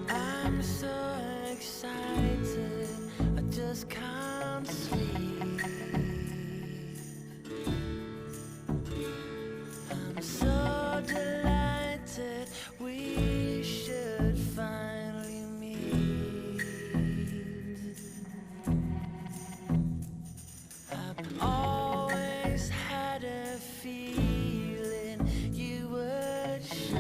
I'm so excited, I just can't sleep. I'm so delighted we should finally meet. I've always had a feeling you would show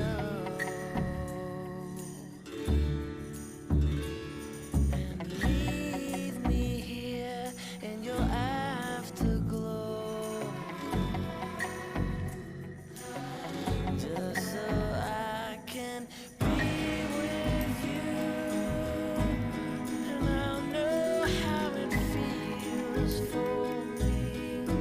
and leave me here in your afterglow, just so I can be with you, and I'll know how it feels for me.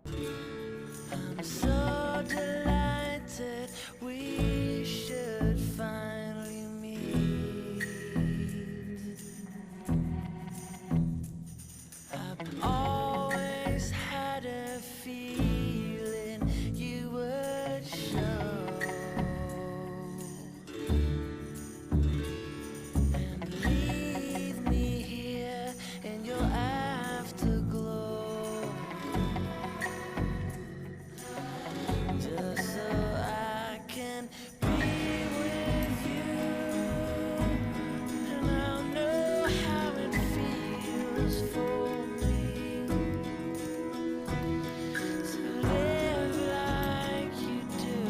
I'm so delighted we should finally meet. I've always had a feeling you would show and leave me here in your afterglow, just so I can be with you, and I'll know how it feels for me to live like you do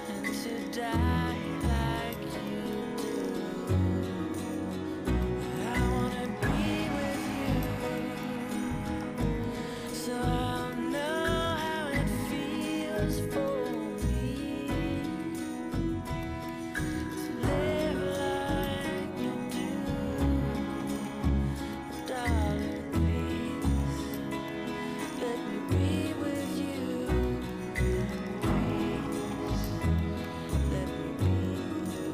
and to die like you do. I wanna be with you, so I'll know how it feels for me to live like you do. Darling, please let me be with you. Please let me be with you.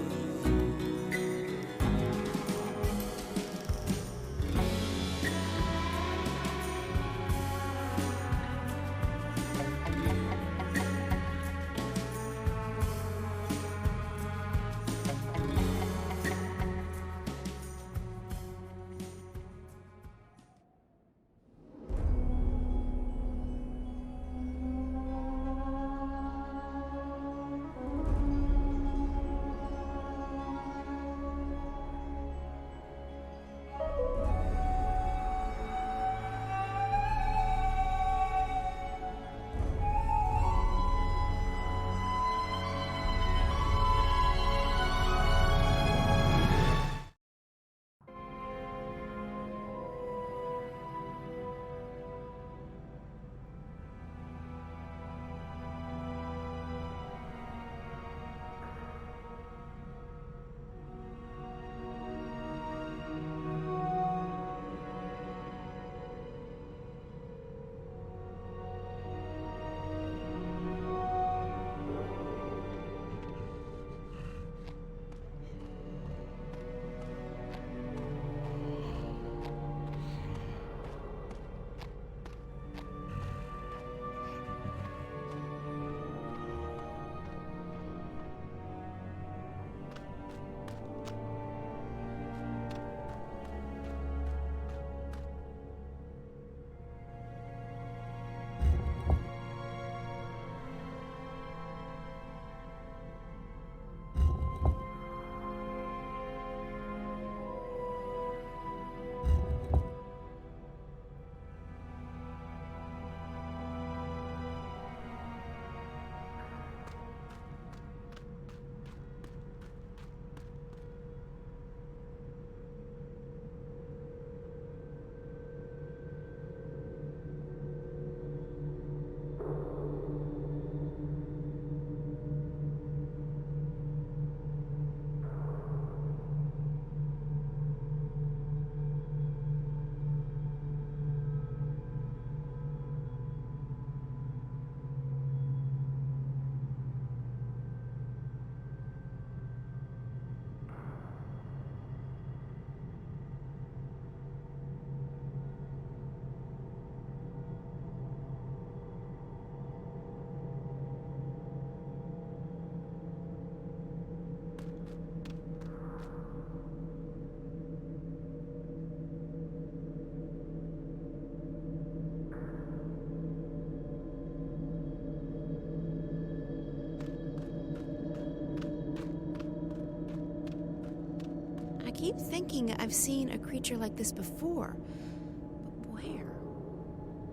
I keep thinking I've seen a creature like this before, but where?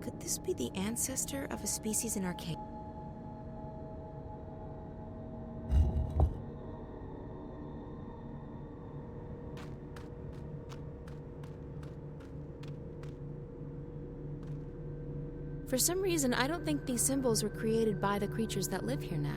Could this be the ancestor of a species in our cave? For some reason, I don't think these symbols were created by the creatures that live here now.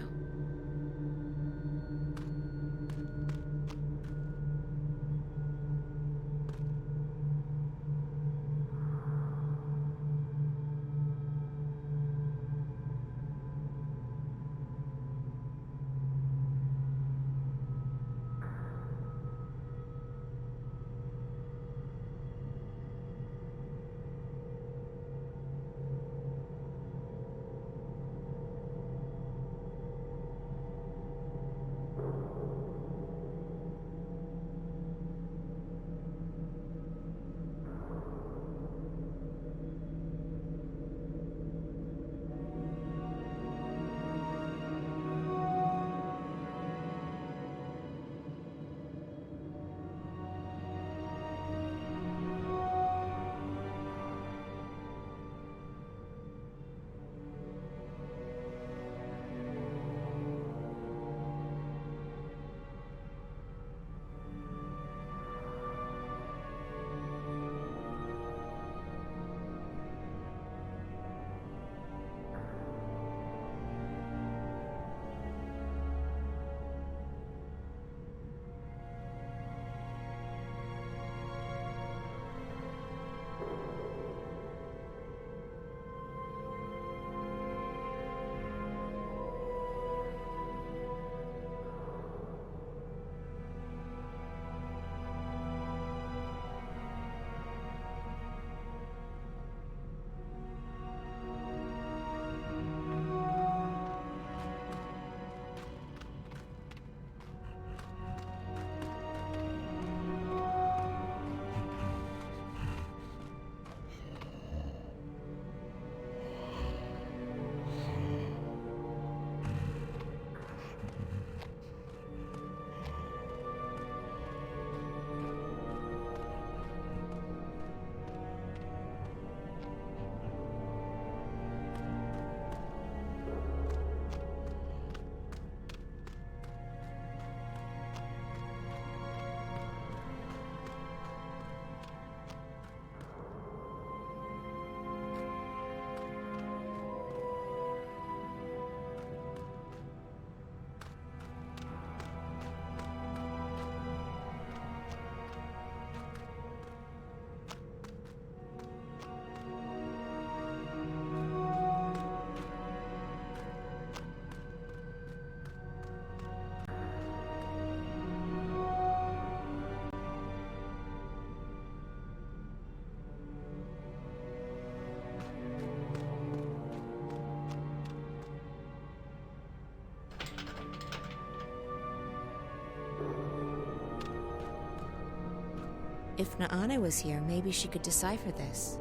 If Naane was here, maybe she could decipher this.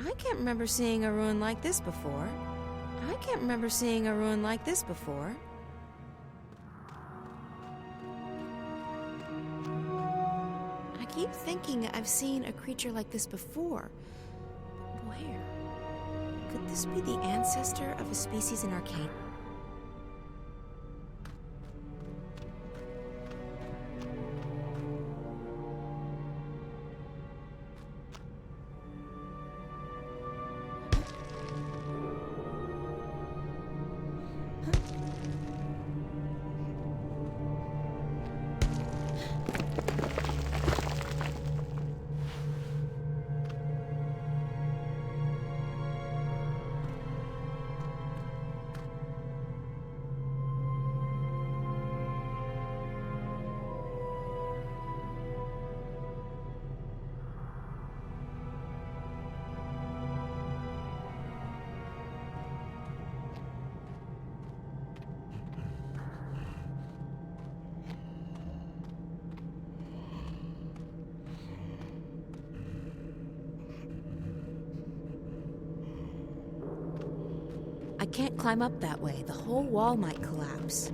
I can't remember seeing a ruin like this before. I can't remember seeing a ruin like this before. I keep thinking I've seen a creature like this before. But where? Could this be the ancestor of a species in Arcane? I can't climb up that way. The whole wall might collapse.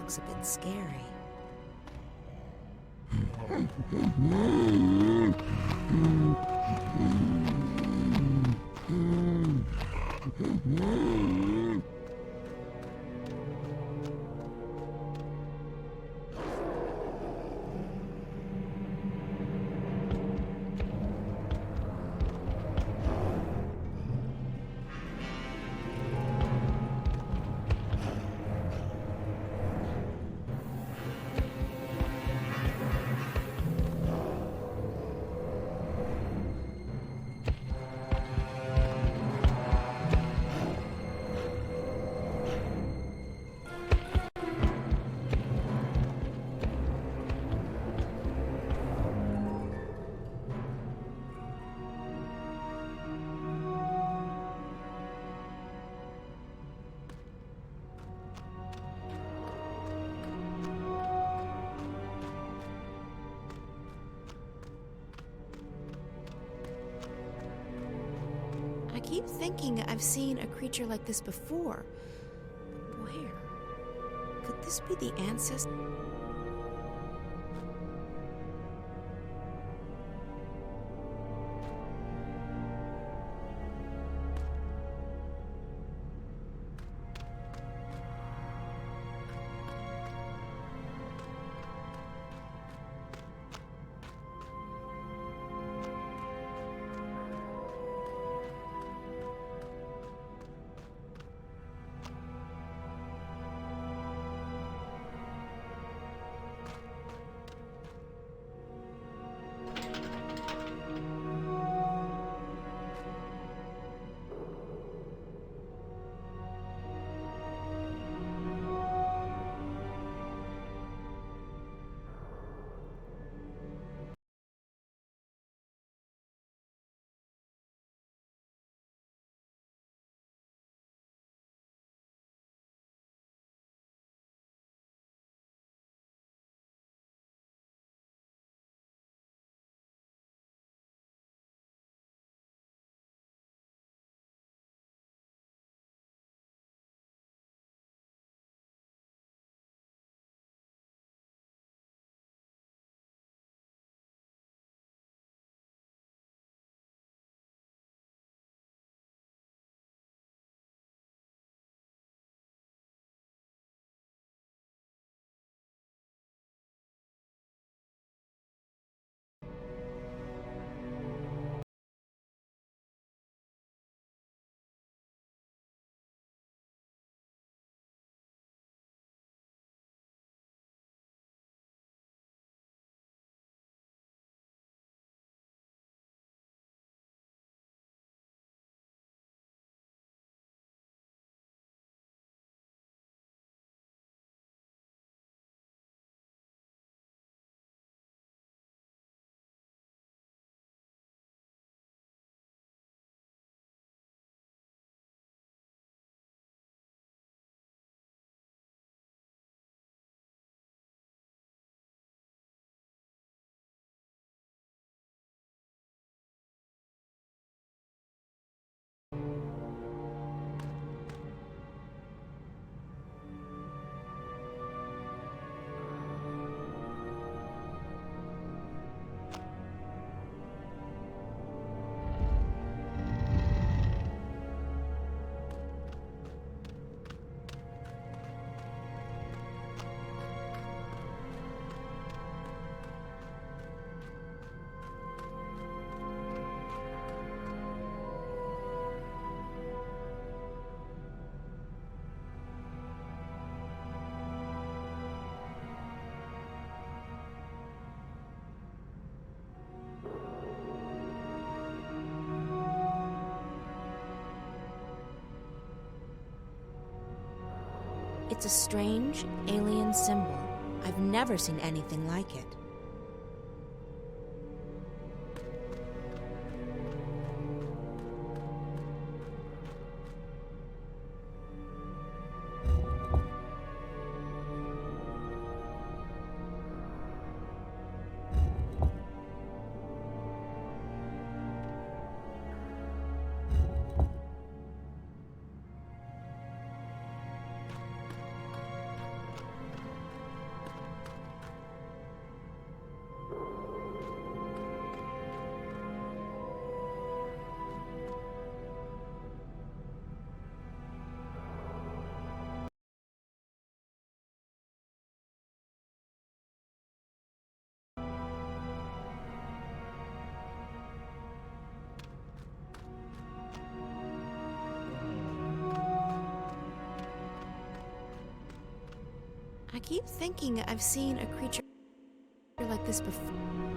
looks a bit scary. I keep thinking I've seen a creature like this before. But where? Could this be the ancestor? It's a strange, alien symbol. I've never seen anything like it. I keep thinking I've seen a creature like this before.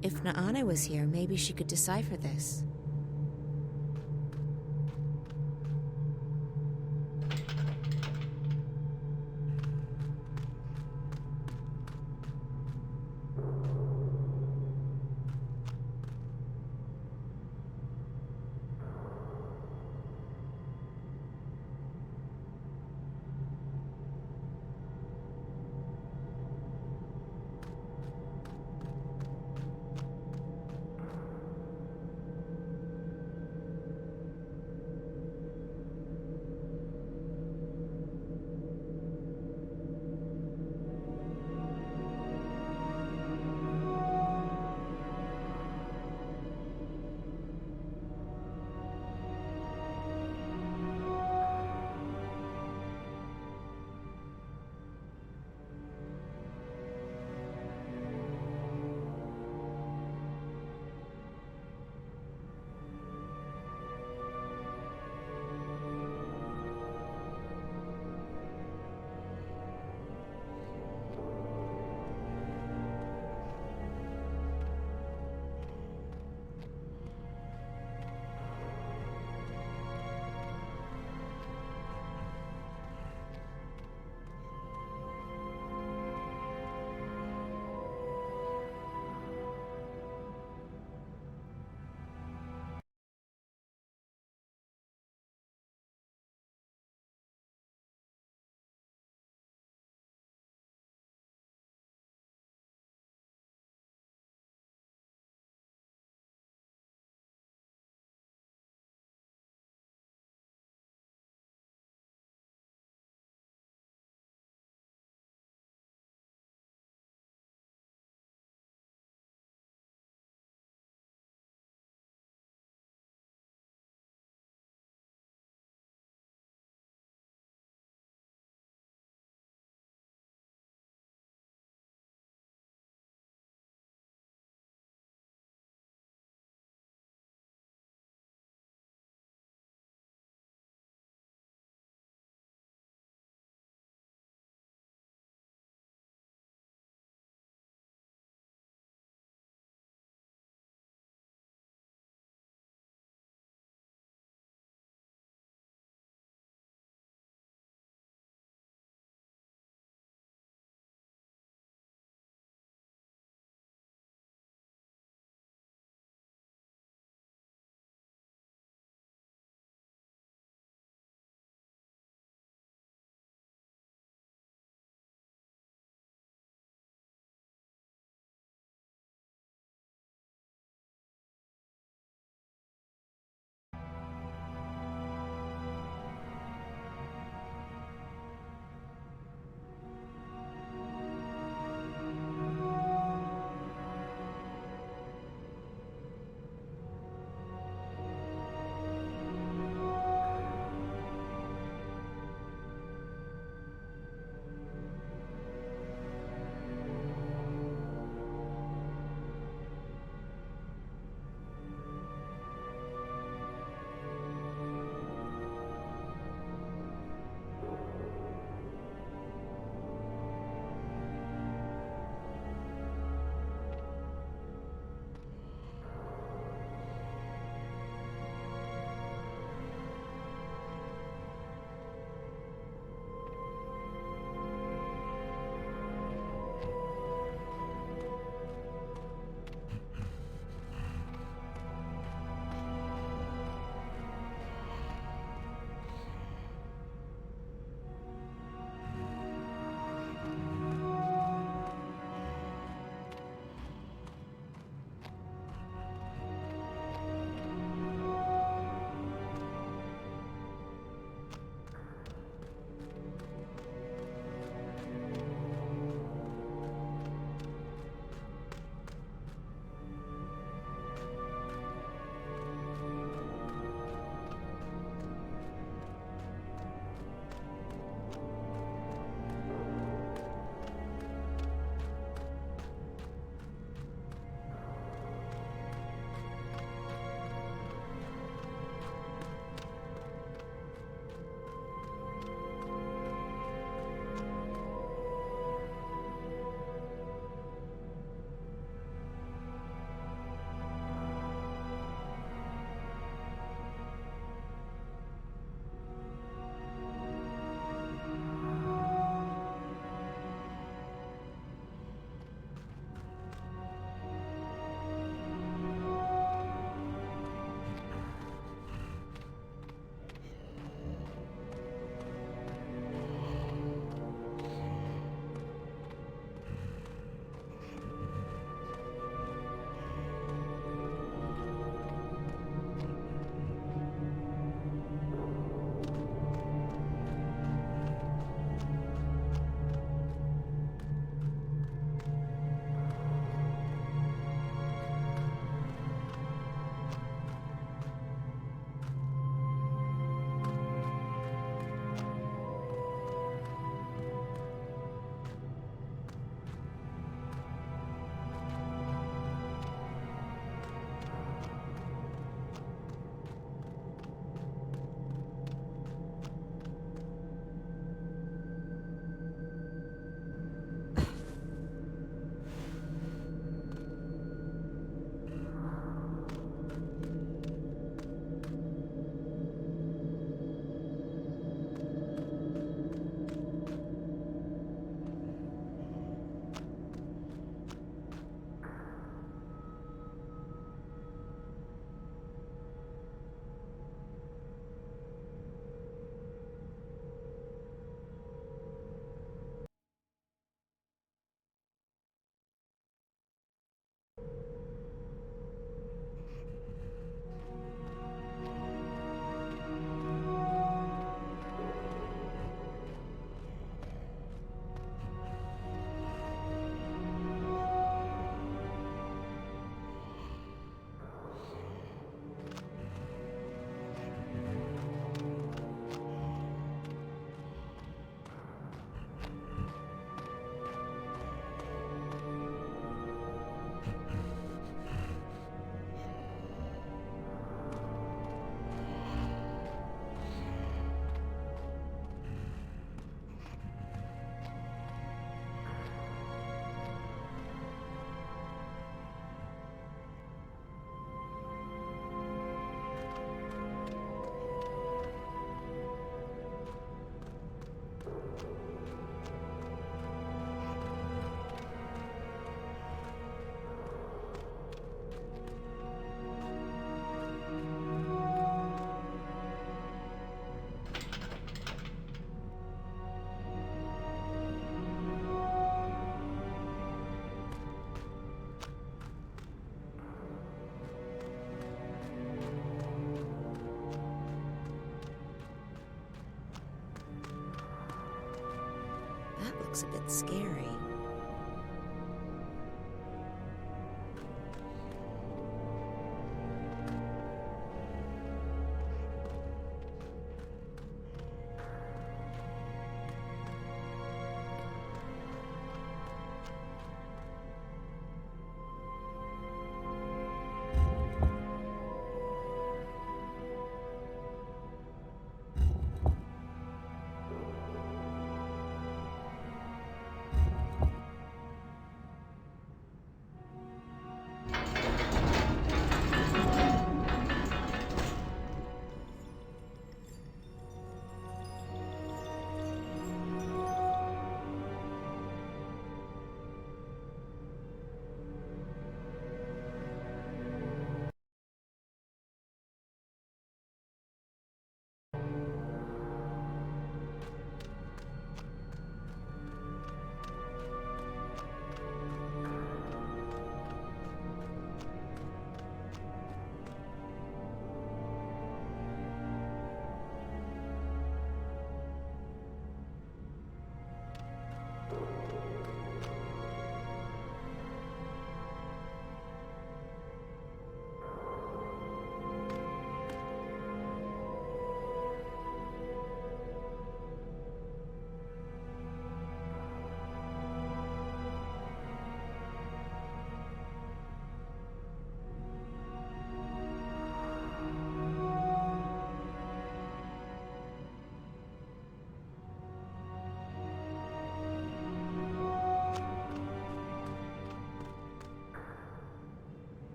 If Naana was here, maybe she could decipher this. looks a bit scary.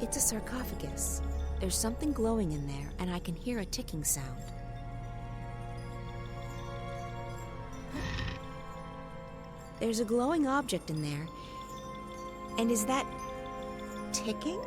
It's a sarcophagus. There's something glowing in there, and I can hear a ticking sound. There's a glowing object in there. And is that ticking?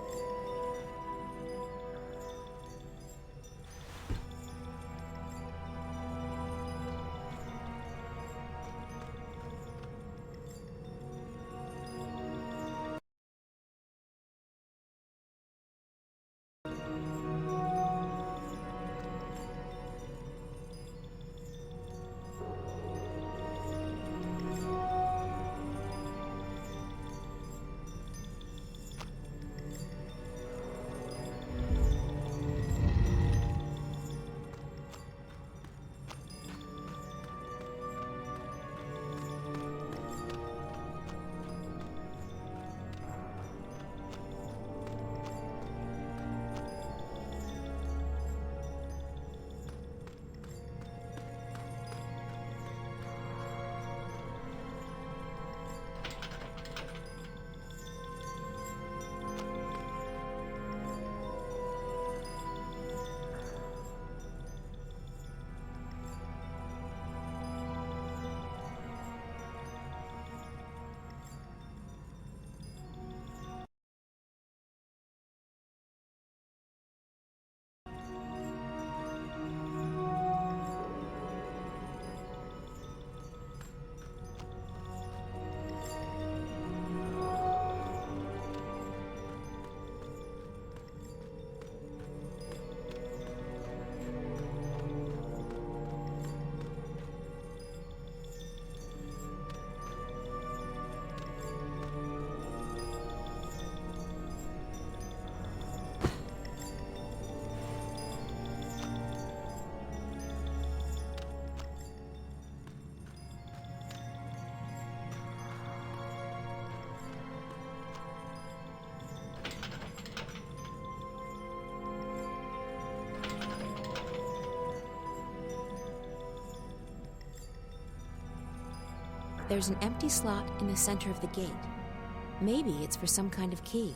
There's an empty slot in the center of the gate. Maybe it's for some kind of key.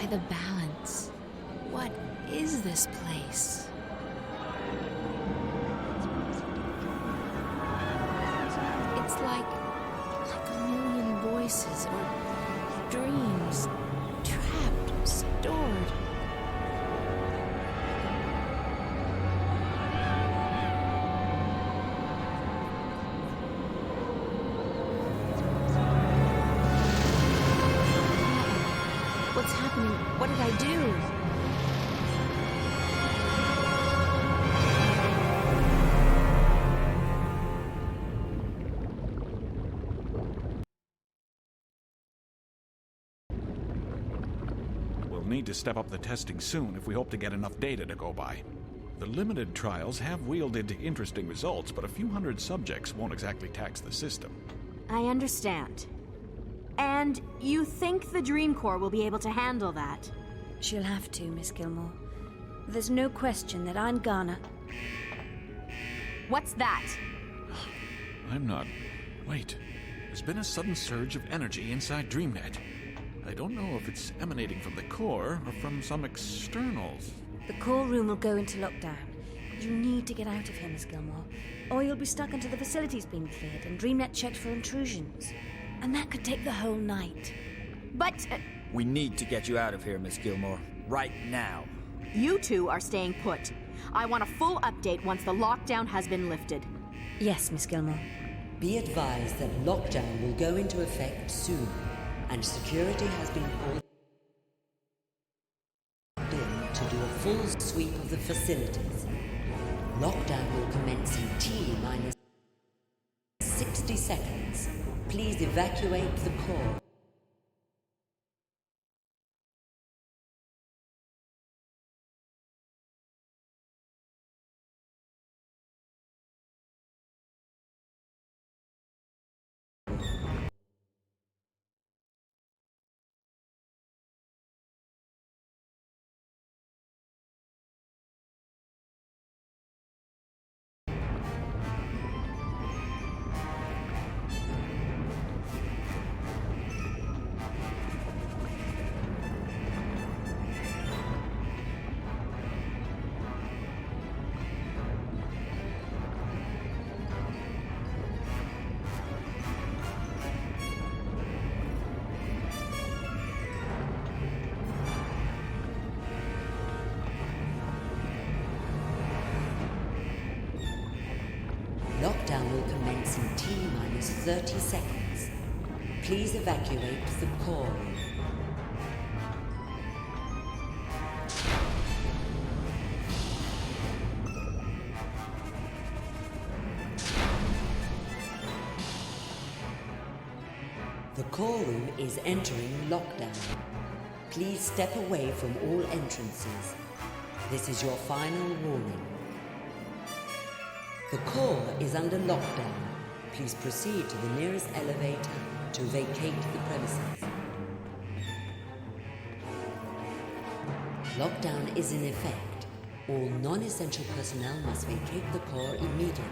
defy the balance. What is this place? It's like a million voices or dreams, trapped, stored. What's happening? What did I do? We'll need to step up the testing soon if we hope to get enough data to go by. The limited trials have wielded interesting results, but a few hundred subjects won't exactly tax the system. I understand. And you think the Dream Corps will be able to handle that? She'll have to, Miss Gilmore. There's no question that I'm gonna... What's that? I'm not... Wait. There's been a sudden surge of energy inside DreamNet. I don't know if it's emanating from the core or from some externals. The core room will go into lockdown. You need to get out of here, Miss Gilmore, or you'll be stuck until the facility's been cleared and DreamNet checked for intrusions. And that could take the whole night. But... We need to get you out of here, Miss Gilmore. Right now. you two are staying put. I want a full update once the lockdown has been lifted. Yes, Miss Gilmore. Be advised that lockdown will go into effect soon, and security has been called in to do a full sweep of the facilities. Lockdown will commence in T-minus 60 seconds. Please evacuate the core. Lockdown will commence in T-minus 30 seconds. Please evacuate the core. The core room is entering lockdown. Please step away from all entrances. This is your final warning. The core is under lockdown. Please proceed to the nearest elevator to vacate the premises. Lockdown is in effect. All non-essential personnel must vacate the core immediately.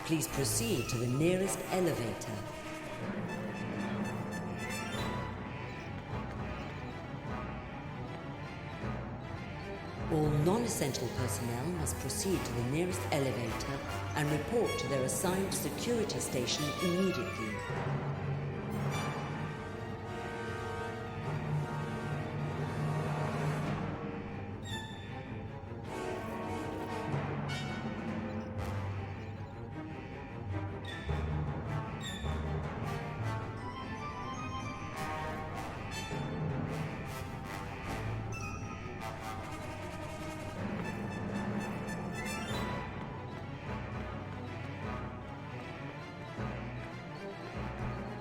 Please proceed to the nearest elevator. All non-essential personnel must proceed to the nearest elevator and report to their assigned security station immediately.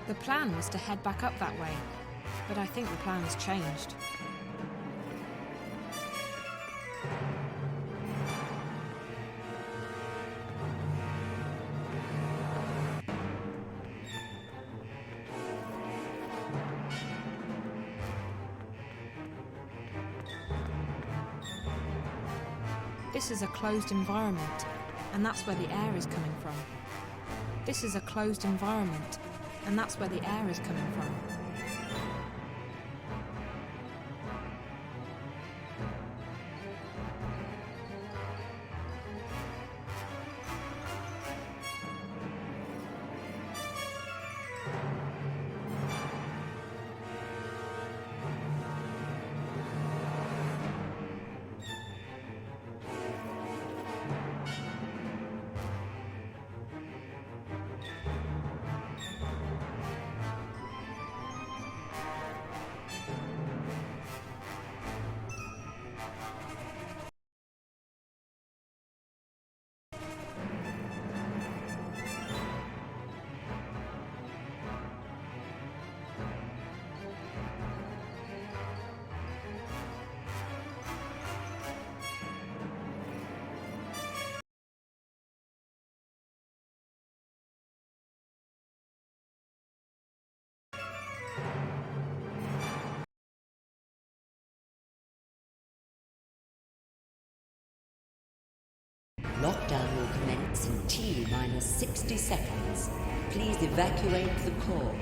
The plan was to head back up that way, but I think the plan's changed. This is a closed environment, and that's where the air is coming from. This is a closed environment, and that's where the air is coming from. Lockdown will commence in T minus 60 seconds. Please evacuate the core.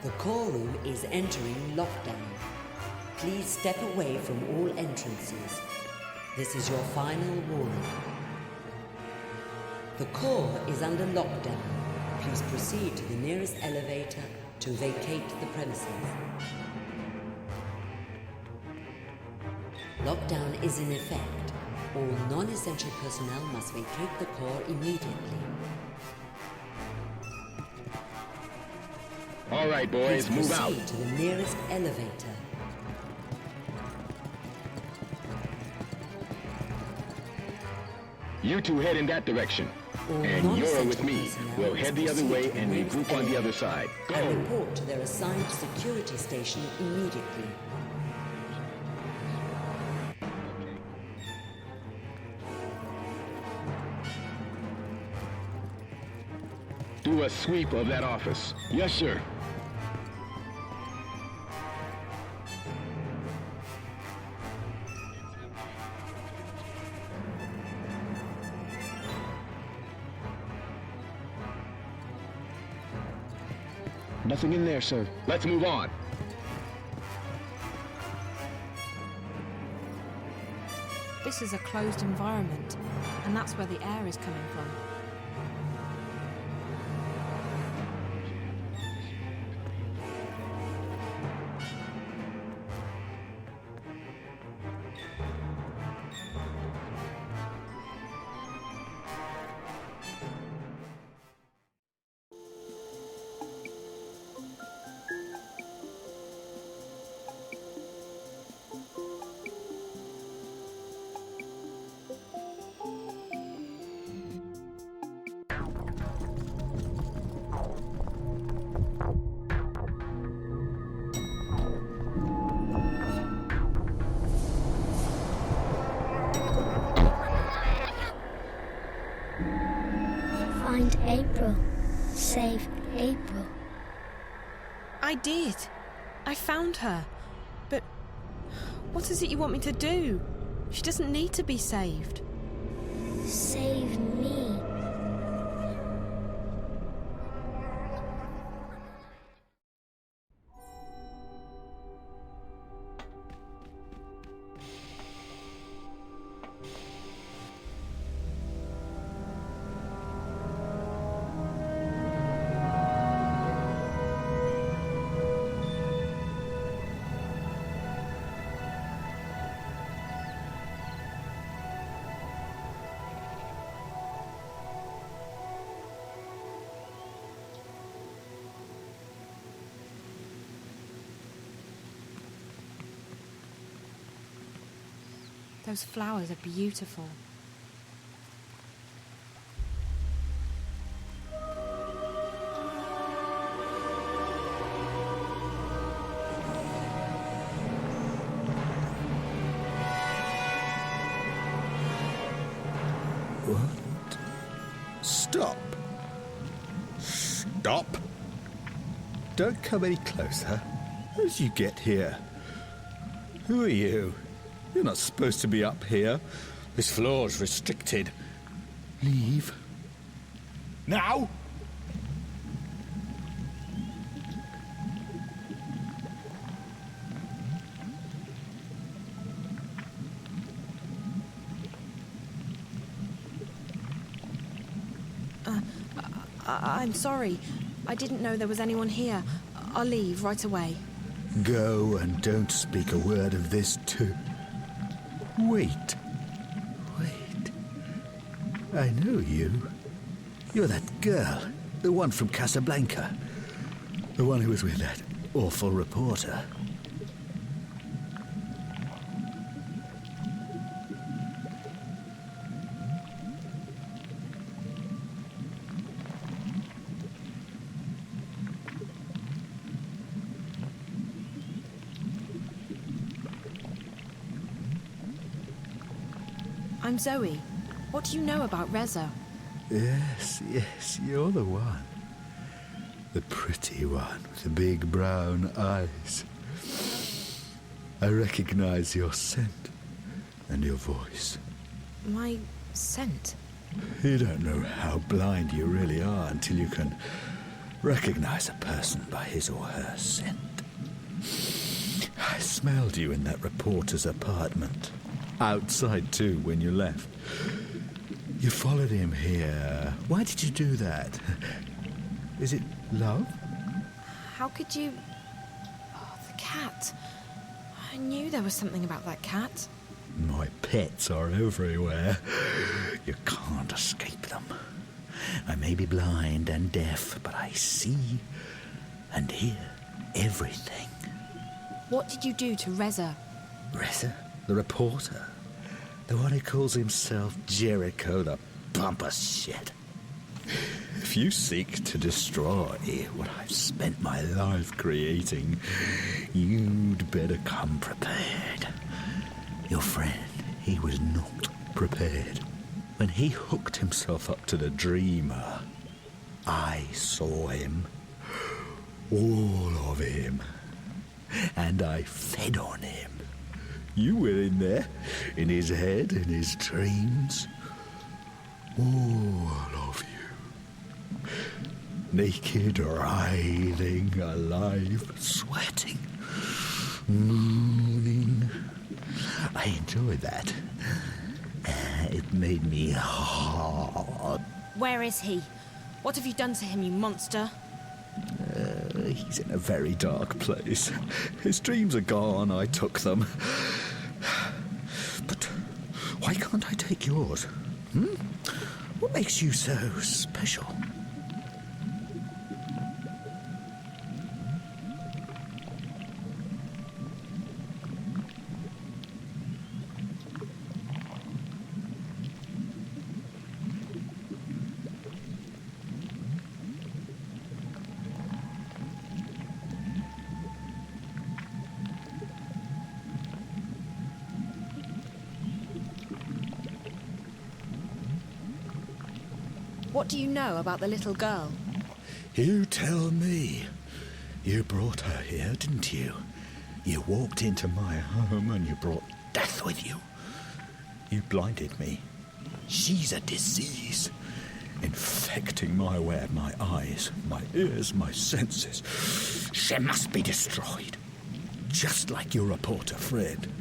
The core room is entering lockdown. Please step away from all entrances. This is your final warning. The core is under lockdown. Please proceed to the nearest elevator to vacate the premises. Lockdown is in effect. All non-essential personnel must vacate the core immediately. All right, boys, Please move out. proceed to the nearest elevator. You two head in that direction. All And you're non-essential with me. personnel We'll must head the other proceed way to the and nearest regroup on the other elevator side. and Go! report to their assigned security station immediately. Do a sweep of that office. Yes, sir. Nothing in there, sir. Let's move on. This is a closed environment, and that's where the air is coming from. Find April. Save April. I did. I found her. But what is it you want me to do? She doesn't need to be saved. Save me. Those flowers are beautiful. What Stop. Stop. Don't come any closer. How did you get here? Who are you? You're not supposed to be up here. This floor's restricted. Leave. Now! I'm sorry. I didn't know there was anyone here. I'll leave right away. Go and don't speak a word of this to... Wait. I know you. You're that girl. The one from Casablanca. The one who was with that awful reporter. I'm Zoe. What do you know about Reza? Yes, you're the one. The pretty one with the big brown eyes. I recognize your scent and your voice. My scent? You don't know how blind you really are until you can recognize a person by his or her scent. I smelled you in that reporter's apartment. Outside, too, when you left. You followed him here. Why did you do that? Is it love? How could you... Oh, the cat. I knew there was something about that cat. My pets are everywhere. You can't escape them. I may be blind and deaf, but I see and hear everything. What did you do to Reza? Reza? The reporter? The one who calls himself Jericho the pompous shit. If you seek to destroy what I've spent my life creating, you'd better come prepared. Your friend, he was not prepared. When he hooked himself up to the dreamer, I saw him. All of him. And I fed on him. You were in there, in his head, in his dreams. All of you. Naked, writhing, alive, sweating, mooning. I enjoyed that. It made me hard. Where is he? What have you done to him, you monster? He's in a very dark place. His dreams are gone, I took them. But why can't I take yours? What makes you so special? What do you know about the little girl? You tell me. You brought her here, didn't you? You walked into my home and you brought death with you. You blinded me. She's a disease, infecting my web, my eyes, my ears, my senses. She must be destroyed. Just like your reporter, Fred.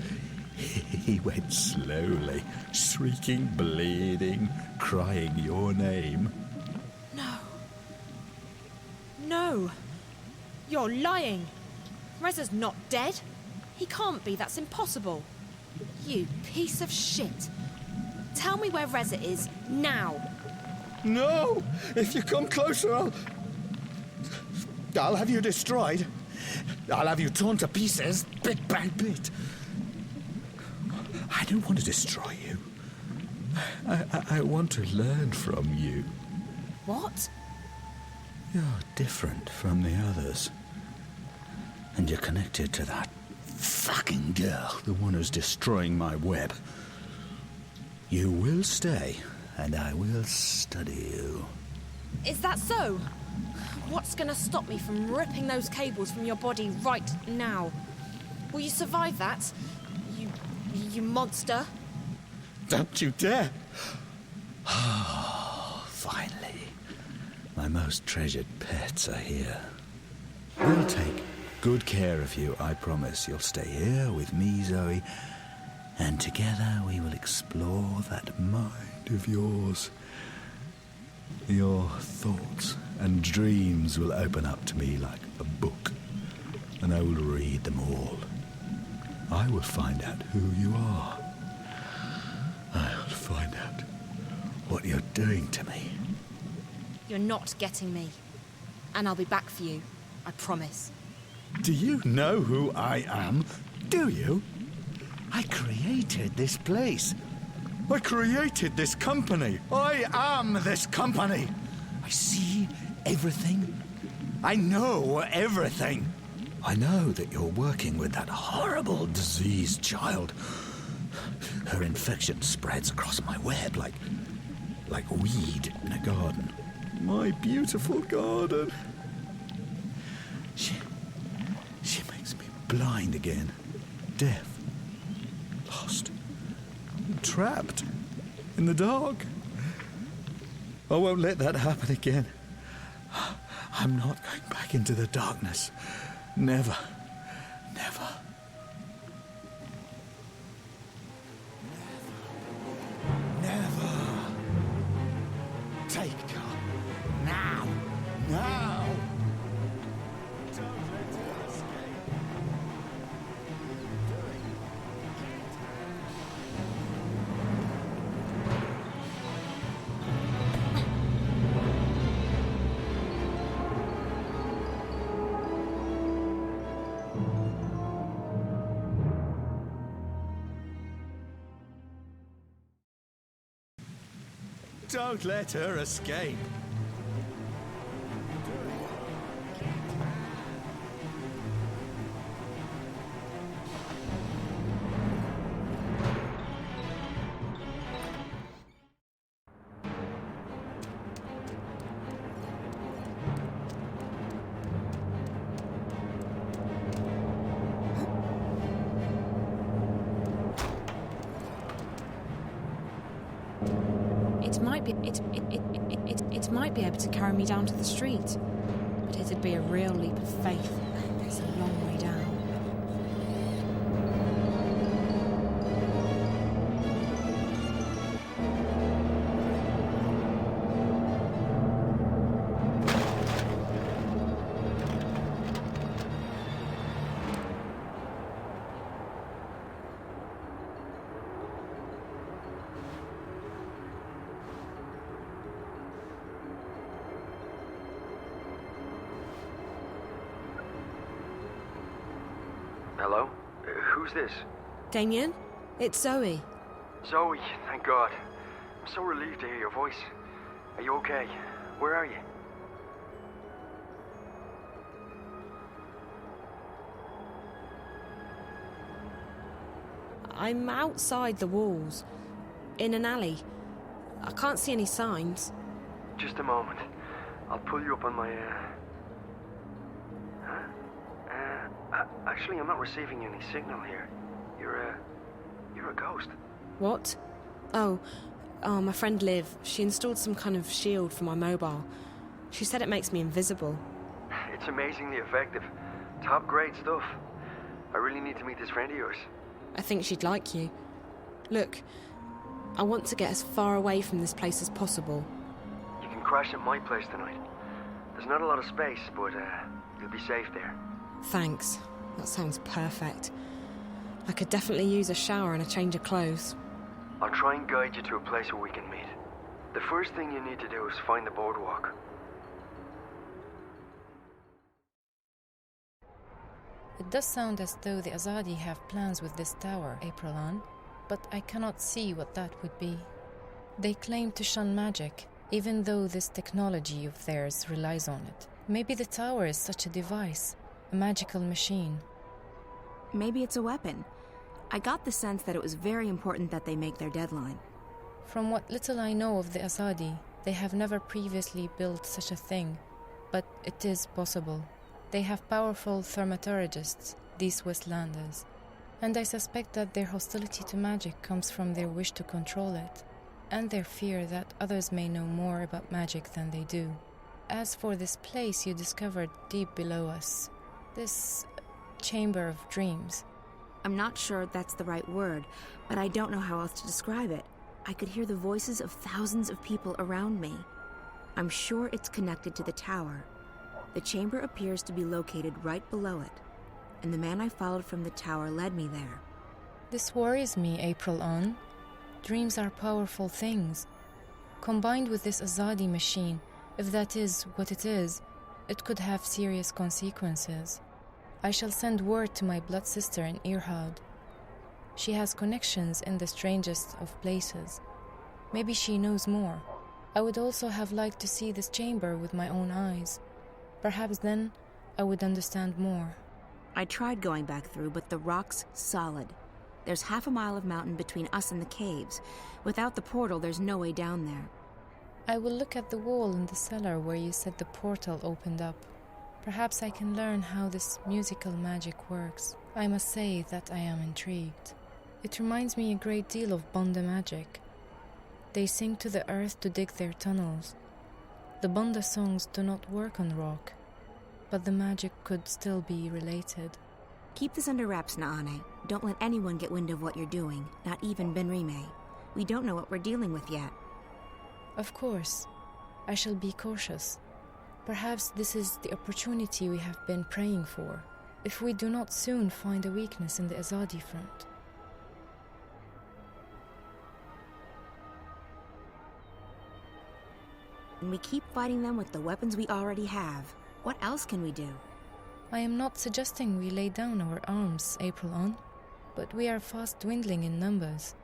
He went slowly, shrieking, bleeding, crying your name. No. You're lying. Reza's not dead. He can't be. That's impossible. You piece of shit. Tell me where Reza is, now. No! If you come closer, I'll have you destroyed. I'll have you torn to pieces, bit by bit. I don't want to destroy you. I want to learn from you. What? You're different from the others. And you're connected to that fucking girl, the one who's destroying my web. You will stay and I will study you. Is that so? What's gonna stop me from ripping those cables from your body right now? Will you survive that? You monster? Don't you dare! Oh, finally. My most treasured pets are here. We'll take good care of you, I promise. You'll stay here with me, Zoe, and together we will explore that mind of yours. Your thoughts and dreams will open up to me like a book, and I will read them all. I will find out who you are. I'll find out what you're doing to me. You're not getting me. And I'll be back for you. I promise. Do you know who I am? Do you? I created this place. I created this company. I am this company. I see everything. I know everything. I know that you're working with that horrible diseased child. Her infection spreads across my web like weed in a garden. My beautiful garden. She makes me blind again, deaf, lost, trapped in the dark. I won't let that happen again. I'm not going back into the darkness. Never. Never. Never. Take her. Now. Now. Don't let her escape. Don't let her escape. It might be able to carry me down to the street, but it'd be a real leap of faith. It's a long way down. Hello? Who's this? Damien? It's Zoe. Zoe, thank God. I'm so relieved to hear your voice. Are you okay? Where are you? I'm outside the walls, in an alley. I can't see any signs. Just a moment. I'll pull you up on my, Actually, I'm not receiving any signal here. You're a ghost. What? Oh, my friend Liv. She installed some kind of shield for my mobile. She said it makes me invisible. It's amazingly effective. Top-grade stuff. I really need to meet this friend of yours. I think she'd like you. Look, I want to get as far away from this place as possible. You can crash at my place tonight. There's not a lot of space, but you'll be safe there. Thanks. That sounds perfect. I could definitely use a shower and a change of clothes. I'll try and guide you to a place where we can meet. The first thing you need to do is find the boardwalk. It does sound as though the Azadi have plans with this tower, Aprilan, but I cannot see what that would be. They claim to shun magic, even though this technology of theirs relies on it. Maybe the tower is such a device, a magical machine. Maybe it's a weapon. I got the sense that it was very important that they make their deadline. From what little I know of the Azadi, they have never previously built such a thing, but it is possible. They have powerful thaumaturgists, these Westlanders, and I suspect that their hostility to magic comes from their wish to control it, and their fear that others may know more about magic than they do. As for this place you discovered deep below us, this chamber of dreams. I'm not sure that's the right word, but I don't know how else to describe it. I could hear the voices of thousands of people around me. I'm sure it's connected to the tower. The chamber appears to be located right below it, and the man I followed from the tower led me there. This worries me, April On. Dreams are powerful things. Combined with this Azadi machine, if that is what it is, it could have serious consequences. I shall send word to my blood sister in Irhad. She has connections in the strangest of places. Maybe she knows more. I would also have liked to see this chamber with my own eyes. Perhaps then I would understand more. I tried going back through, but the rock's solid. There's half a mile of mountain between us and the caves. Without the portal, there's no way down there. I will look at the wall in the cellar where you said the portal opened up. Perhaps I can learn how this musical magic works. I must say that I am intrigued. It reminds me a great deal of Banda magic. They sing to the earth to dig their tunnels. The Banda songs do not work on rock, but the magic could still be related. Keep this under wraps, Naane. Don't let anyone get wind of what you're doing, not even Benrime. We don't know what we're dealing with yet. Of course. I shall be cautious. Perhaps this is the opportunity we have been praying for, if we do not soon find a weakness in the Azadi front. And we keep fighting them with the weapons we already have. What else can we do? I am not suggesting we lay down our arms, April On, but we are fast dwindling in numbers.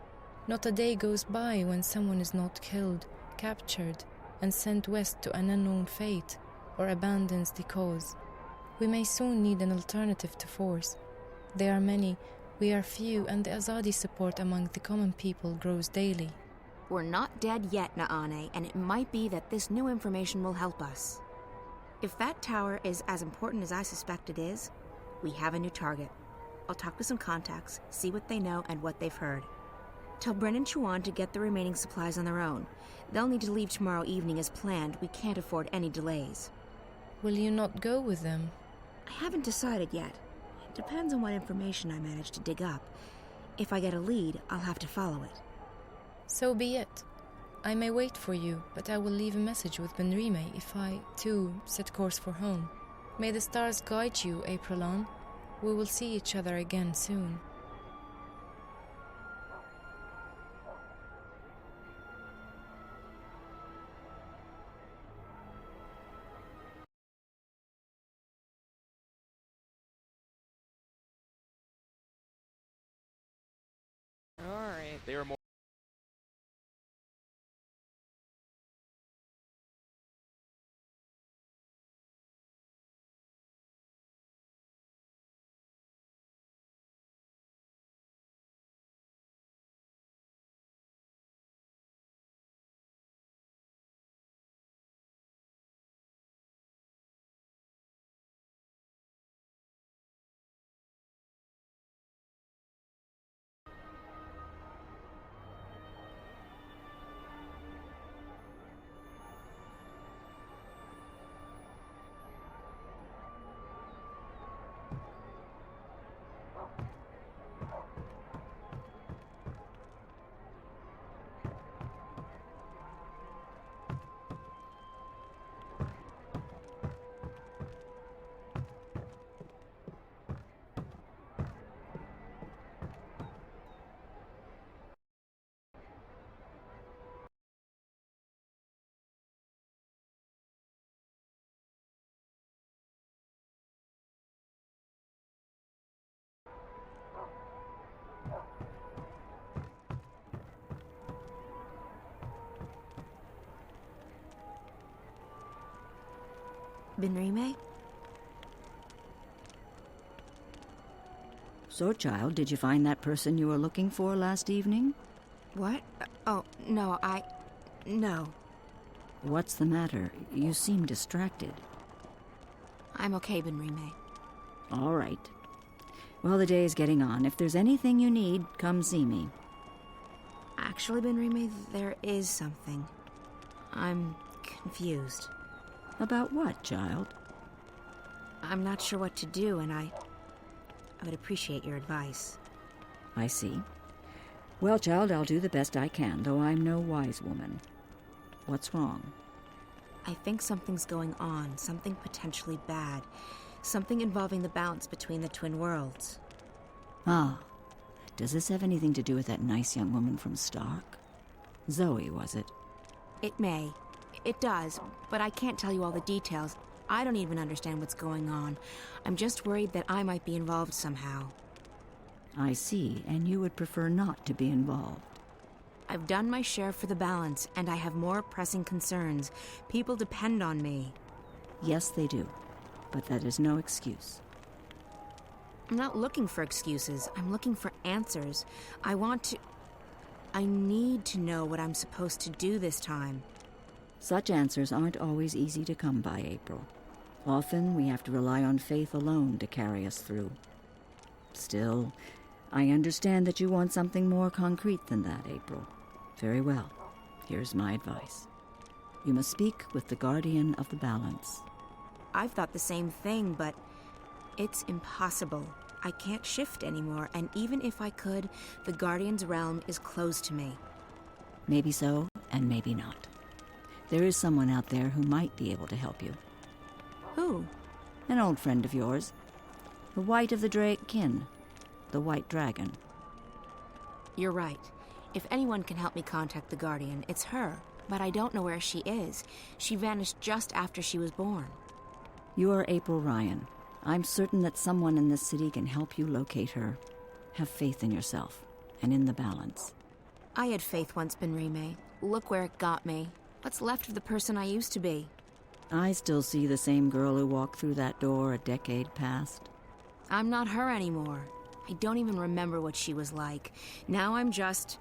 Not a day goes by when someone is not killed, captured, and sent west to an unknown fate, or abandons the cause. We may soon need an alternative to force. There are many, we are few, and the Azadi support among the common people grows daily. We're not dead yet, Naane, and it might be that this new information will help us. If that tower is as important as I suspect it is, we have a new target. I'll talk to some contacts, see what they know and what they've heard. Tell Bren and Chuan to get the remaining supplies on their own. They'll need to leave tomorrow evening as planned. We can't afford any delays. Will you not go with them? I haven't decided yet. It depends on what information I manage to dig up. If I get a lead, I'll have to follow it. So be it. I may wait for you, but I will leave a message with Benrime if I, too, set course for home. May the stars guide you, April On. We will see each other again soon. Alright. They are more. Benrime? So, child, did you find that person you were looking for last evening? What? Oh, no, No. What's the matter? You seem distracted. I'm okay, Benrime. All right. Well, the day is getting on. If there's anything you need, come see me. Actually, Benrime, there is something. I'm confused. About what, child? I'm not sure what to do, and I would appreciate your advice. I see. Well, child, I'll do the best I can, though I'm no wise woman. What's wrong? I think something's going on, something potentially bad. Something involving the balance between the twin worlds. Ah. Does this have anything to do with that nice young woman from Stark? Zoe, was it? It may. It does, but I can't tell you all the details. I don't even understand what's going on. I'm just worried that I might be involved somehow. I see, and you would prefer not to be involved. I've done my share for the balance, and I have more pressing concerns. People depend on me. Yes, they do, but that is no excuse. I'm not looking for excuses. I'm looking for answers. I need to know what I'm supposed to do this time. Such answers aren't always easy to come by, April. Often we have to rely on faith alone to carry us through. Still, I understand that you want something more concrete than that, April. Very well. Here's my advice. You must speak with the Guardian of the Balance. I've thought the same thing, but it's impossible. I can't shift anymore, and even if I could, the Guardian's realm is closed to me. Maybe so, and maybe not. There is someone out there who might be able to help you. Who? An old friend of yours. The White of the Drake kin. The White Dragon. You're right. If anyone can help me contact the Guardian, it's her. But I don't know where she is. She vanished just after she was born. You are April Ryan. I'm certain that someone in this city can help you locate her. Have faith in yourself, and in the balance. I had faith once, Benrime. Look where it got me. What's left of the person I used to be? I still see the same girl who walked through that door a decade past. I'm not her anymore. I don't even remember what she was like. Now I'm just...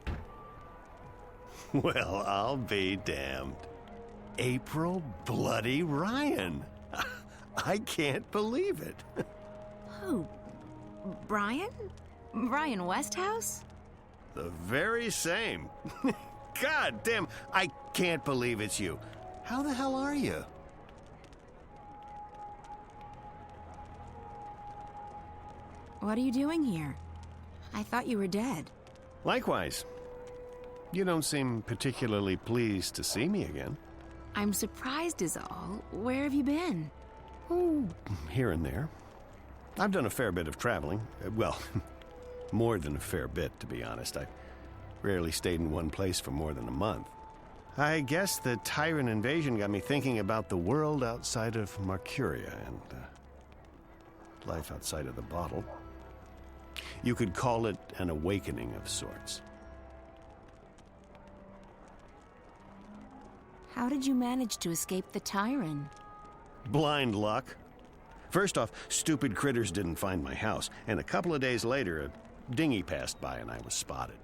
Well, I'll be damned. April bloody Ryan. I can't believe it. Who? Brian? Brian Westhouse? The very same. God damn, I can't believe it's you. How the hell are you? What are you doing here? I thought you were dead. Likewise. You don't seem particularly pleased to see me again. I'm surprised is all. Where have you been? Oh, here and there. I've done a fair bit of traveling. Well, more than a fair bit, to be honest. I rarely stayed in one place for more than a month. I guess the Tyrant invasion got me thinking about the world outside of Mercuria and life outside of the bottle. You could call it an awakening of sorts. How did you manage to escape the Tyrant? Blind luck. First off, stupid critters didn't find my house, and a couple of days later, a dinghy passed by and I was spotted.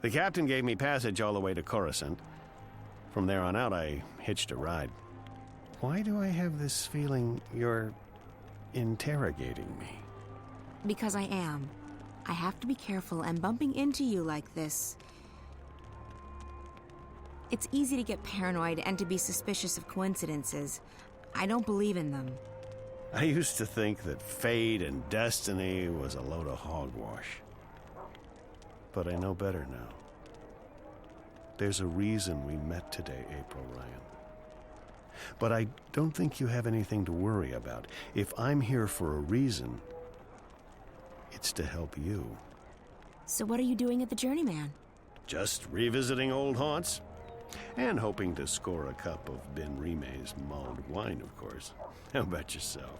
The captain gave me passage all the way to Coruscant. From there on out, I hitched a ride. Why do I have this feeling you're interrogating me? Because I am. I have to be careful, and bumping into you like this... It's easy to get paranoid and to be suspicious of coincidences. I don't believe in them. I used to think that fate and destiny was a load of hogwash. But I know better now. There's a reason we met today, April Ryan. But I don't think you have anything to worry about. If I'm here for a reason, it's to help you. So what are you doing at the Journeyman? Just revisiting old haunts. And hoping to score a cup of Benrime's mulled wine, of course. How about yourself?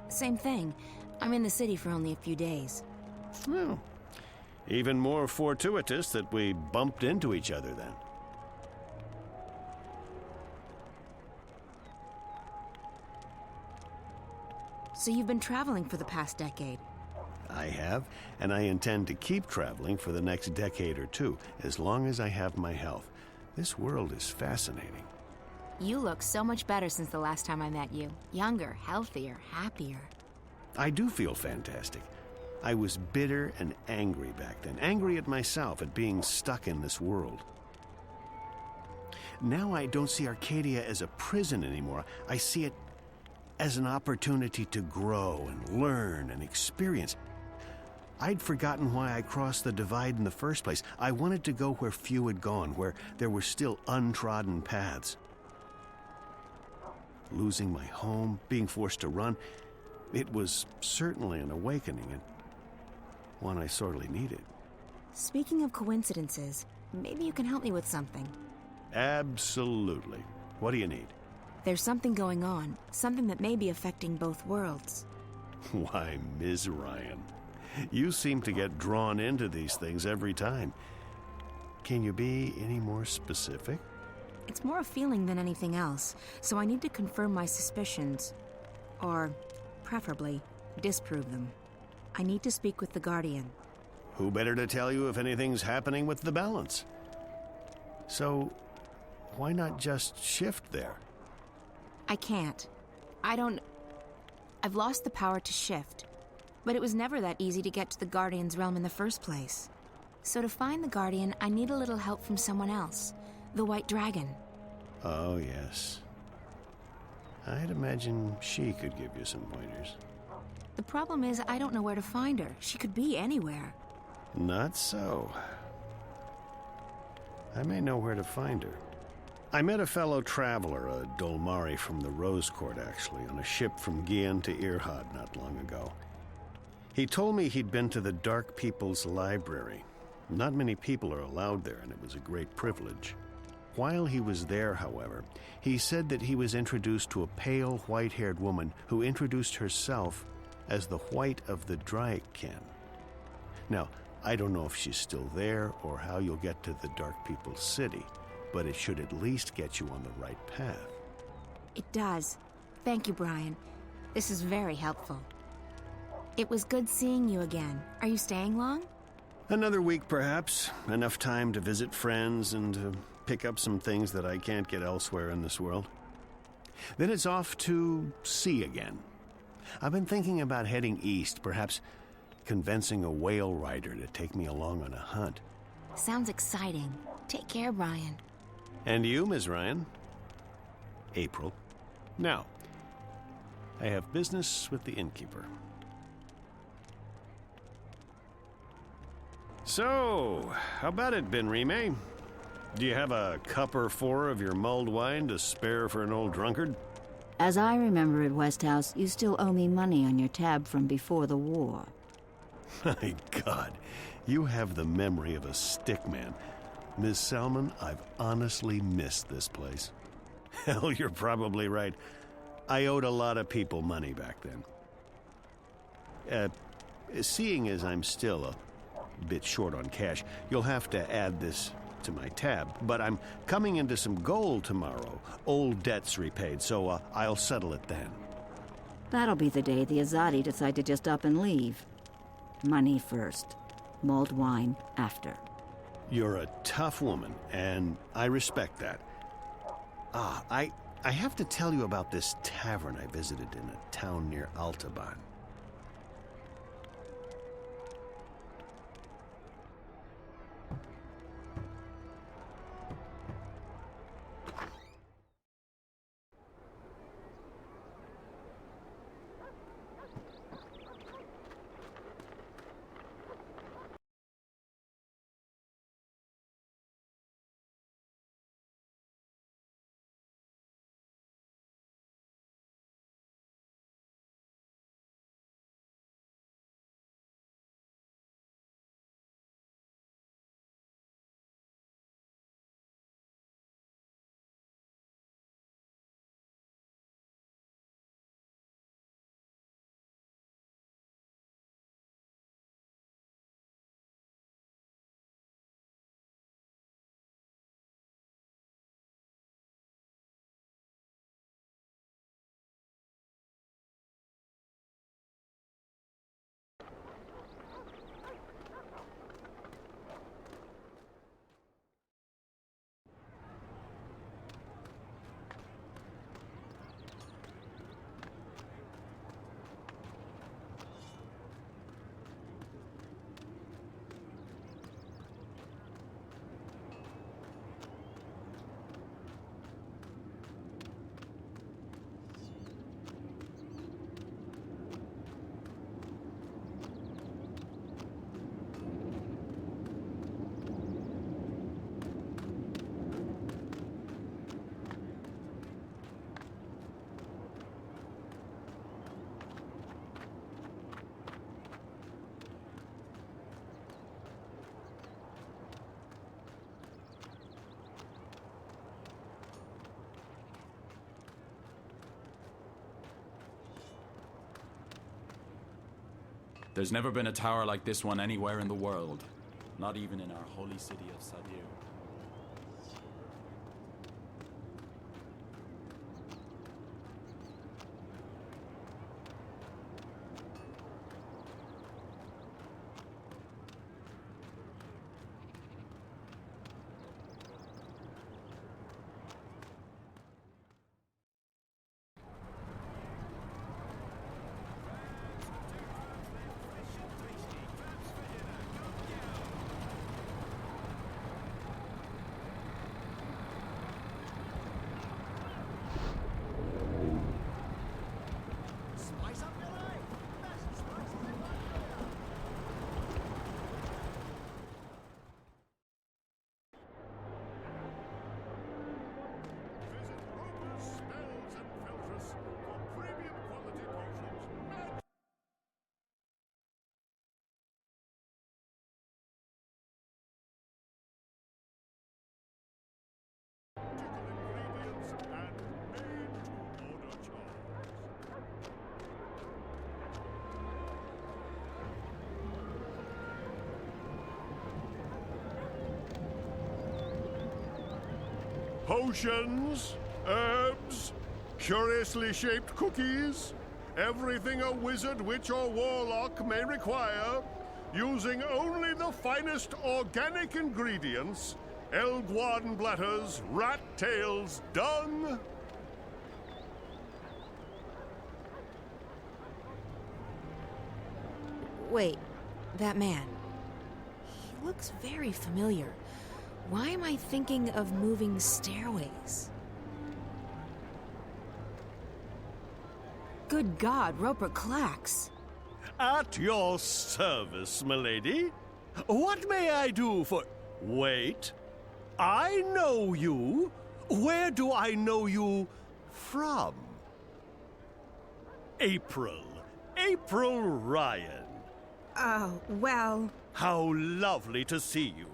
Same thing. I'm in the city for only a few days. Well, even more fortuitous that we bumped into each other then. So you've been traveling for the past decade? I have, and I intend to keep traveling for the next decade or two, as long as I have my health. This world is fascinating. You look so much better since the last time I met you. Younger, healthier, happier. I do feel fantastic. I was bitter and angry back then, angry at myself at being stuck in this world. Now I don't see Arcadia as a prison anymore. I see it as an opportunity to grow and learn and experience. I'd forgotten why I crossed the divide in the first place. I wanted to go where few had gone, where there were still untrodden paths. Losing my home, being forced to run, it was certainly an awakening, and one I sorely needed. Speaking of coincidences, maybe you can help me with something. Absolutely. What do you need? There's something going on, something that may be affecting both worlds. Why, Ms. Ryan, you seem to get drawn into these things every time. Can you be any more specific? It's more a feeling than anything else, so I need to confirm my suspicions. Or, preferably, disprove them. I need to speak with the Guardian. Who better to tell you if anything's happening with the balance? So, why not just shift there? I can't. I've lost the power to shift. But it was never that easy to get to the Guardian's realm in the first place. So to find the Guardian, I need a little help from someone else. The White Dragon. Oh, yes. I'd imagine she could give you some pointers. The problem is I don't know where to find her. She could be anywhere. Not so. I may know where to find her. I met a fellow traveler, a Dolmari from the Rose Court, actually, on a ship from Gien to Irhad not long ago. He told me he'd been to the Dark People's Library. Not many people are allowed there, and it was a great privilege. While he was there, however, he said that he was introduced to a pale, white-haired woman who introduced herself as the White of the Dryken. Now, I don't know if she's still there or how you'll get to the Dark People's City, but it should at least get you on the right path. It does. Thank you, Brian. This is very helpful. It was good seeing you again. Are you staying long? Another week, perhaps. Enough time to visit friends and to pick up some things that I can't get elsewhere in this world. Then it's off to sea again. I've been thinking about heading east, perhaps convincing a whale rider to take me along on a hunt. Sounds exciting. Take care, Brian. And you, Ms. Ryan? April. Now, I have business with the innkeeper. So, how about it, Benrime? Do you have a cup or four of your mulled wine to spare for an old drunkard? As I remember at Westhouse, you still owe me money on your tab from before the war. My God, you have the memory of a stickman. Miss Salmon, I've honestly missed this place. Hell, you're probably right. I owed a lot of people money back then. Seeing as I'm still a bit short on cash, you'll have to add this to my tab. But I'm coming into some gold tomorrow. Old debts repaid, so I'll settle it then. That'll be the day the Azadi decide to just up and leave. Money first. Mulled wine after. You're a tough woman, and I respect that. I have to tell you about this tavern I visited in a town near Altaban. There's never been a tower like this one anywhere in the world. Not even in our holy city of Sadir. Potions, herbs, curiously shaped cookies, everything a wizard, witch, or warlock may require, using only the finest organic ingredients, elguan bladders, rat tails, dung. Wait, that man. He looks very familiar. Why am I thinking of moving stairways? Good God, Roper Clax. At your service, milady. What may I do for... Wait. I know you. Where do I know you from? April. April Ryan. Oh, well... How lovely to see you.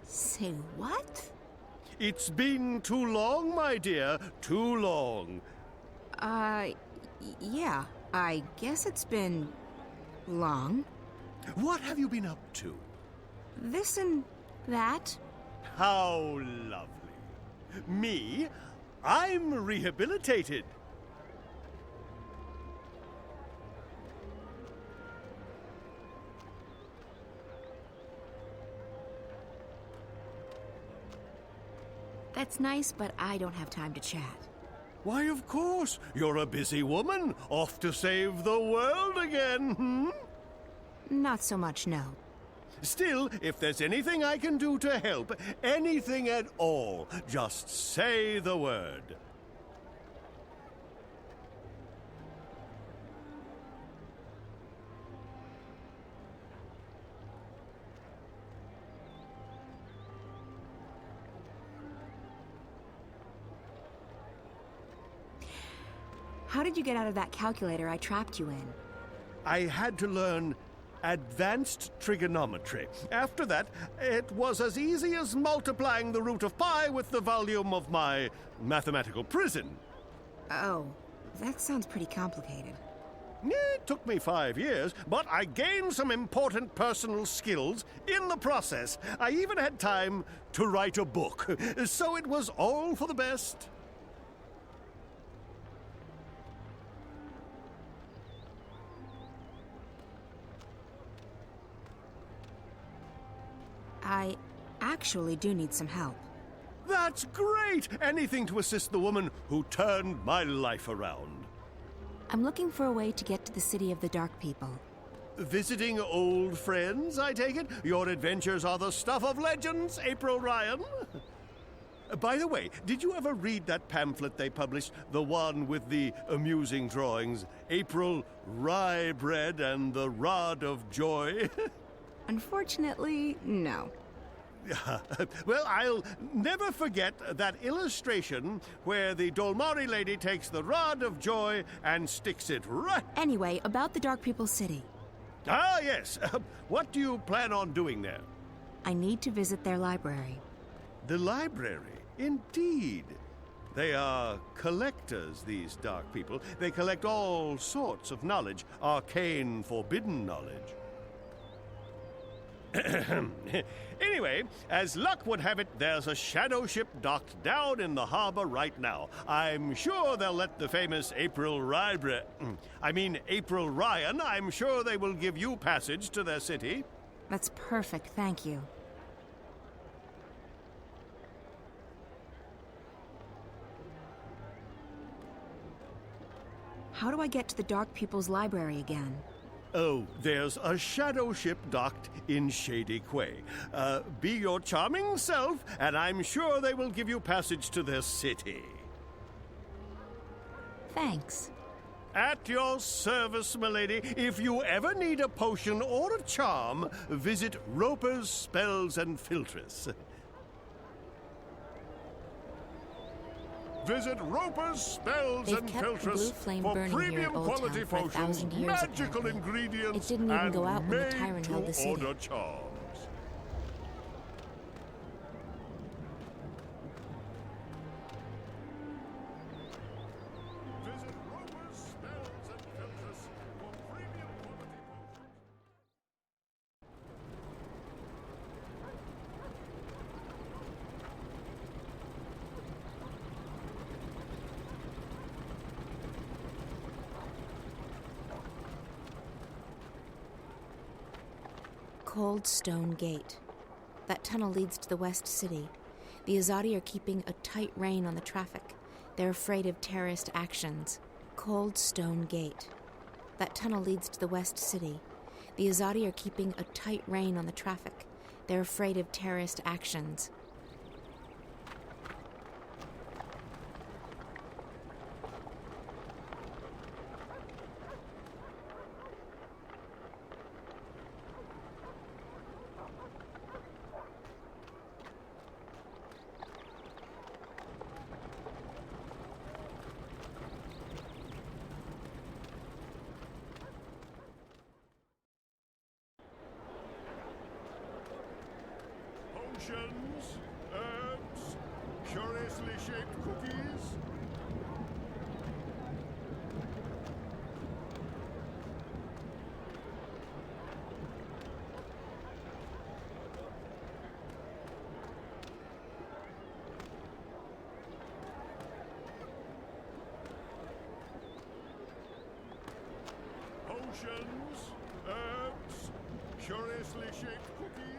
Say what? It's been too long, my dear. Too long. Yeah. I guess it's been... long. What have you been up to? This and that. How lovely. Me? I'm rehabilitated. That's nice, but I don't have time to chat. Why, of course. You're a busy woman, off to save the world again, hmm? Not so much, no. Still, if there's anything I can do to help, anything at all, just say the word. How did you get out of that calculator I trapped you in? I had to learn advanced trigonometry. After that, it was as easy as multiplying the root of pi with the volume of my mathematical prison. Oh, that sounds pretty complicated. It took me 5 years, but I gained some important personal skills in the process. I even had time to write a book, so it was all for the best. I actually do need some help. That's great! Anything to assist the woman who turned my life around. I'm looking for a way to get to the city of the Dark People. Visiting old friends, I take it? Your adventures are the stuff of legends, April Ryan. By the way, did you ever read that pamphlet they published? The one with the amusing drawings? April Rye Bread and the Rod of Joy? Unfortunately, no. Well, I'll never forget that illustration where the Dolmari lady takes the Rod of Joy and sticks it right... Anyway, about the Dark People City. Ah, yes. What do you plan on doing there? I need to visit their library. The library? Indeed. They are collectors, these dark people. They collect all sorts of knowledge, arcane, forbidden knowledge. Anyway, as luck would have it, there's a shadow ship docked down in the harbor right now. I'm sure they'll let the famous April Ryan, I'm sure they will give you passage to their city. That's perfect, thank you. How do I get to the Dark People's Library again? Oh, there's a shadow ship docked in Shady Quay. Be your charming self, and I'm sure they will give you passage to their city. Thanks. At your service, milady. If you ever need a potion or a charm, visit Roper's Spells and Filtress. Visit Roper's Spells They've and kept the blue Filtress flame for burning here premium at Old quality Town for potions, 1,000 years, magical apparently. ingredients, It didn't even and go out when the tyrant held the city. made-to-order charms. Visit Roper's Spells and Filtress for premium quality potions. Cold Stone Gate. That tunnel leads to the West City. The Azadi are keeping a tight rein on the traffic. They're afraid of terrorist actions. Cold Stone Gate. That tunnel leads to the West City. The Azadi are keeping a tight rein on the traffic. They're afraid of terrorist actions. Potions, herbs, curiously shaped cookies. Potions, herbs, curiously shaped cookies.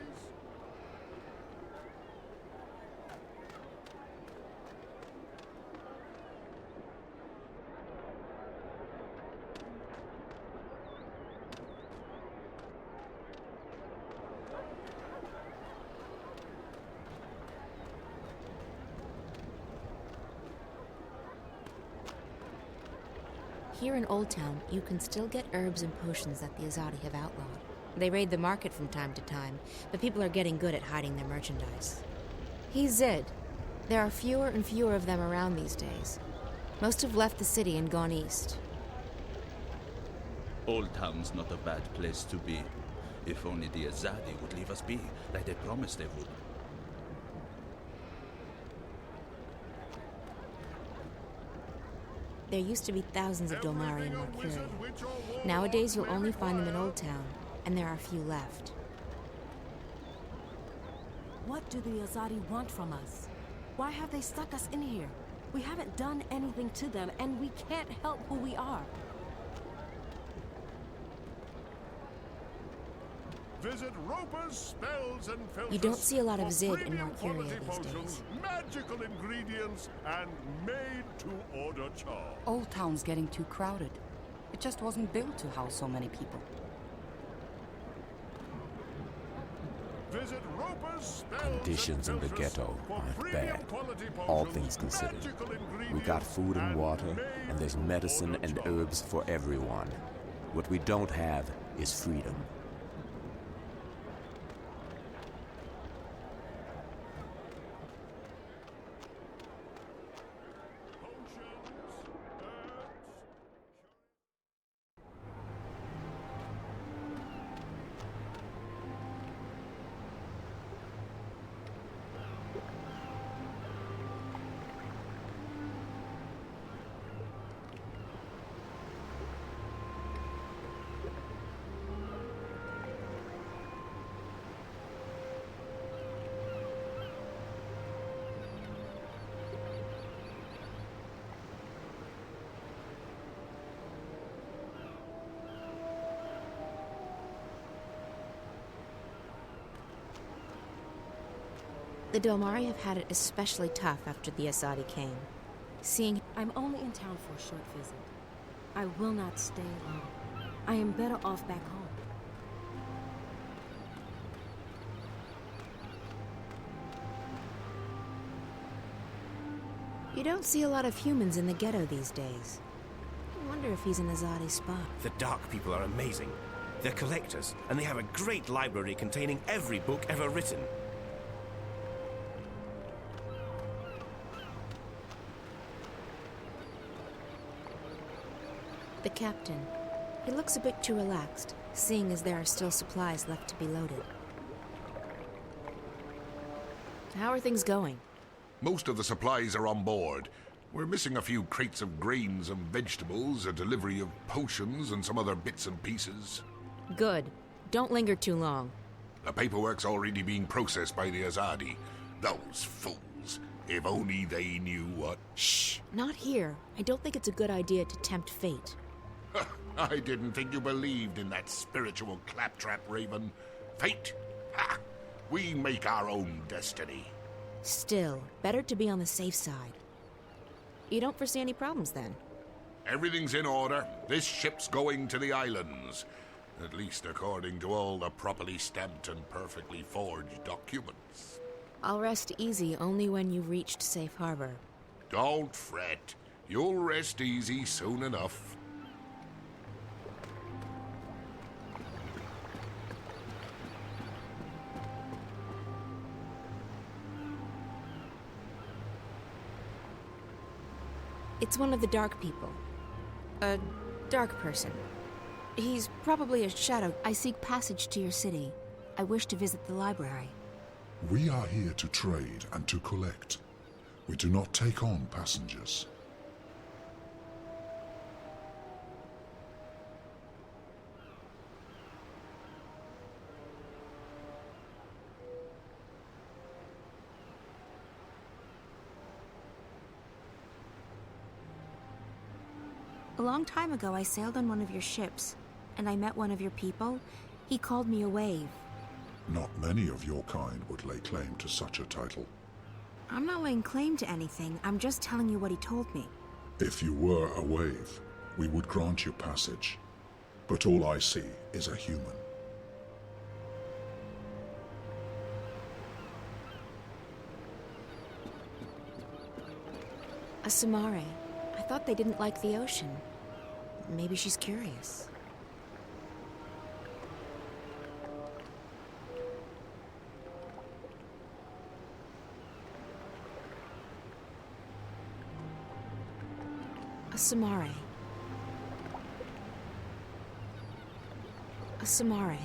Here in Old Town, you can still get herbs and potions that the Azadi have outlawed. They raid the market from time to time, but people are getting good at hiding their merchandise. He's Zid. There are fewer and fewer of them around these days. Most have left the city and gone east. Old Town's not a bad place to be. If only the Azadi would leave us be, like they promised they would. There used to be thousands of Dolmari in Mercuria. Nowadays, you'll only find them in Old Town, and there are few left. What do the Azadi want from us? Why have they stuck us in here? We haven't done anything to them, and we can't help who we are. Visit Roper's Spells and Filtress. You don't see a lot of for Zid in premium Mercuria quality these potions, days. magical ingredients, and made-to-order charms. Old Town's getting too crowded. It just wasn't built to house so many people. Visit Roper's Spells Conditions in and the Filtress ghetto for aren't premium bad, quality all potions, things considered. magical We got ingredients, food and water, and there's medicine and herbs for everyone. What we don't have is freedom. The Delmari have had it especially tough after the Azadi came. Seeing... I'm only in town for a short visit. I will not stay long. I am better off back home. You don't see a lot of humans in the ghetto these days. I wonder if he's in Azadi's spot. The Dark People are amazing. They're collectors, and they have a great library containing every book ever written. The captain. He looks a bit too relaxed, seeing as there are still supplies left to be loaded. How are things going? Most of the supplies are on board. We're missing a few crates of grains and vegetables, a delivery of potions, and some other bits and pieces. Good. Don't linger too long. The paperwork's already being processed by the Azadi. Those fools. If only they knew what... Shh! Not here. I don't think it's a good idea to tempt fate. I didn't think you believed in that spiritual claptrap, Raven. Fate? Ha! We make our own destiny. Still, better to be on the safe side. You don't foresee any problems, then? Everything's in order. This ship's going to the islands. At least according to all the properly stamped and perfectly forged documents. I'll rest easy only when you've reached safe harbor. Don't fret. You'll rest easy soon enough. It's one of the Dark People. A dark person. He's probably a shadow. I seek passage to your city. I wish to visit the library. We are here to trade and to collect. We do not take on passengers. A long time ago, I sailed on one of your ships, and I met one of your people. He called me a wave. Not many of your kind would lay claim to such a title. I'm not laying claim to anything. I'm just telling you what he told me. If you were a wave, we would grant you passage. But all I see is a human. A Samare. I thought they didn't like the ocean. Maybe she's curious. A Samare. A Samare.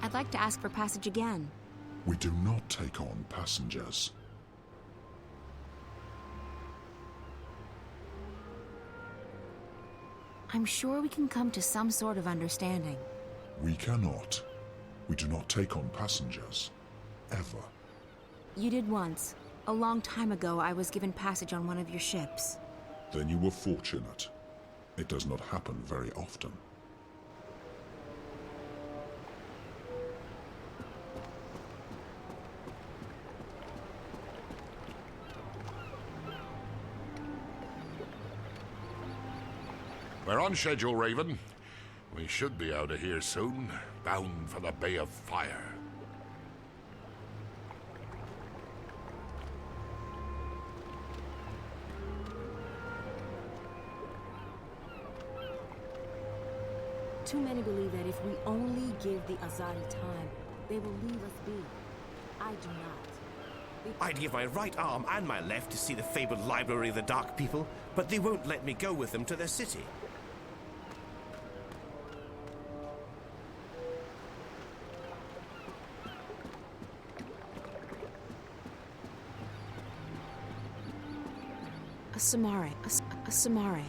I'd like to ask for passage again. We do not take on passengers. I'm sure we can come to some sort of understanding. We cannot. We do not take on passengers. Ever. You did once. A long time ago, I was given passage on one of your ships. Then you were fortunate. It does not happen very often. We're on schedule, Raven. We should be out of here soon, bound for the Bay of Fire. Too many believe that if we only give the Azadi time, they will leave us be. I do not. I'd give my right arm and my left to see the fabled Library of the Dark People, but they won't let me go with them to their city. A Samare. A Samare.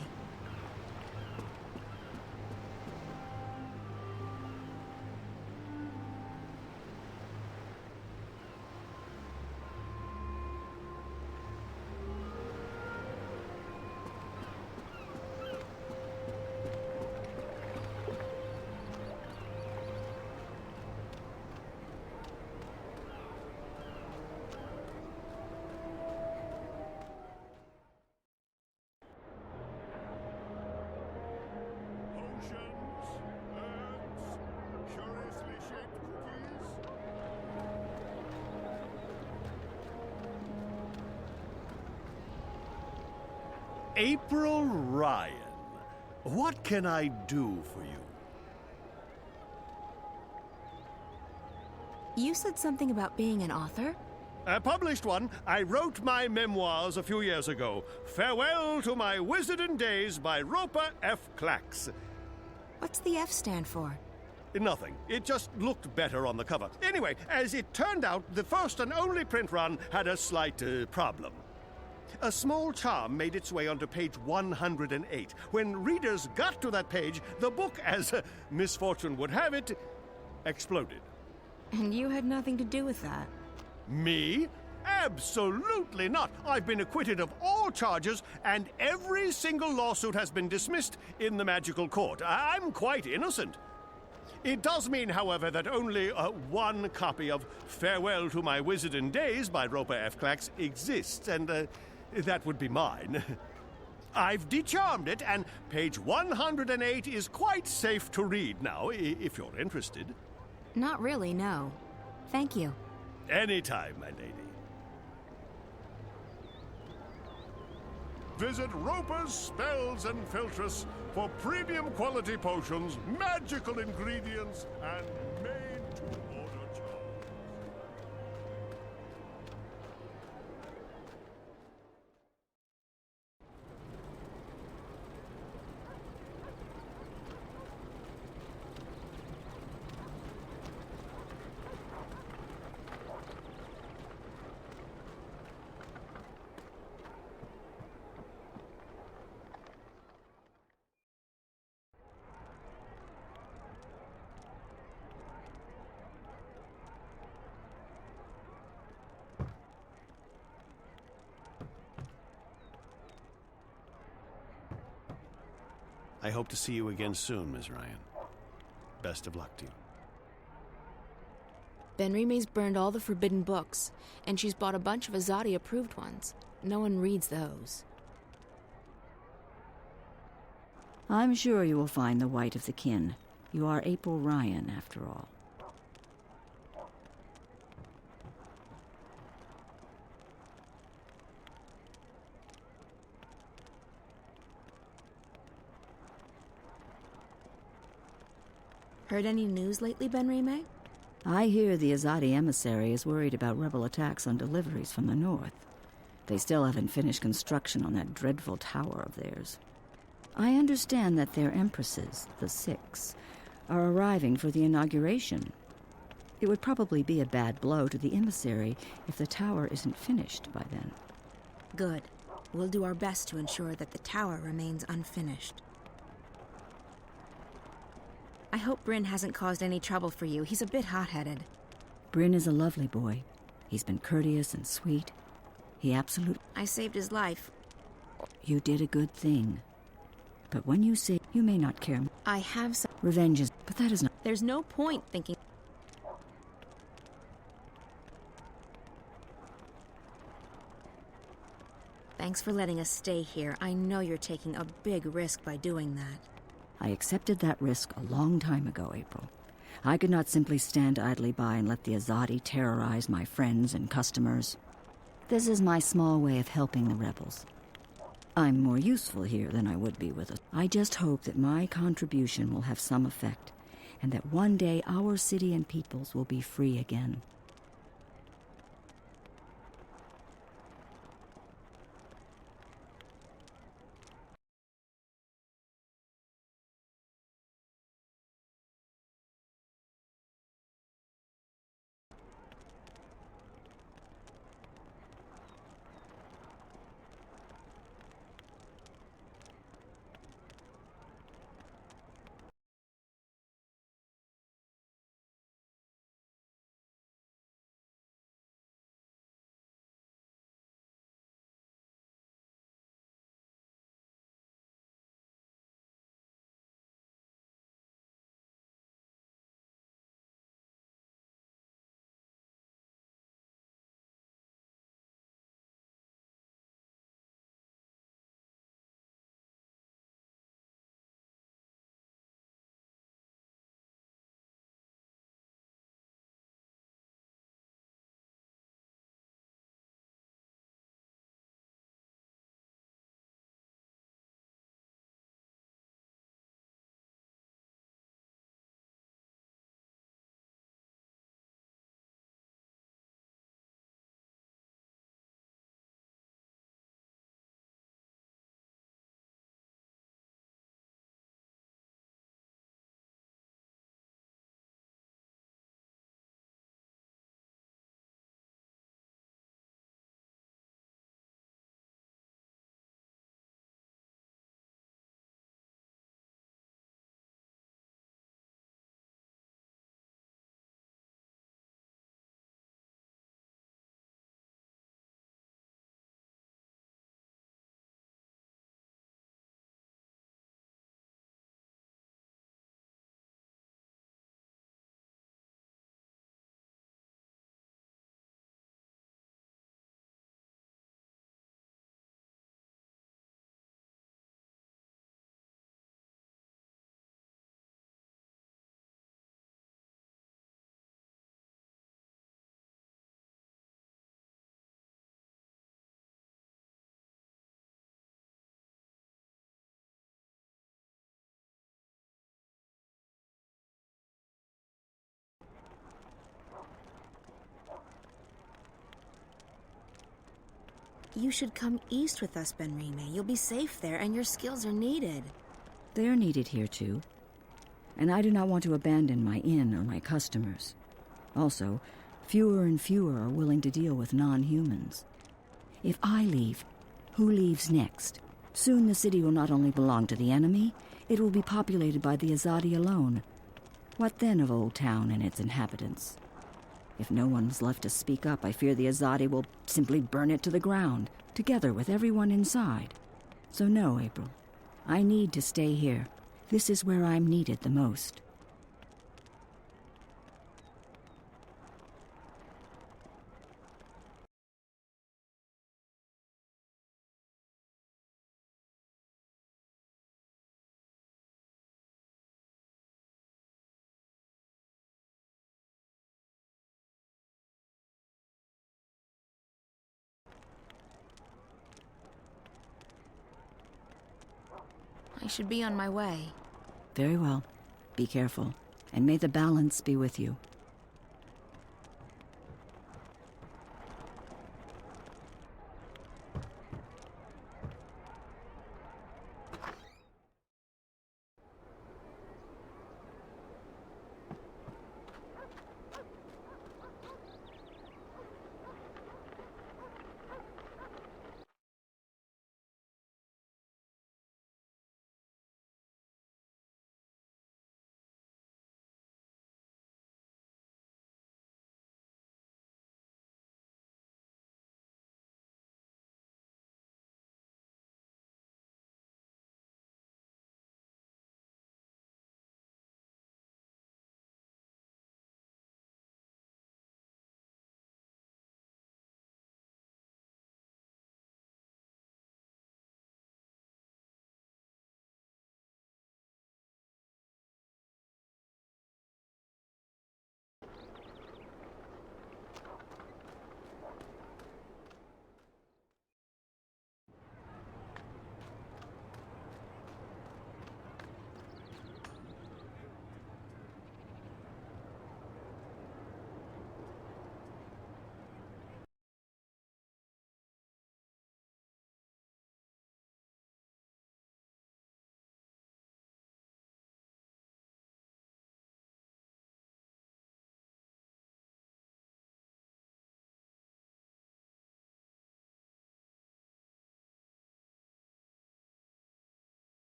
April Ryan, what can I do for you? You said something about being an author? I published one. I wrote my memoirs a few years ago. Farewell to My Wizarding Days by Roper F. Clax. What's the F stand for? Nothing. It just looked better on the cover. Anyway, as it turned out, the first and only print run had a slight problem. A small charm made its way onto page 108. When readers got to that page, the book, as misfortune would have it, exploded. And you had nothing to do with that. Me? Absolutely not. I've been acquitted of all charges, and every single lawsuit has been dismissed in the magical court. I'm quite innocent. It does mean, however, that only one copy of Farewell to My Wizarding Days by Roper F. Clax exists, and that would be mine. I've decharmed it, and page 108 is quite safe to read now, if you're interested. Not really, no. Thank you. Anytime, my lady. Visit Roper's Spells and Filtress for premium quality potions, magical ingredients, and made-to-order charms. I hope to see you again soon, Ms. Ryan. Best of luck to you. Benrime's burned all the forbidden books, and she's bought a bunch of Azadi-approved ones. No one reads those. I'm sure you will find the white of the kin. You are April Ryan, after all. Heard any news lately, Benrime? I hear the Azadi emissary is worried about rebel attacks on deliveries from the north. They still haven't finished construction on that dreadful tower of theirs. I understand that their empresses, the Six, are arriving for the inauguration. It would probably be a bad blow to the emissary if the tower isn't finished by then. Good. We'll do our best to ensure that the tower remains unfinished. I hope Bryn hasn't caused any trouble for you. He's a bit hot-headed. Bryn is a lovely boy. He's been courteous and sweet. He absolutely... I saved his life. You did a good thing. But when you say you may not care... I have some... Revenge is... But that is not... There's no point thinking... Thanks for letting us stay here. I know you're taking a big risk by doing that. I accepted that risk a long time ago, April. I could not simply stand idly by and let the Azadi terrorize my friends and customers. This is my small way of helping the rebels. I'm more useful here than I would be with us. I just hope that my contribution will have some effect, and that one day our city and peoples will be free again. You should come east with us, Benrime. You'll be safe there, and your skills are needed. They're needed here, too. And I do not want to abandon my inn or my customers. Also, fewer and fewer are willing to deal with non-humans. If I leave, who leaves next? Soon the city will not only belong to the enemy, it will be populated by the Azadi alone. What then of Old Town and its inhabitants? If no one's left to speak up, I fear the Azadi will simply burn it to the ground, together with everyone inside. So no, April. I need to stay here. This is where I'm needed the most. I should be on my way. Very well. Be careful, and may the balance be with you.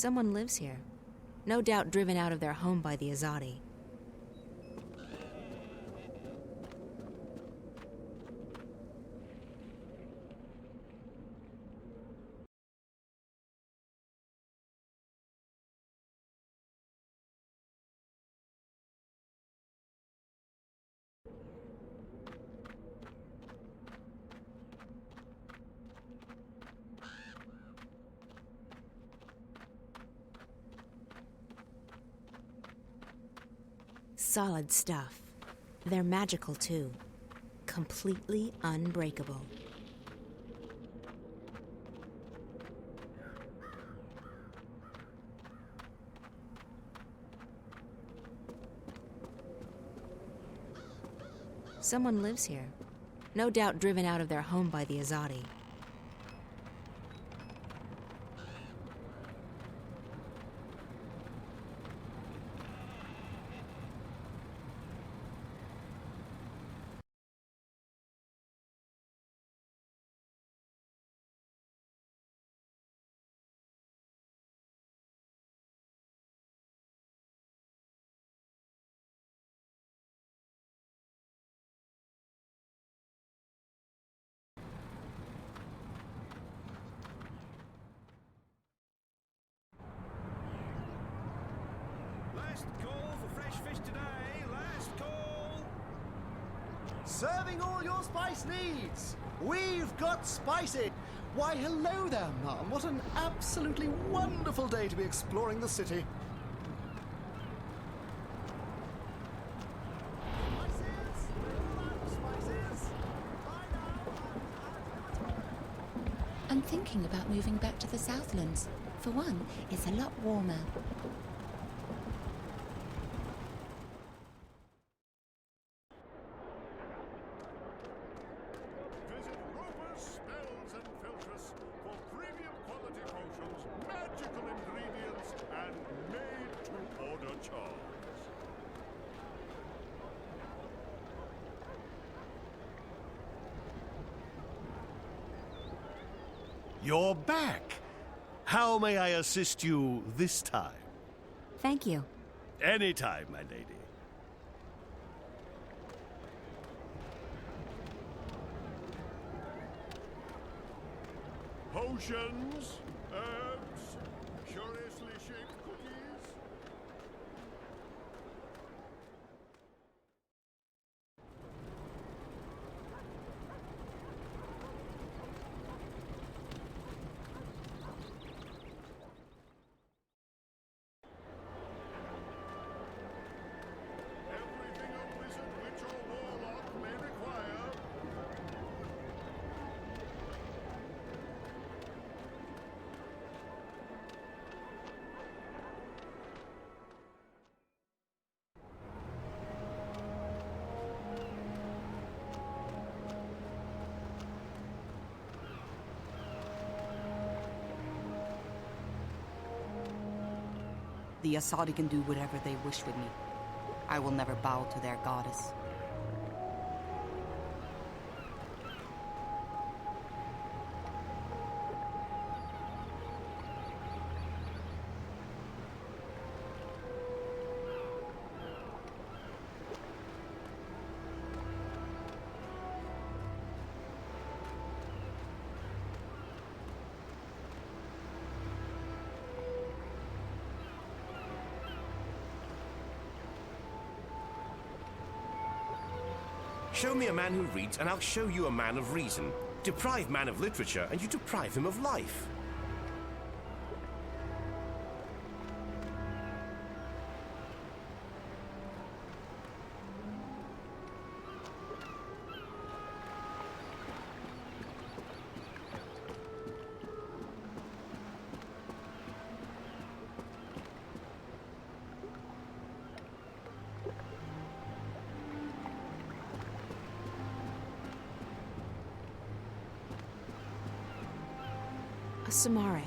Someone lives here. No doubt driven out of their home by the Azadi. Solid stuff. They're magical too. Completely unbreakable. Someone lives here. No doubt driven out of their home by the Azadi. Last call for fresh fish today. Last call. Serving all your spice needs. We've got spices. Why, hello there, Mum. What an absolutely wonderful day to be exploring the city. I'm thinking about moving back to the Southlands. For one, it's a lot warmer. Visit Roper's Spells and Filtress for premium quality potions, magical ingredients, and made-to-order charms. You're back. How may I assist you this time? Thank you. Anytime, my lady. Potions, herbs, curiously shaped cookies. Everything a wizard, witch, or warlock may require. The Azadi can do whatever they wish with me. I will never bow to their goddess. Show me a man who reads, and I'll show you a man of reason. Deprive man of literature, and you deprive him of life. A Samare.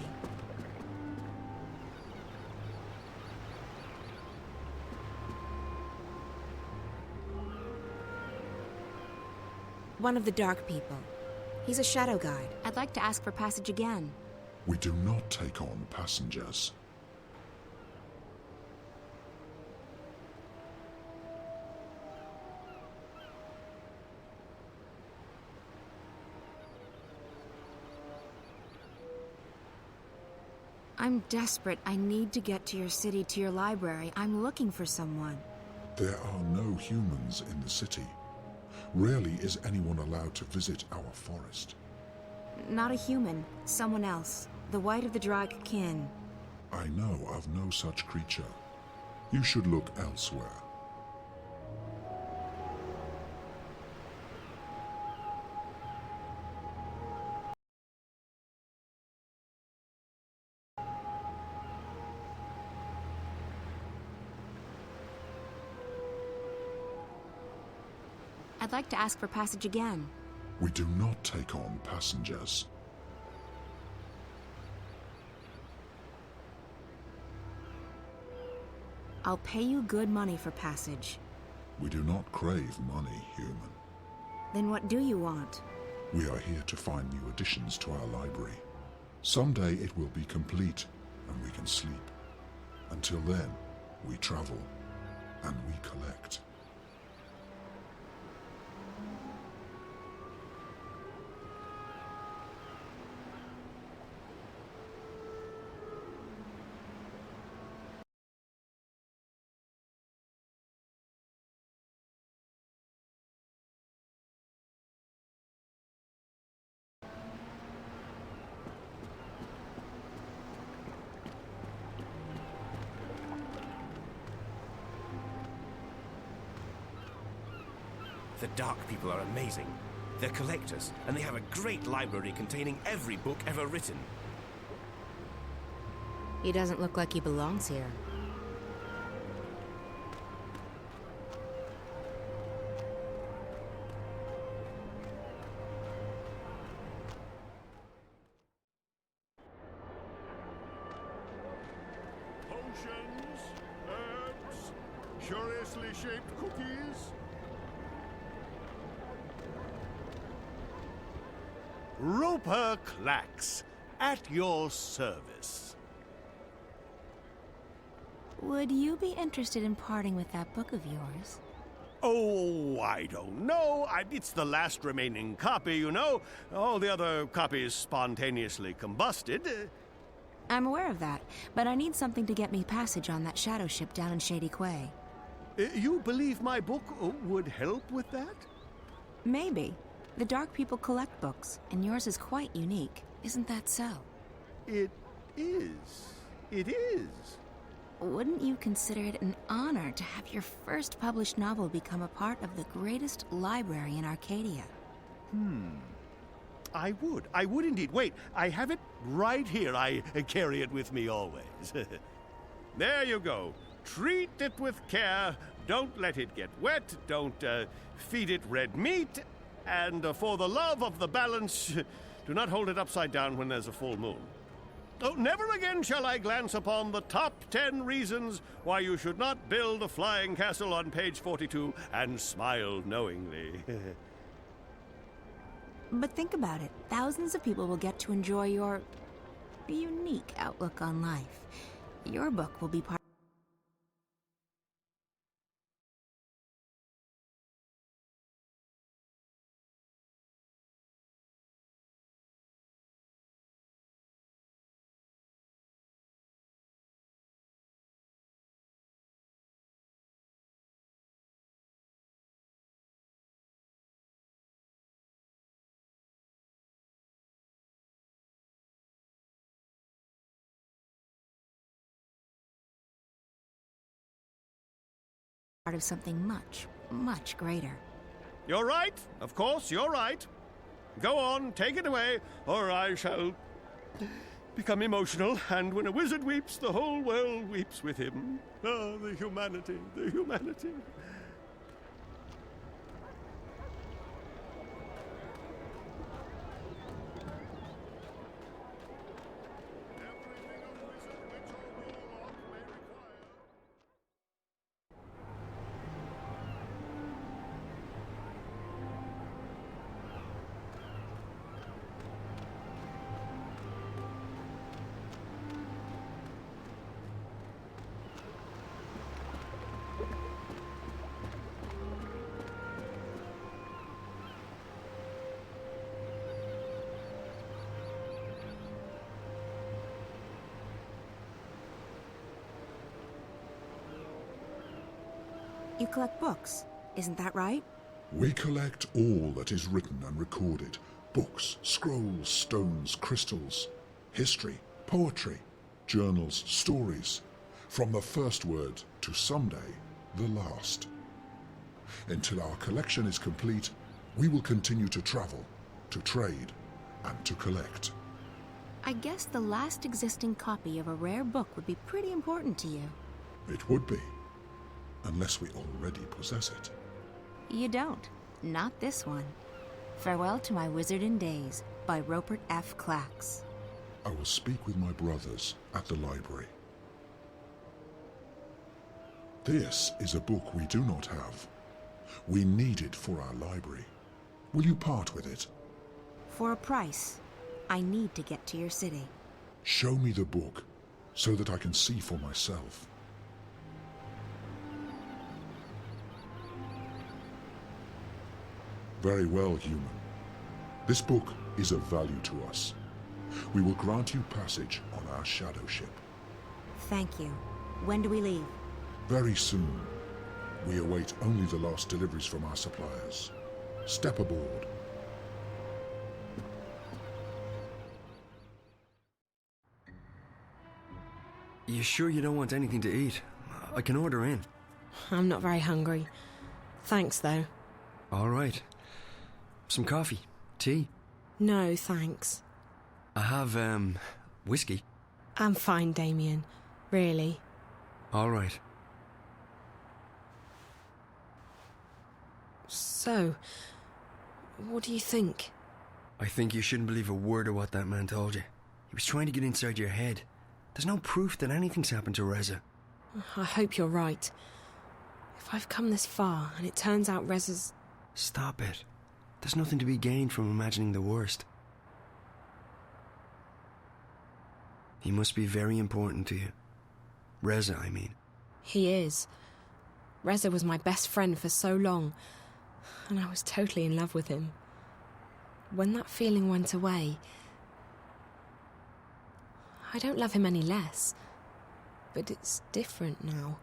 One of the Dark People. He's a shadow guide. I'd like to ask for passage again. We do not take on passengers. I'm desperate. I need to get to your city, to your library. I'm looking for someone. There are no humans in the city. Rarely is anyone allowed to visit our forest. Not a human. Someone else. The white of the Drag kin. I know of no such creature. You should look elsewhere. I'd like to ask for passage again. We do not take on passengers. I'll pay you good money for passage. We do not crave money, human. Then what do you want? We are here to find new additions to our library. Someday it will be complete, and we can sleep. Until then, we travel, and we collect. The Dark People are amazing. They're collectors, and they have a great library containing every book ever written. He doesn't look like he belongs here. Potions, herbs, curiously shaped cookies. Roper Clacks, at your service. Would you be interested in parting with that book of yours? Oh, I don't know. It's the last remaining copy, you know. All the other copies spontaneously combusted. I'm aware of that, but I need something to get me passage on that shadow ship down in Shady Quay. You believe my book would help with that? Maybe. The Dark People collect books, and yours is quite unique. Isn't that so? It is. It is. Wouldn't you consider it an honor to have your first published novel become a part of the greatest library in Arcadia? I would. I would indeed. Wait, I have it right here. I carry it with me always. There you go. Treat it with care. Don't let it get wet. Don't feed it red meat. And for the love of the balance, do not hold it upside down when there's a full moon. Oh, never again shall I glance upon the top 10 reasons why you should not build a flying castle on page 42 and smile knowingly. But think about it. Thousands of people will get to enjoy your unique outlook on life. Your book will be part of something much, much greater. You're right. Of course, you're right. Go on, take it away, or I shall become emotional, and when a wizard weeps, the whole world weeps with him. Ah, the humanity, the humanity. You collect books, isn't that right? We collect all that is written and recorded. Books, scrolls, stones, crystals, history, poetry, journals, stories. From the first word to someday, the last. Until our collection is complete, we will continue to travel, to trade, and to collect. I guess the last existing copy of a rare book would be pretty important to you. It would be, unless we already possess it. You don't. Not this one. Farewell to My Wizarding Days by Rupert F. Clacks. I will speak with my brothers at the library. This is a book we do not have. We need it for our library. Will you part with it? For a price. I need to get to your city. Show me the book, so that I can see for myself. Very well, human. This book is of value to us. We will grant you passage on our shadow ship. Thank you. When do we leave? Very soon. We await only the last deliveries from our suppliers. Step aboard. You sure you don't want anything to eat? I can order in. I'm not very hungry. Thanks, though. All right. Some coffee? Tea? No, thanks. I have, whiskey. I'm fine, Damien. Really. All right. So, what do you think? I think you shouldn't believe a word of what that man told you. He was trying to get inside your head. There's no proof that anything's happened to Reza. I hope you're right. If I've come this far and it turns out Reza's... Stop it. There's nothing to be gained from imagining the worst. He must be very important to you. Reza, I mean. He is. Reza was my best friend for so long, and I was totally in love with him. When that feeling went away, I don't love him any less, but it's different now.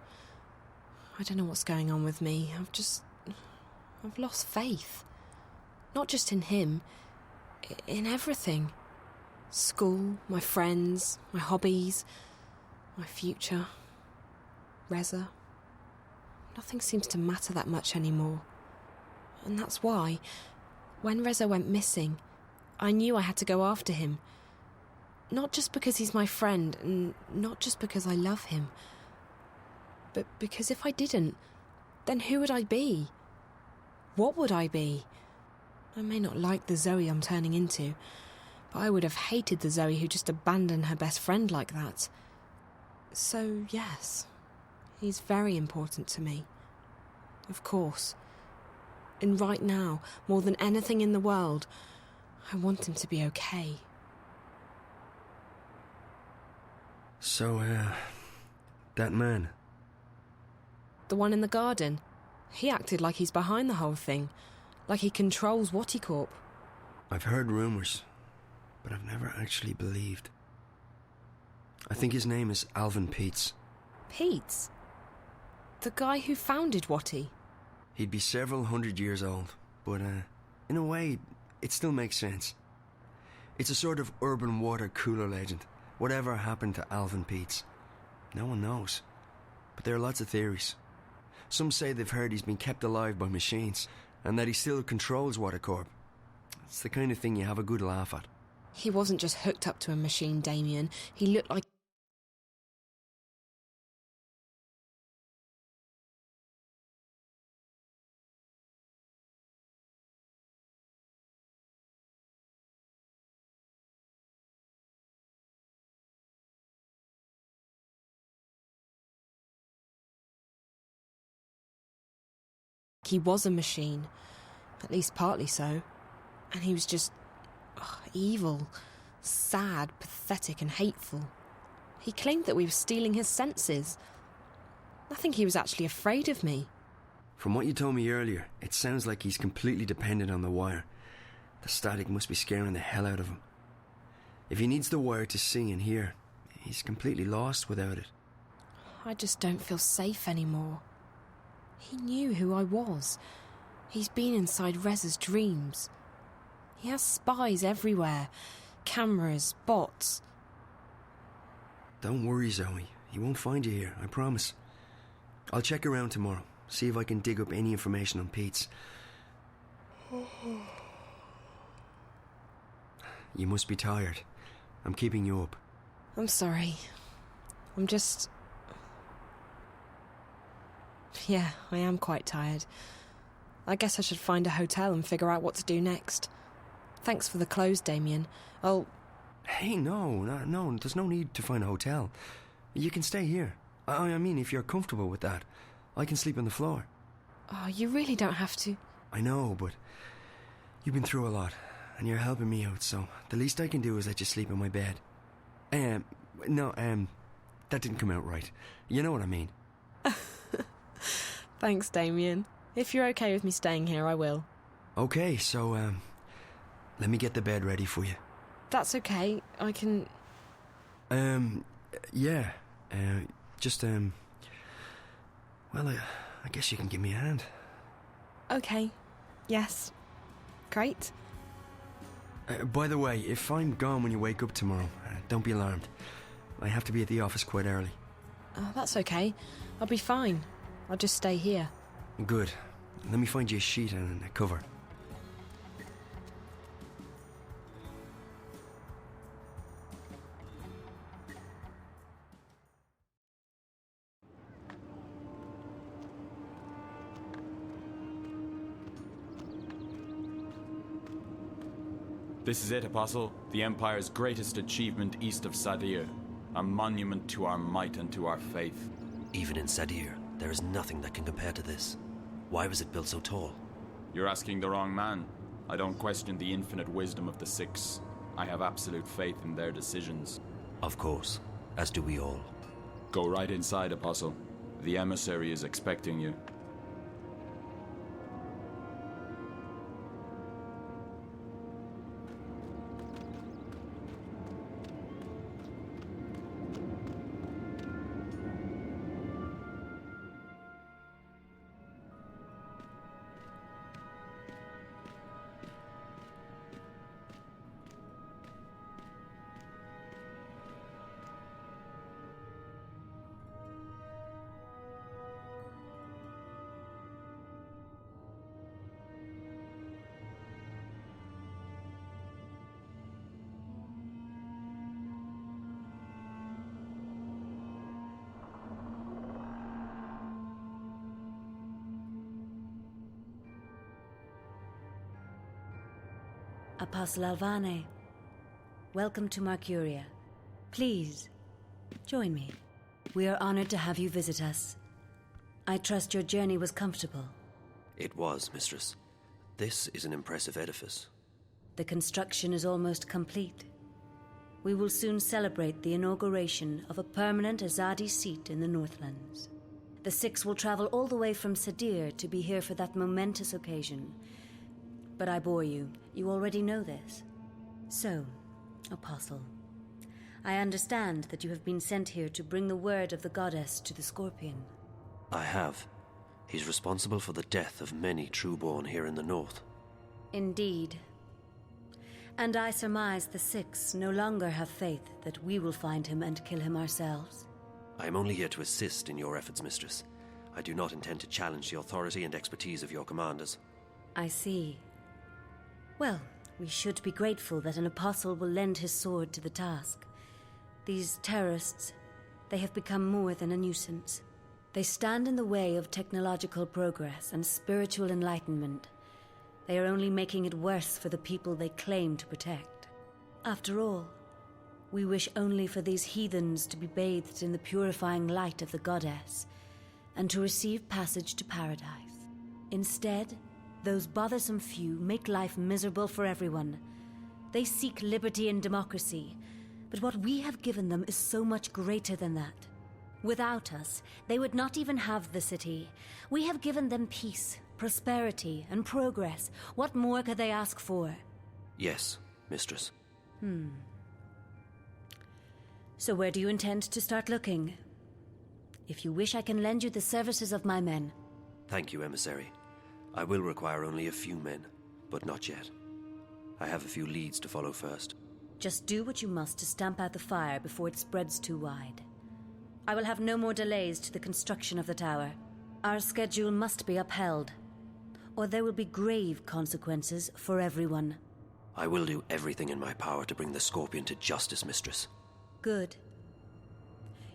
I don't know what's going on with me. I've lost faith. Not just in him, in everything. School, my friends, my hobbies, my future, Reza. Nothing seems to matter that much anymore. And that's why, when Reza went missing, I knew I had to go after him. Not just because he's my friend, and not just because I love him, but because if I didn't, then who would I be? What would I be? I may not like the Zoe I'm turning into, but I would have hated the Zoe who just abandoned her best friend like that. So, yes, he's very important to me. Of course. And right now, more than anything in the world, I want him to be okay. So, that man? The one in the garden. He acted like he's behind the whole thing. Like he controls Watticorp. I've heard rumours, but I've never actually believed. I think his name is Alvin Peets. Peets? The guy who founded Watty? He'd be several hundred years old, but in a way, it still makes sense. It's a sort of urban water cooler legend. Whatever happened to Alvin Peets? No one knows. But there are lots of theories. Some say they've heard he's been kept alive by machines, and that he still controls Watticorp. It's the kind of thing you have a good laugh at. He wasn't just hooked up to a machine, Damien. He looked like... He was a machine, at least partly so, and he was just evil, sad, pathetic and hateful. He claimed that we were stealing his senses. I think he was actually afraid of me. From what you told me earlier, it sounds like he's completely dependent on the wire. The static must be scaring the hell out of him. If he needs the wire to see and hear, he's completely lost without it. I just don't feel safe anymore. He knew who I was. He's been inside Reza's dreams. He has spies everywhere. Cameras, bots. Don't worry, Zoe. He won't find you here, I promise. I'll check around tomorrow, see if I can dig up any information on Pete's. You must be tired. I'm keeping you up. I'm sorry. I'm just... Yeah, I am quite tired. I guess I should find a hotel and figure out what to do next. Thanks for the clothes, Damien. Hey, no, there's no need to find a hotel. You can stay here. I mean, if you're comfortable with that, I can sleep on the floor. Oh, you really don't have to. I know, but you've been through a lot, and you're helping me out, so the least I can do is let you sleep in my bed. That didn't come out right. You know what I mean. Thanks, Damien. If you're okay with me staying here, I will. Okay, so, let me get the bed ready for you. That's okay. I can... Yeah. Well, I guess you can give me a hand. Okay. Yes. Great. By the way, if I'm gone when you wake up tomorrow, don't be alarmed. I have to be at the office quite early. That's okay. I'll be fine. I'll just stay here. Good. Let me find you a sheet and a cover. This is it, Apostle. The Empire's greatest achievement east of Sadir. A monument to our might and to our faith. Even in Sadir, there is nothing that can compare to this. Why was it built so tall? You're asking the wrong man. I don't question the infinite wisdom of the Six. I have absolute faith in their decisions. Of course, as do we all. Go right inside, Apostle. The emissary is expecting you. Apostle Alvane, welcome to Mercuria. Please, join me. We are honored to have you visit us. I trust your journey was comfortable. It was, Mistress. This is an impressive edifice. The construction is almost complete. We will soon celebrate the inauguration of a permanent Azadi seat in the Northlands. The Six will travel all the way from Sadir to be here for that momentous occasion. But I bore you. You already know this. So, Apostle, I understand that you have been sent here to bring the word of the goddess to the Scorpion. I have. He's responsible for the death of many trueborn here in the north. Indeed. And I surmise the Six no longer have faith that we will find him and kill him ourselves. I am only here to assist in your efforts, Mistress. I do not intend to challenge the authority and expertise of your commanders. I see. Well, we should be grateful that an apostle will lend his sword to the task. These terrorists, they have become more than a nuisance. They stand in the way of technological progress and spiritual enlightenment. They are only making it worse for the people they claim to protect. After all, we wish only for these heathens to be bathed in the purifying light of the goddess and to receive passage to paradise. Instead, those bothersome few make life miserable for everyone. They seek liberty and democracy, but what we have given them is so much greater than that. Without us, they would not even have the city. We have given them peace, prosperity, and progress. What more could they ask for? Yes, Mistress. So where do you intend to start looking? If you wish, I can lend you the services of my men. Thank you, emissary. I will require only a few men, but not yet. I have a few leads to follow first. Just do what you must to stamp out the fire before it spreads too wide. I will have no more delays to the construction of the tower. Our schedule must be upheld, or there will be grave consequences for everyone. I will do everything in my power to bring the Scorpion to justice, Mistress. Good.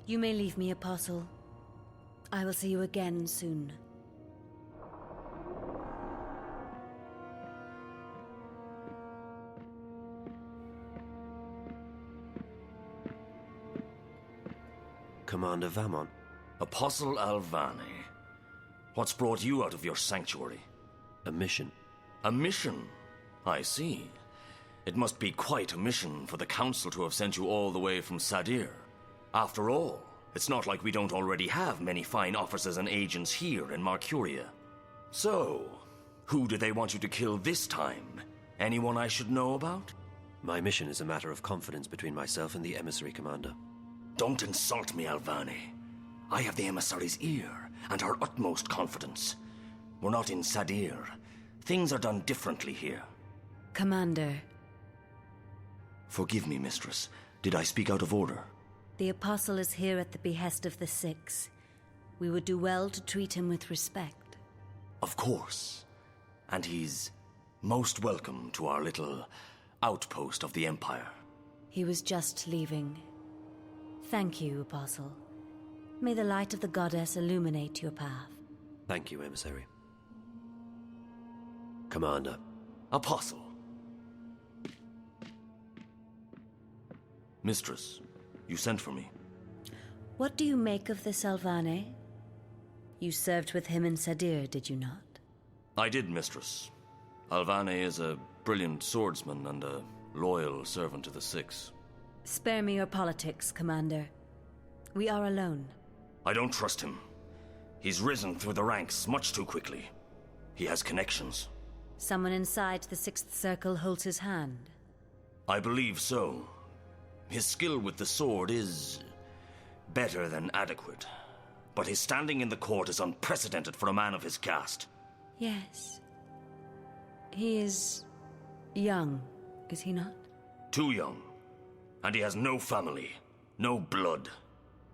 You may leave me, Apostle. I will see you again soon. Commander Vamon. Apostle Alvane. What's brought you out of your sanctuary? A mission. A mission? I see. It must be quite a mission for the Council to have sent you all the way from Sadir. After all, it's not like we don't already have many fine officers and agents here in Marcuria. So, who do they want you to kill this time? Anyone I should know about? My mission is a matter of confidence between myself and the emissary, Commander. Don't insult me, Alvane. I have the emissary's ear and her utmost confidence. We're not in Sadir. Things are done differently here. Commander. Forgive me, Mistress. Did I speak out of order? The Apostle is here at the behest of the Six. We would do well to treat him with respect. Of course. And he's most welcome to our little outpost of the Empire. He was just leaving. Thank you, Apostle. May the light of the Goddess illuminate your path. Thank you, emissary. Commander. Apostle. Mistress, you sent for me. What do you make of this Alvane? You served with him in Sadir, did you not? I did, Mistress. Alvane is a brilliant swordsman and a loyal servant to the Six. Spare me your politics, Commander. We are alone. I don't trust him. He's risen through the ranks much too quickly. He has connections. Someone inside the Sixth Circle holds his hand. I believe so. His skill with the sword is better than adequate. But his standing in the court is unprecedented for a man of his caste. Yes. He is young, is he not? Too young. And he has no family, no blood.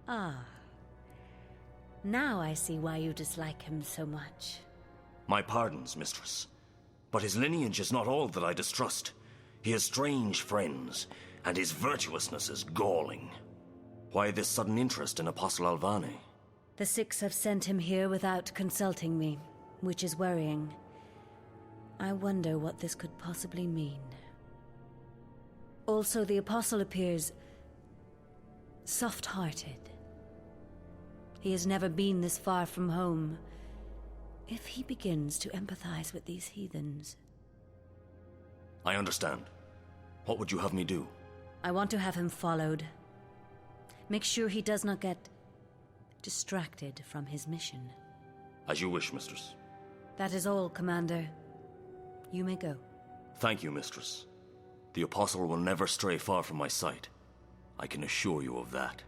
Ah. Now I see why you dislike him so much. My pardons, Mistress. But his lineage is not all that I distrust. He has strange friends, and his virtuousness is galling. Why this sudden interest in Apostle Alvane? The Six have sent him here without consulting me, which is worrying. I wonder what this could possibly mean. Also, the Apostle appears soft-hearted. He has never been this far from home. If he begins to empathize with these heathens... I understand. What would you have me do? I want to have him followed. Make sure he does not get distracted from his mission. As you wish, Mistress. That is all, Commander. You may go. Thank you, Mistress. The Apostle will never stray far from my sight. I can assure you of that.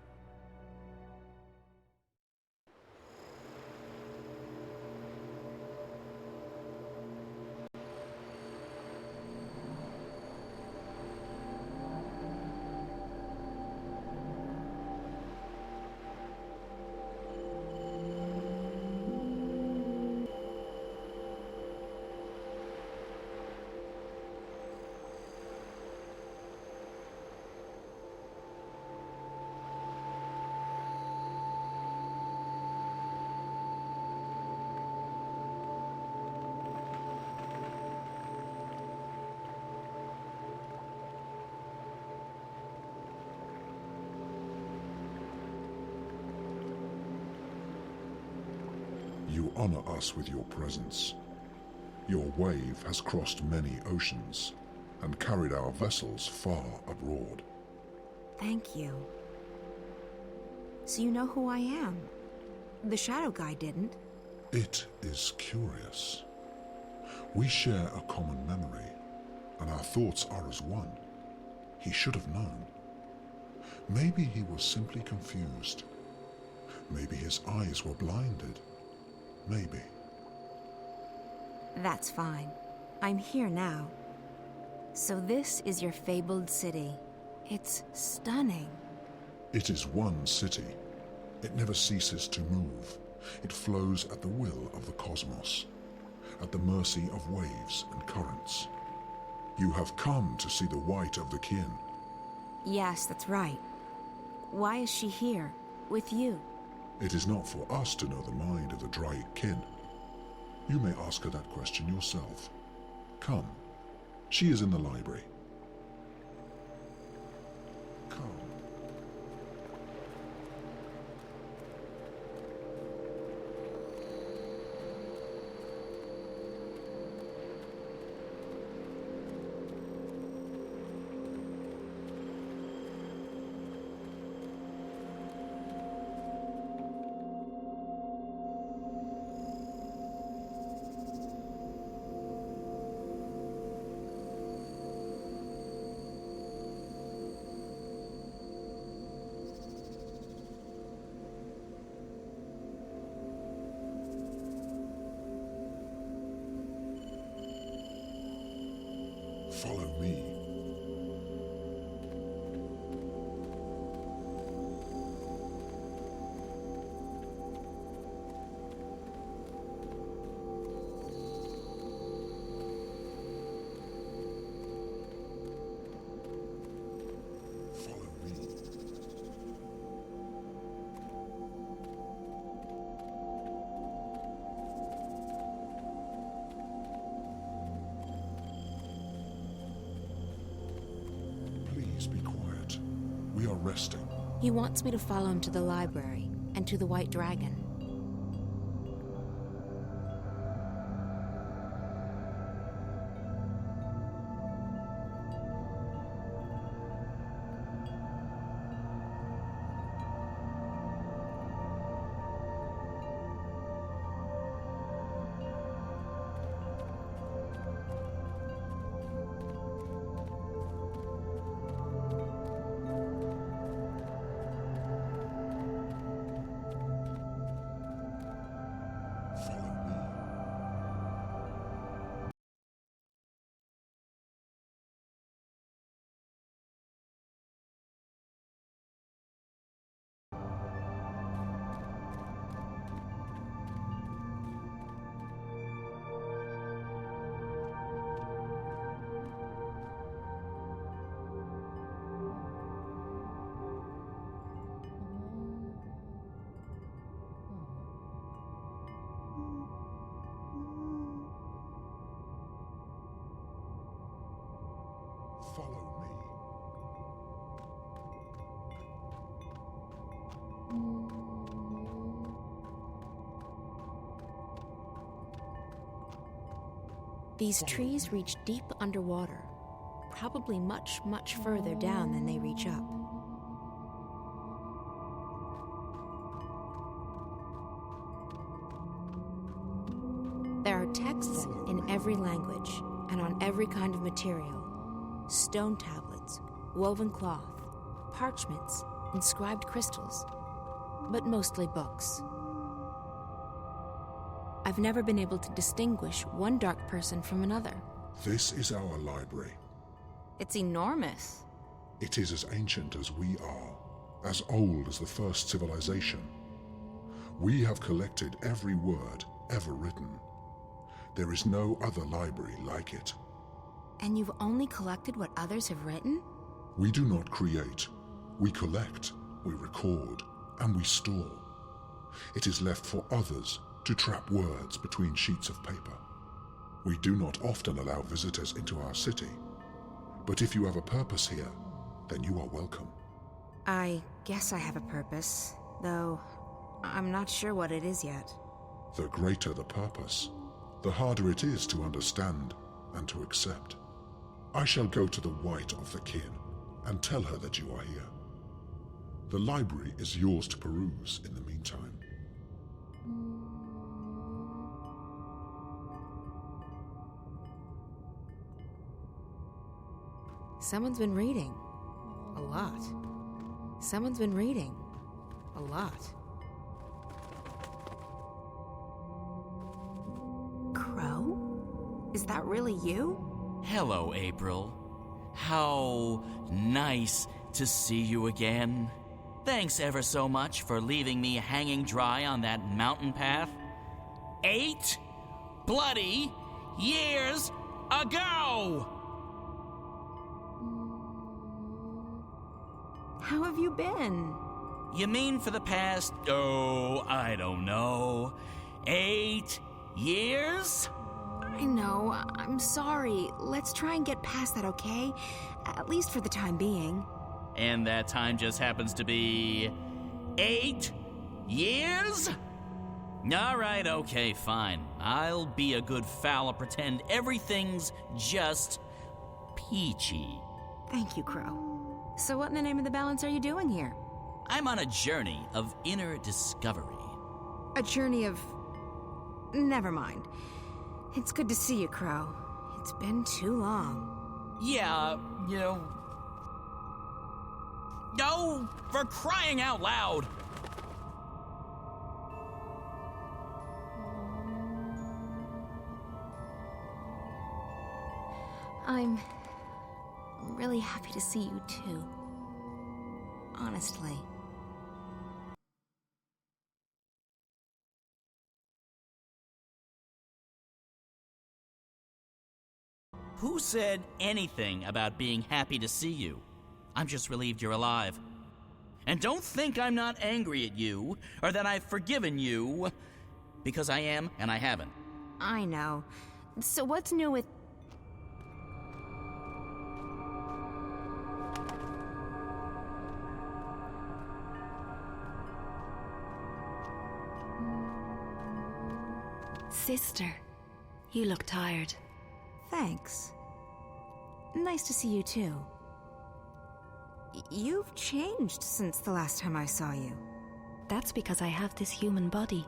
You honor us with your presence. Your wave has crossed many oceans and carried our vessels far abroad. Thank you. So you know who I am? The Shadow Guy didn't. It is curious. We share a common memory, and our thoughts are as one. He should have known. Maybe he was simply confused. Maybe his eyes were blinded. Maybe. That's fine. I'm here now. So this is your fabled city. It's stunning. It is one city. It never ceases to move. It flows at the will of the cosmos, at the mercy of waves and currents. You have come to see the white of the kin. Yes, that's right. Why is she here, with you? It is not for us to know the mind of the Dryad kin. You may ask her that question yourself. Come. She is in the library. Come. Follow me. Follow me. Please be quiet. We are resting. He wants me to follow him to the library and to the White Dragon. Follow me. These trees reach deep underwater, probably much, much further down than they reach up. There are texts in every language and on every kind of material. Stone tablets, woven cloth, parchments, inscribed crystals, but mostly books. I've never been able to distinguish one dark person from another. This is our library. It's enormous. It is as ancient as we are, as old as the first civilization. We have collected every word ever written. There is no other library like it. And you've only collected what others have written? We do not create. We collect, we record, and we store. It is left for others to trap words between sheets of paper. We do not often allow visitors into our city, but if you have a purpose here, then you are welcome. I guess I have a purpose, though I'm not sure what it is yet. The greater the purpose, the harder it is to understand and to accept. I shall go to the White of the Kin and tell her that you are here. The library is yours to peruse in the meantime. Someone's been reading. A lot. Someone's been reading. A lot. Crow? Is that really you? Hello, April. How nice to see you again. Thanks ever so much for leaving me hanging dry on that mountain path. 8 bloody years ago! How have you been? You mean for the past, I don't know, 8 years? I know. I'm sorry. Let's try and get past that, okay? At least for the time being. And that time just happens to be 8 years? All right, okay, fine. I'll be a good fowl and pretend everything's just peachy. Thank you, Crow. So what in the name of the balance are you doing here? I'm on a journey of inner discovery. A journey of... Never mind. It's good to see you, Crow. It's been too long. Yeah, you know... No, for crying out loud! I'm really happy to see you too. Honestly. Who said anything about being happy to see you? I'm just relieved you're alive. And don't think I'm not angry at you, or that I've forgiven you, because I am and I haven't. I know. So what's new with... Sister, you look tired. Thanks. Nice to see you too. You've changed since the last time I saw you. That's because I have this human body.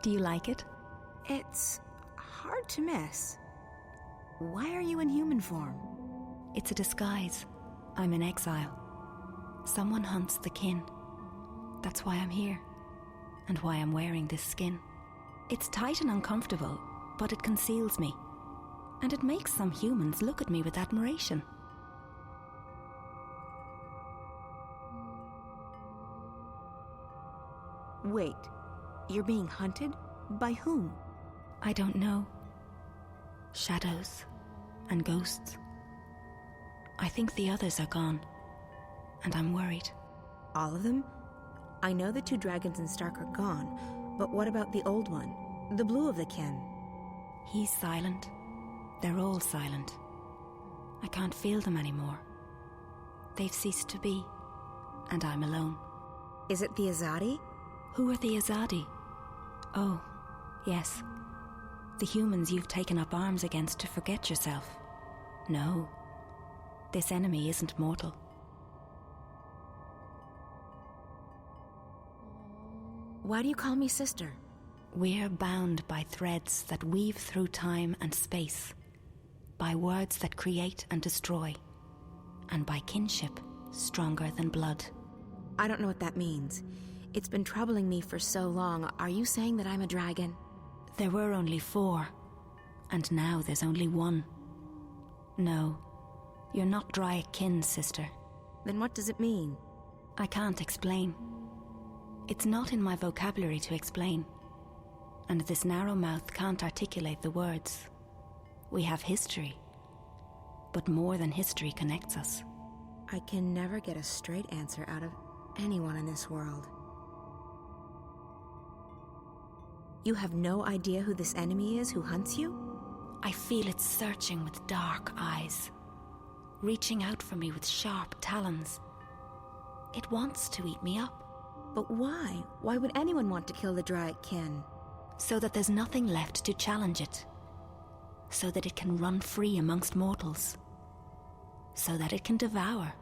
Do you like it? It's hard to miss. Why are you in human form? It's a disguise. I'm in exile. Someone hunts the kin. That's why I'm here. And why I'm wearing this skin. It's tight and uncomfortable, but it conceals me. And it makes some humans look at me with admiration. Wait, you're being hunted? By whom? I don't know. Shadows and ghosts. I think the others are gone, and I'm worried. All of them? I know the 2 dragons in Stark are gone, but what about the old one? The blue of the kin? He's silent. They're all silent. I can't feel them anymore. They've ceased to be, and I'm alone. Is it the Azadi? Who are the Azadi? Oh, yes. The humans you've taken up arms against to forget yourself. No. This enemy isn't mortal. Why do you call me sister? We're bound by threads that weave through time and space, by words that create and destroy, and by kinship stronger than blood. I don't know what that means. It's been troubling me for so long. Are you saying that I'm a dragon? There were only 4, and now there's only 1. No, you're not dry kin, sister. Then what does it mean? I can't explain. It's not in my vocabulary to explain. And this narrow mouth can't articulate the words. We have history. But more than history connects us. I can never get a straight answer out of anyone in this world. You have no idea who this enemy is who hunts you? I feel it searching with dark eyes, reaching out for me with sharp talons. It wants to eat me up. But why? Why would anyone want to kill the Dryad kin? So that there's nothing left to challenge it. So that it can run free amongst mortals. So that it can devour,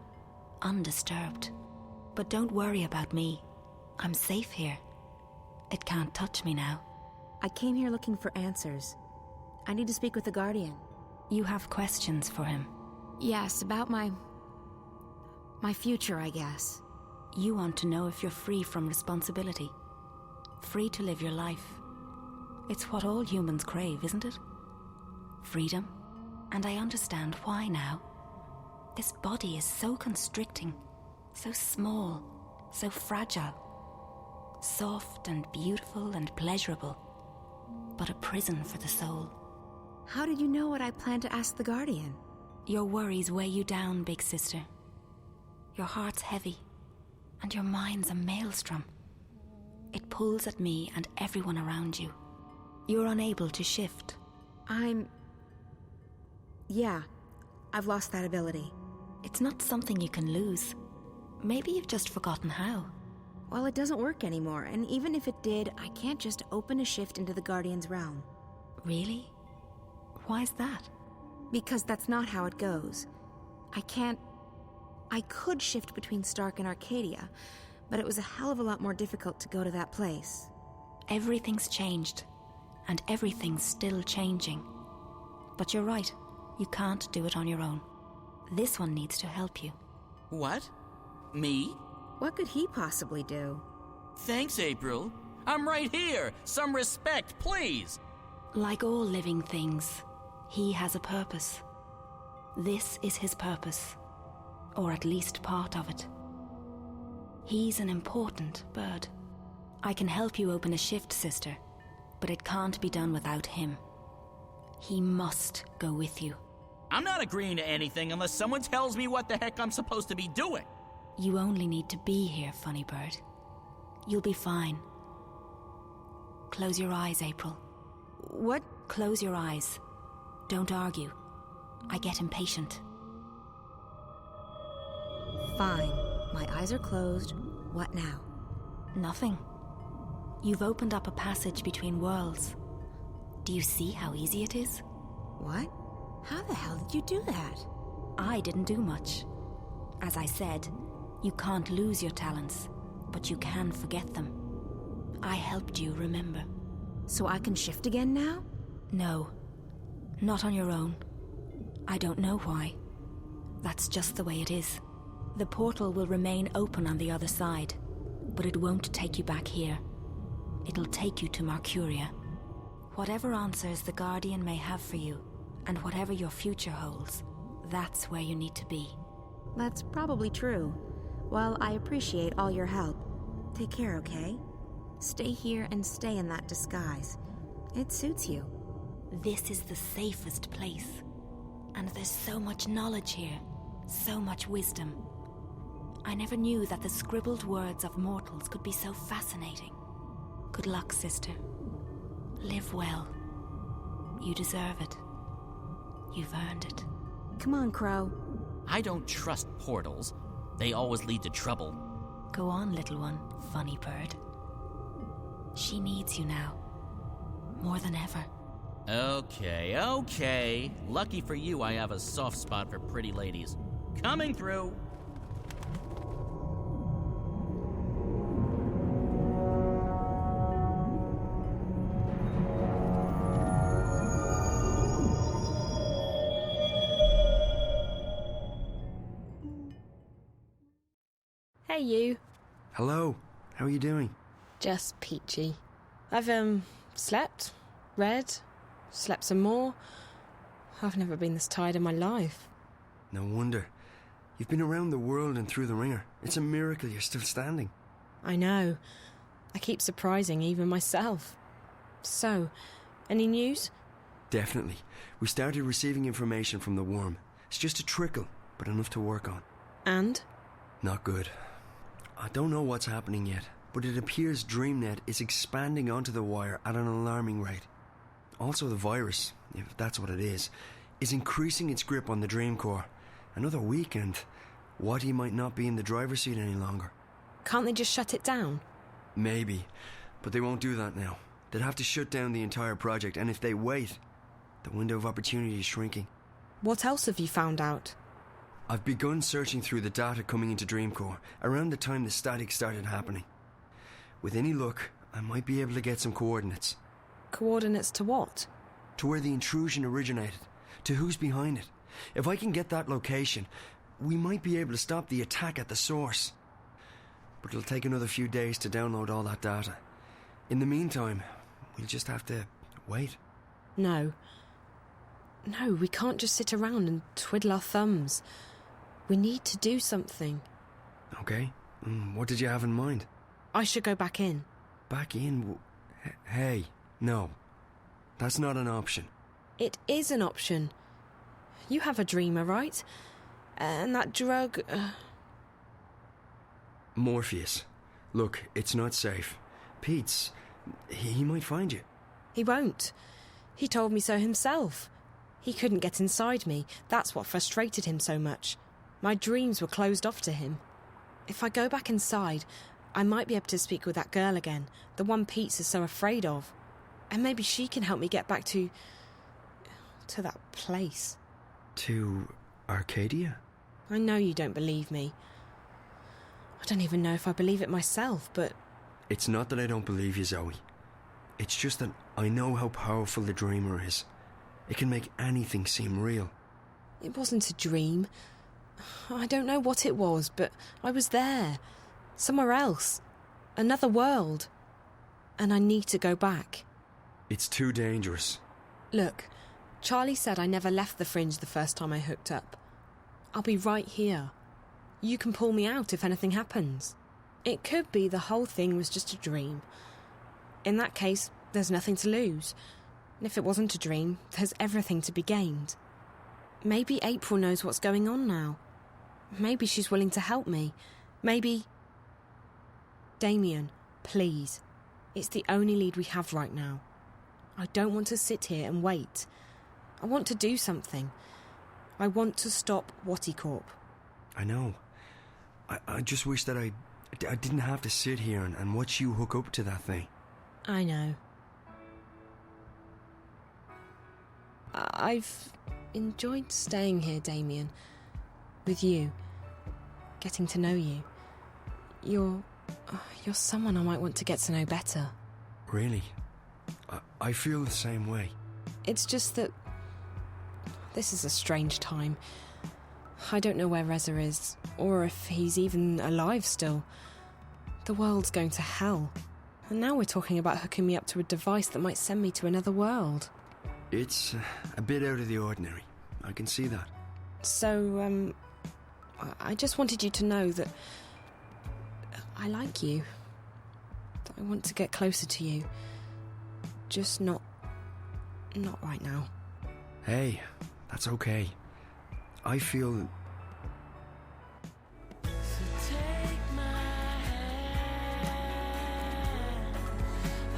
undisturbed. But don't worry about me. I'm safe here. It can't touch me now. I came here looking for answers. I need to speak with the Guardian. You have questions for him? Yes, about my future, I guess. You want to know if you're free from responsibility. Free to live your life. It's what all humans crave, isn't it? freedom, and I understand why now. This body is so constricting, so small, so fragile, soft and beautiful and pleasurable, but a prison for the soul. How did you know what I planned to ask the Guardian? Your worries weigh you down, big sister. Your heart's heavy, and your mind's a maelstrom. It pulls at me and everyone around you. You're unable to shift. Yeah, I've lost that ability. It's not something you can lose. Maybe you've just forgotten how. Well, it doesn't work anymore, and even if it did, I can't just open a shift into the Guardian's realm. Really? Why's that? Because that's not how it goes. I could shift between Stark and Arcadia, but it was a hell of a lot more difficult to go to that place. Everything's changed, and everything's still changing. But you're right, you can't do it on your own. This one needs to help you. What? Me? What could he possibly do? Thanks, April. I'm right here. Some respect, please. Like all living things, he has a purpose. This is his purpose, or at least part of it. He's an important bird. I can help you open a shift, sister, but it can't be done without him. He must go with you. I'm not agreeing to anything unless someone tells me what the heck I'm supposed to be doing. You only need to be here, funny bird. You'll be fine. Close your eyes, April. What? Close your eyes. Don't argue. I get impatient. Fine. My eyes are closed. What now? Nothing. You've opened up a passage between worlds. Do you see how easy it is? What? How the hell did you do that? I didn't do much. As I said, you can't lose your talents, but you can forget them. I helped you remember. So I can shift again now? No. Not on your own. I don't know why. That's just the way it is. The portal will remain open on the other side, but it won't take you back here. It'll take you to Mercuria. Whatever answers the Guardian may have for you, and whatever your future holds, that's where you need to be. That's probably true. Well, I appreciate all your help. Take care, okay? Stay here and stay in that disguise. It suits you. This is the safest place. And there's so much knowledge here, so much wisdom. I never knew that the scribbled words of mortals could be so fascinating. Good luck, sister. Live well. You deserve it. You've earned it. Come on, Crow. I don't trust portals. They always lead to trouble. Go on, little one, funny bird. She needs you now. More than ever. Okay. Lucky for you, I have a soft spot for pretty ladies. Coming through. Hey, you. Hello. How are you doing? Just peachy. I've, slept, read, slept some more. I've never been this tired in my life. No wonder. You've been around the world and through the ringer. It's a miracle you're still standing. I know. I keep surprising even myself. So, any news? Definitely. We started receiving information from the worm. It's just a trickle, but enough to work on. And? Not good. I don't know what's happening yet, but it appears DreamNet is expanding onto the wire at an alarming rate. Also, the virus, if that's what it is increasing its grip on the Dream Core. Another week and Watty might not be in the driver's seat any longer. Can't they just shut it down? Maybe, but they won't do that now. They'd have to shut down the entire project, and if they wait, the window of opportunity is shrinking. What else have you found out? I've begun searching through the data coming into Dreamcore around the time the static started happening. With any luck, I might be able to get some coordinates. Coordinates to what? To where the intrusion originated, to who's behind it. If I can get that location, we might be able to stop the attack at the source. But it'll take another few days to download all that data. In the meantime, we'll just have to wait. No. No, we can't just sit around and twiddle our thumbs. We need to do something. Okay. What did you have in mind? I should go back in. Back in? Hey, no. That's not an option. It is an option. You have a dreamer, right? And that drug... Morpheus. Look, it's not safe. Pete's... He might find you. He won't. He told me so himself. He couldn't get inside me. That's what frustrated him so much. My dreams were closed off to him. If I go back inside, I might be able to speak with that girl again, the one Pete is so afraid of. And maybe she can help me get back to that place. To Arcadia? I know you don't believe me. I don't even know if I believe it myself, but... It's not that I don't believe you, Zoe. It's just that I know how powerful the dreamer is. It can make anything seem real. It wasn't a dream. I don't know what it was, but I was there. Somewhere else. Another world. And I need to go back. It's too dangerous. Look, Charlie said I never left the Fringe the first time I hooked up. I'll be right here. You can pull me out if anything happens. It could be the whole thing was just a dream. In that case, there's nothing to lose. And if it wasn't a dream, there's everything to be gained. Maybe April knows what's going on now. Maybe she's willing to help me. Maybe... Damien, please. It's the only lead we have right now. I don't want to sit here and wait. I want to do something. I want to stop Wattycorp. I know. I just wish that I didn't have to sit here and watch you hook up to that thing. I know. I've enjoyed staying here, Damien. With you. Getting to know you. You're someone I might want to get to know better. Really? I feel the same way. It's just that... This is a strange time. I don't know where Reza is, or if he's even alive still. The world's going to hell. And now we're talking about hooking me up to a device that might send me to another world. It's a bit out of the ordinary. I can see that. So, I just wanted you to know that I like you. That I want to get closer to you. Just not right now. Hey, that's okay. I feel...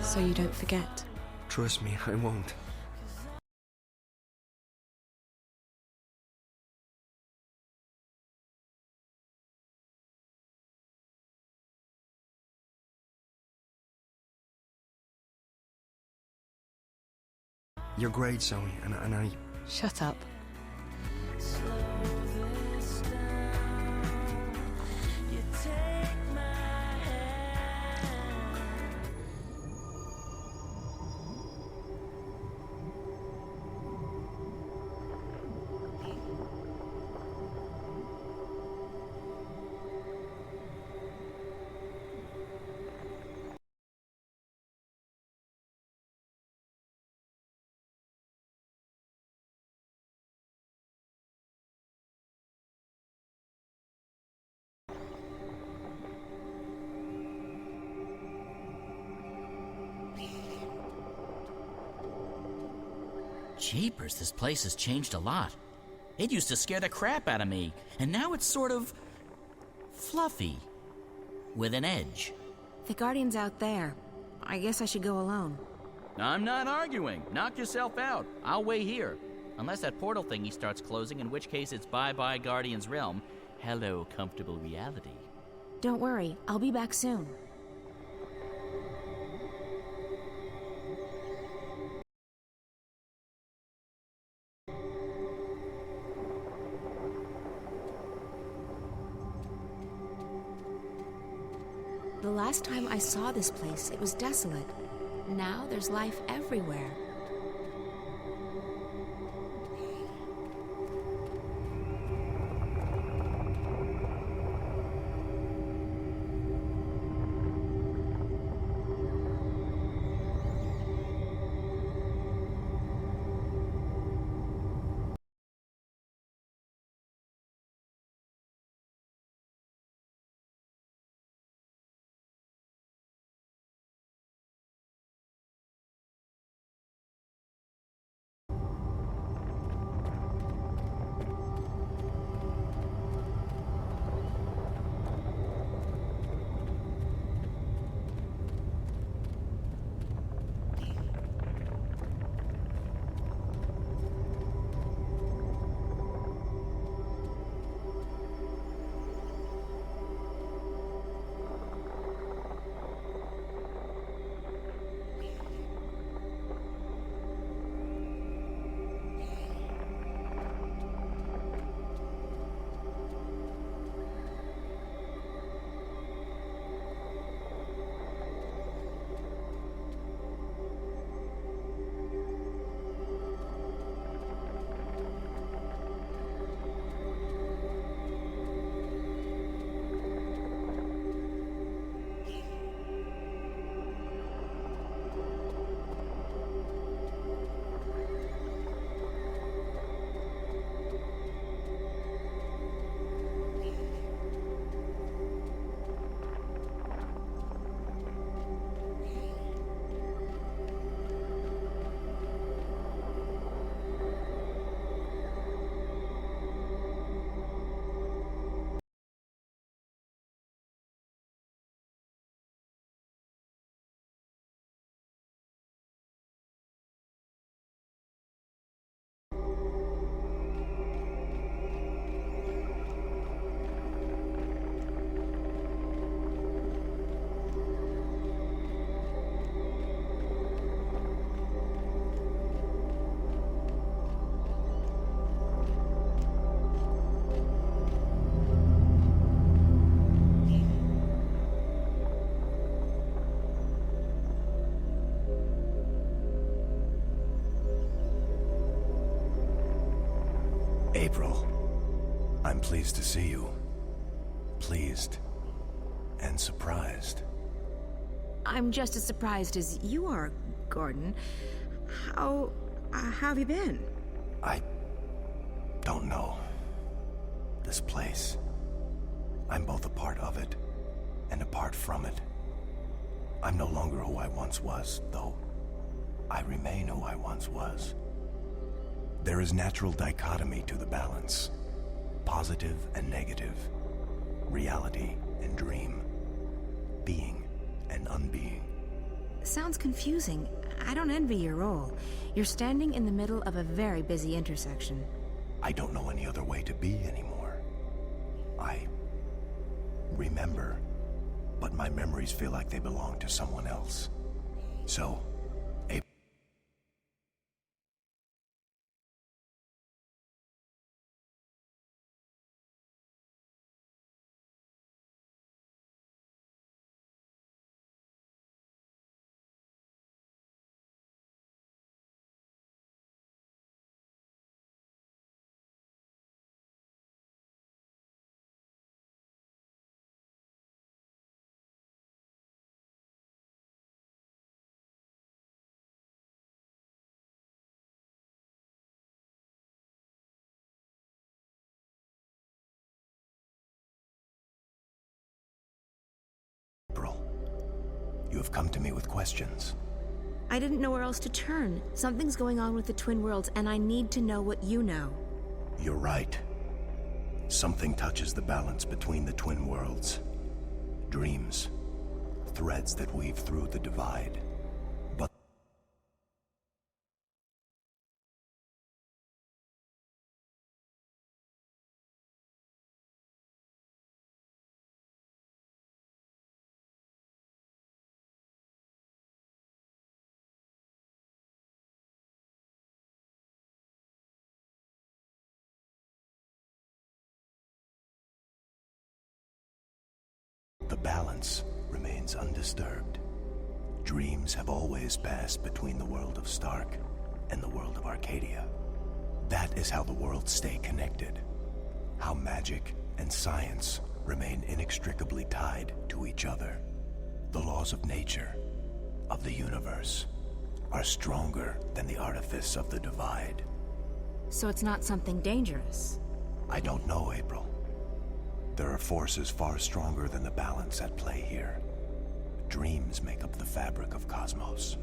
So you don't forget. Trust me, I won't. You're great, Zoe, and I... Shut up. Jeepers, this place has changed a lot. It used to scare the crap out of me, and now it's sort of... fluffy. With an edge. The Guardian's out there. I guess I should go alone. I'm not arguing. Knock yourself out. I'll wait here. Unless that portal thingy starts closing, in which case it's bye-bye Guardian's realm. Hello, comfortable reality. Don't worry, I'll be back soon. The last time I saw this place, it was desolate. Now there's life everywhere. April, I'm pleased to see you. Pleased and surprised. I'm just as surprised as you are, Gordon. How have you been? I don't know. This place. I'm both a part of it and apart from it. I'm no longer who I once was, though I remain who I once was. There is natural dichotomy to the balance. Positive and negative. Reality and dream. Being and unbeing. Sounds confusing. I don't envy your role. You're standing in the middle of a very busy intersection. I don't know any other way to be anymore. I remember, but my memories feel like they belong to someone else. So, April, you have come to me with questions. I didn't know where else to turn. Something's going on with the Twin Worlds, and I need to know what you know. You're right. Something touches the balance between the Twin Worlds. Dreams. Threads that weave through the divide. But the balance remains undisturbed. Dreams have always passed between the world of Stark and the world of Arcadia. That is how the worlds stay connected. How magic and science remain inextricably tied to each other. The laws of nature, of the universe, are stronger than the artifice of the divide. So it's not something dangerous? I don't know, April. There are forces far stronger than the balance at play here. Dreams make up the fabric of cosmos.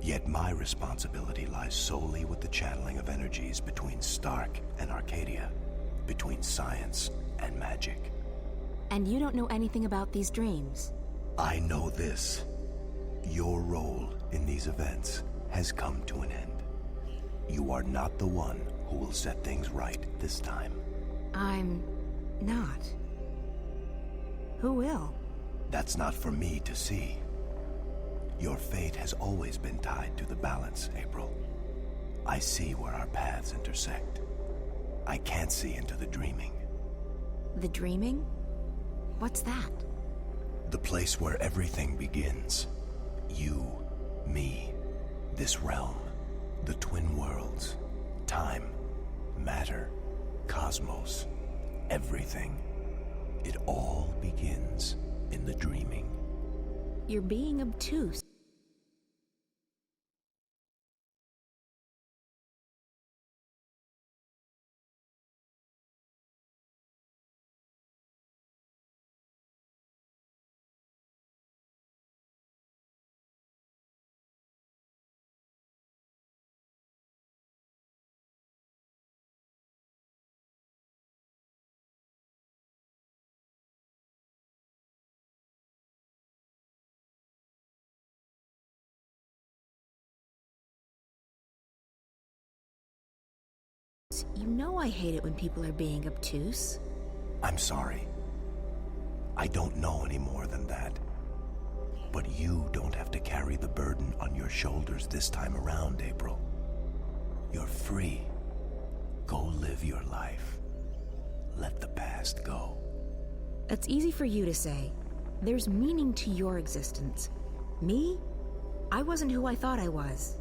Yet my responsibility lies solely with the channeling of energies between Stark and Arcadia, between science and magic. And you don't know anything about these dreams? I know this. Your role in these events has come to an end. You are not the one who will set things right this time. I'm not. Who will? That's not for me to see. Your fate has always been tied to the balance, April. I see where our paths intersect. I can't see into the dreaming. The dreaming? What's that? The place where everything begins. You, me, this realm, the Twin Worlds, time, matter, cosmos, everything. It all begins in the dreaming. You're being obtuse. You know I hate it when people are being obtuse. I'm sorry. I don't know any more than that. But you don't have to carry the burden on your shoulders this time around, April. You're free. Go live your life. Let the past go. That's easy for you to say. There's meaning to your existence. Me? I wasn't who I thought I was.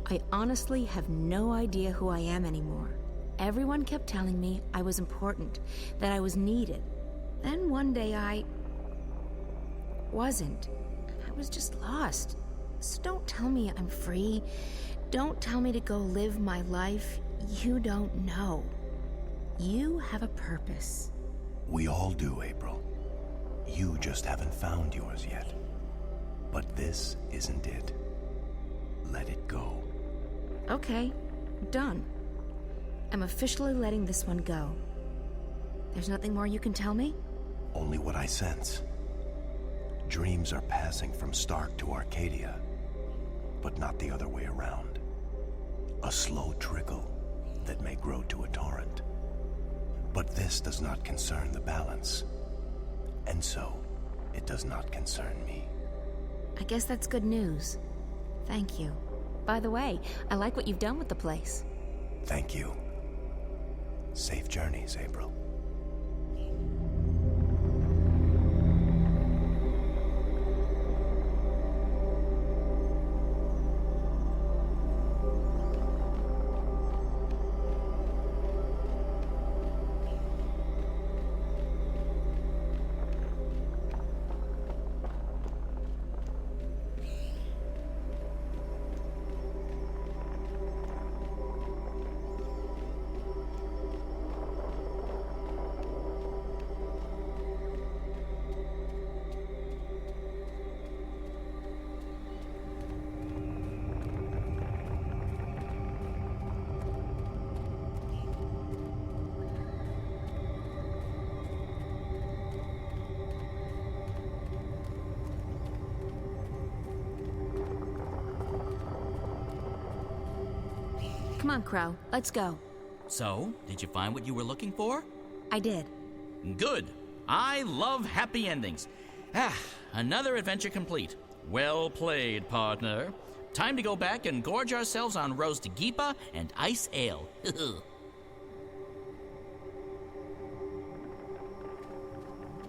I honestly have no idea who I am anymore. Everyone kept telling me I was important, that I was needed. Then one day I wasn't. I was just lost. So don't tell me I'm free. Don't tell me to go live my life. You don't know. You have a purpose. We all do, April. You just haven't found yours yet. But this isn't it. Let it go. Okay, done. I'm officially letting this one go. There's nothing more you can tell me? Only what I sense. Dreams are passing from Stark to Arcadia, but not the other way around. A slow trickle that may grow to a torrent. But this does not concern the balance, and so it does not concern me. I guess that's good news. Thank you. By the way, I like what you've done with the place. Thank you. Safe journeys, April. Come on, Crow. Let's go. So, did you find what you were looking for? I did. Good. I love happy endings. Another adventure complete. Well played, partner. Time to go back and gorge ourselves on roast geepa and ice ale.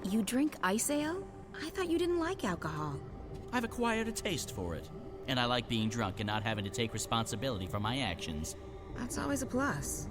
You drink ice ale? I thought you didn't like alcohol. I've acquired a taste for it. And I like being drunk and not having to take responsibility for my actions. That's always a plus.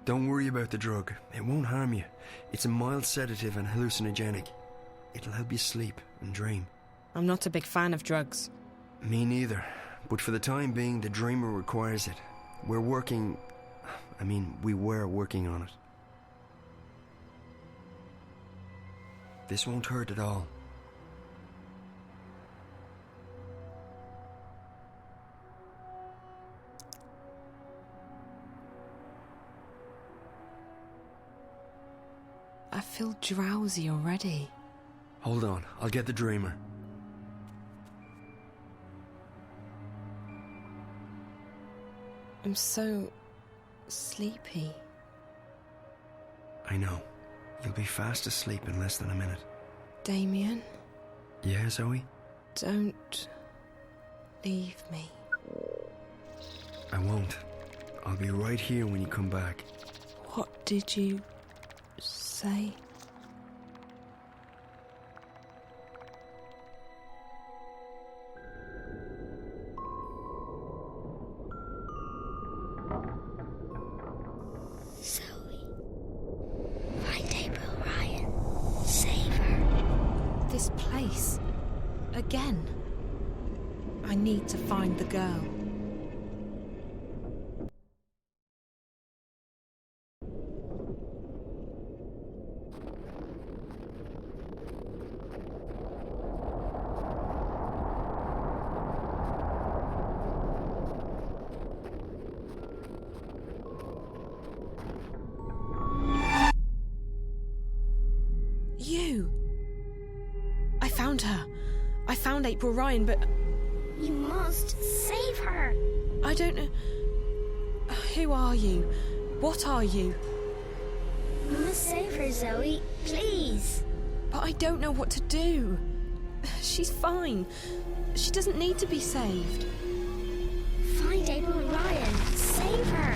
Don't worry about the drug. It won't harm you. It's a mild sedative and hallucinogenic. It'll help you sleep and dream. I'm not a big fan of drugs. Me neither. But for the time being, the dreamer requires it. We were working on it. This won't hurt at all. I feel drowsy already. Hold on, I'll get the dreamer. I'm so sleepy. I know. You'll be fast asleep in less than a minute. Damien? Yeah, Zoe? Don't leave me. I won't. I'll be right here when you come back. What did you say? Zoe, find April Ryan. Save her. This place. Again. I need to find the girl. found her. I found April Ryan, but... You must save her. I don't know... Who are you? What are you? You must save her, Zoe. Please. But I don't know what to do. She's fine. She doesn't need to be saved. Find April Ryan. Save her.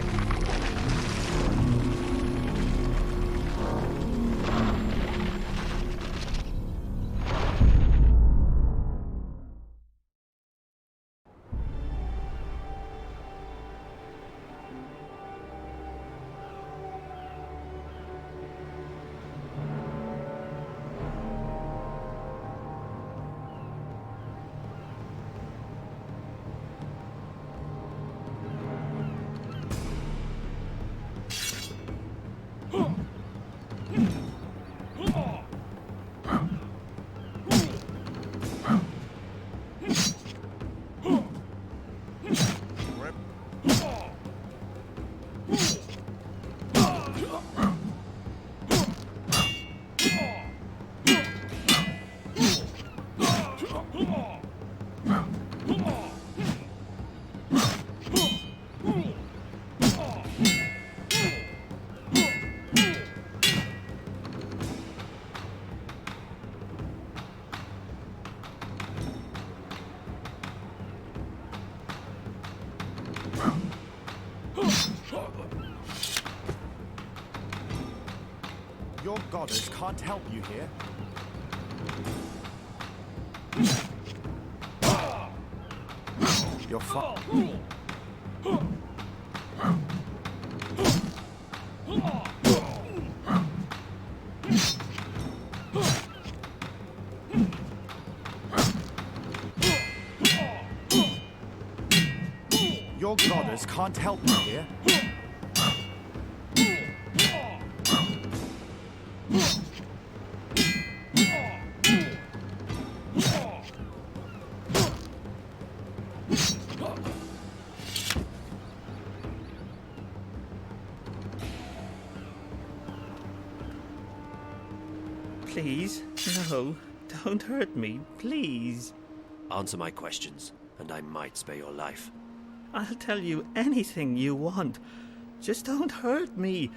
Your goddess can't help you here. You're Your goddess can't help you here. Please, no, don't hurt me, please. Answer my questions, and I might spare your life. I'll tell you anything you want. Just don't hurt me.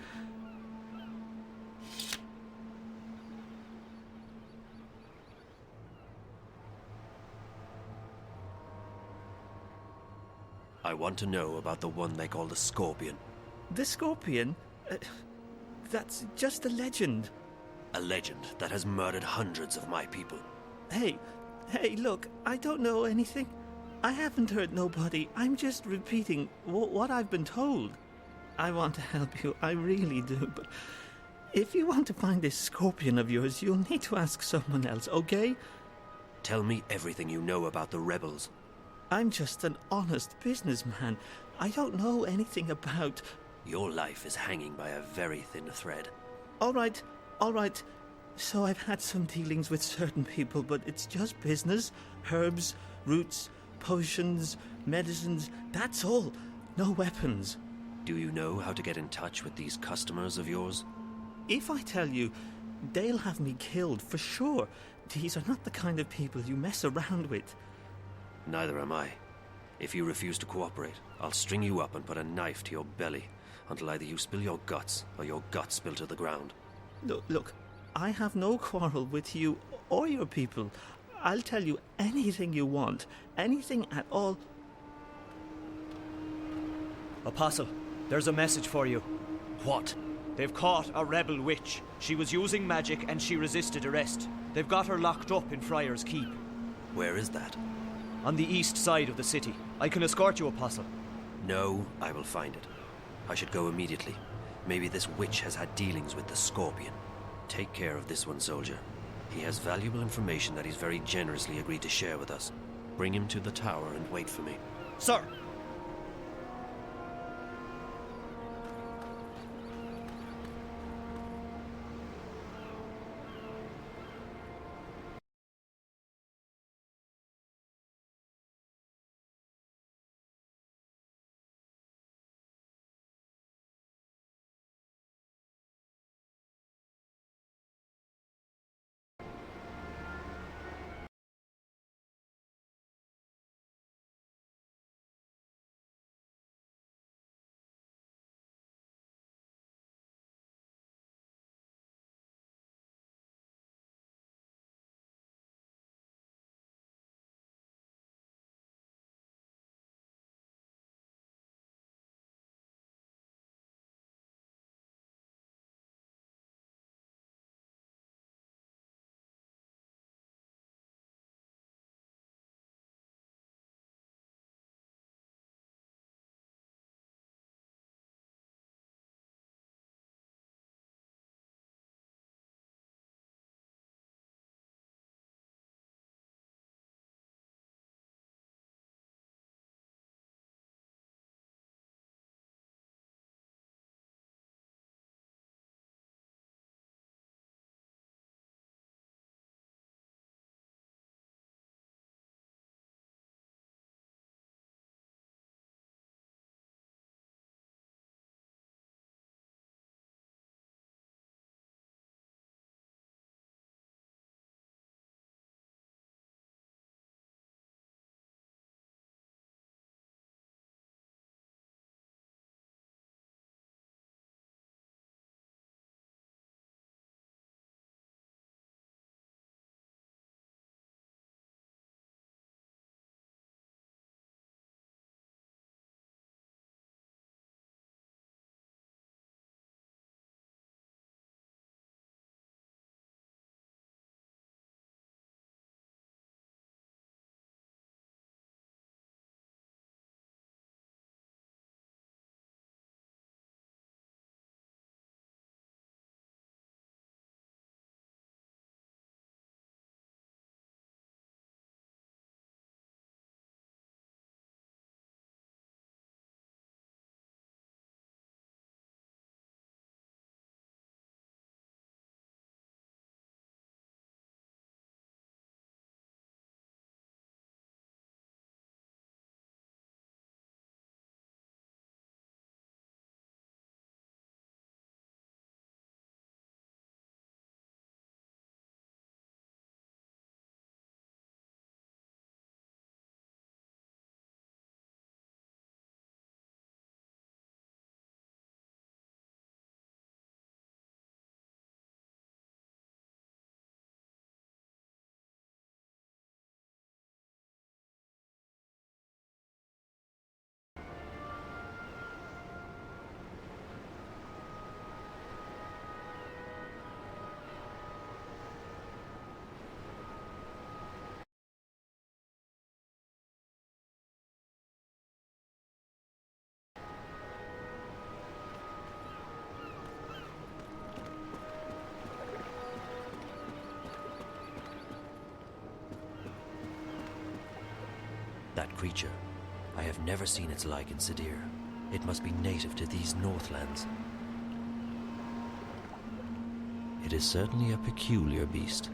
I want to know about the one they call the Scorpion. The Scorpion? That's just a legend. A legend that has murdered hundreds of my people. Hey, look, I don't know anything. I haven't hurt nobody. I'm just repeating what I've been told. I want to help you, I really do, but if you want to find this Scorpion of yours, you'll need to ask someone else, okay? Tell me everything you know about the rebels. I'm just an honest businessman. I don't know anything about... Your life is hanging by a very thin thread. All right. So I've had some dealings with certain people, but it's just business. Herbs, roots, potions, medicines, that's all. No weapons. Do you know how to get in touch with these customers of yours? If I tell you, they'll have me killed for sure. These are not the kind of people you mess around with. Neither am I. If you refuse to cooperate, I'll string you up and put a knife to your belly until either you spill your guts or your guts spill to the ground. Look, I have no quarrel with you or your people. I'll tell you anything you want, anything at all. Apostle, there's a message for you. What? They've caught a rebel witch. She was using magic and she resisted arrest. They've got her locked up in Friar's Keep. Where is that? On the east side of the city. I can escort you, Apostle. No, I will find it. I should go immediately. Maybe this witch has had dealings with the Scorpion. Take care of this one, soldier. He has valuable information that he's very generously agreed to share with us. Bring him to the tower and wait for me. Sir! That creature, I have never seen its like in Sadir. It must be native to these Northlands. It is certainly a peculiar beast.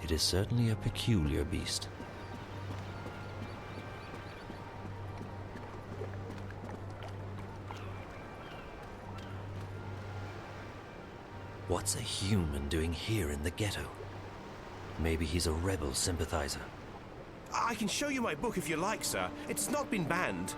It is certainly a peculiar beast. What's a human doing here in the ghetto? Maybe he's a rebel sympathizer. I can show you my book if you like, sir. It's not been banned.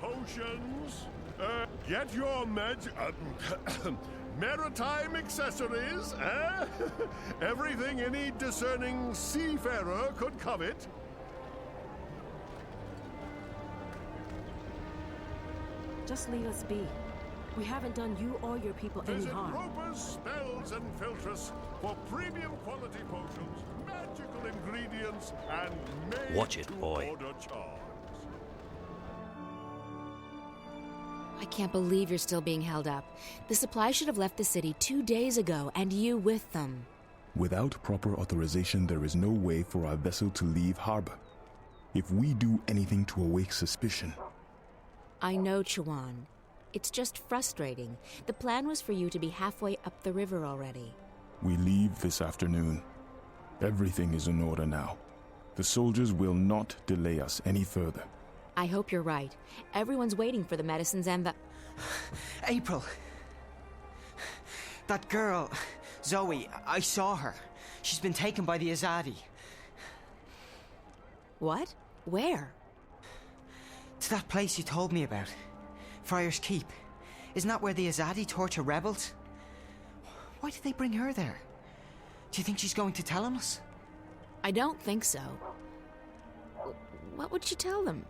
Potions, get your maritime accessories, everything any discerning seafarer could covet. Just leave us be. We haven't done you or your people any Visit harm. Roper's Spells and Filtress for premium quality potions, magical ingredients, and Watch it, boy. made-to-order charms. I can't believe you're still being held up. The supply should have left the city 2 days ago, and you with them. Without proper authorization, there is no way for our vessel to leave harbor. If we do anything to awake suspicion... I know, Chuan. It's just frustrating. The plan was for you to be halfway up the river already. We leave this afternoon. Everything is in order now. The soldiers will not delay us any further. I hope you're right. Everyone's waiting for the medicines and the... April! That girl, Zoe, I saw her. She's been taken by the Azadi. What? Where? To that place you told me about. Friar's Keep. Isn't that where the Azadi torture rebels? Why did they bring her there? Do you think she's going to tell on us? I don't think so. What would she tell them?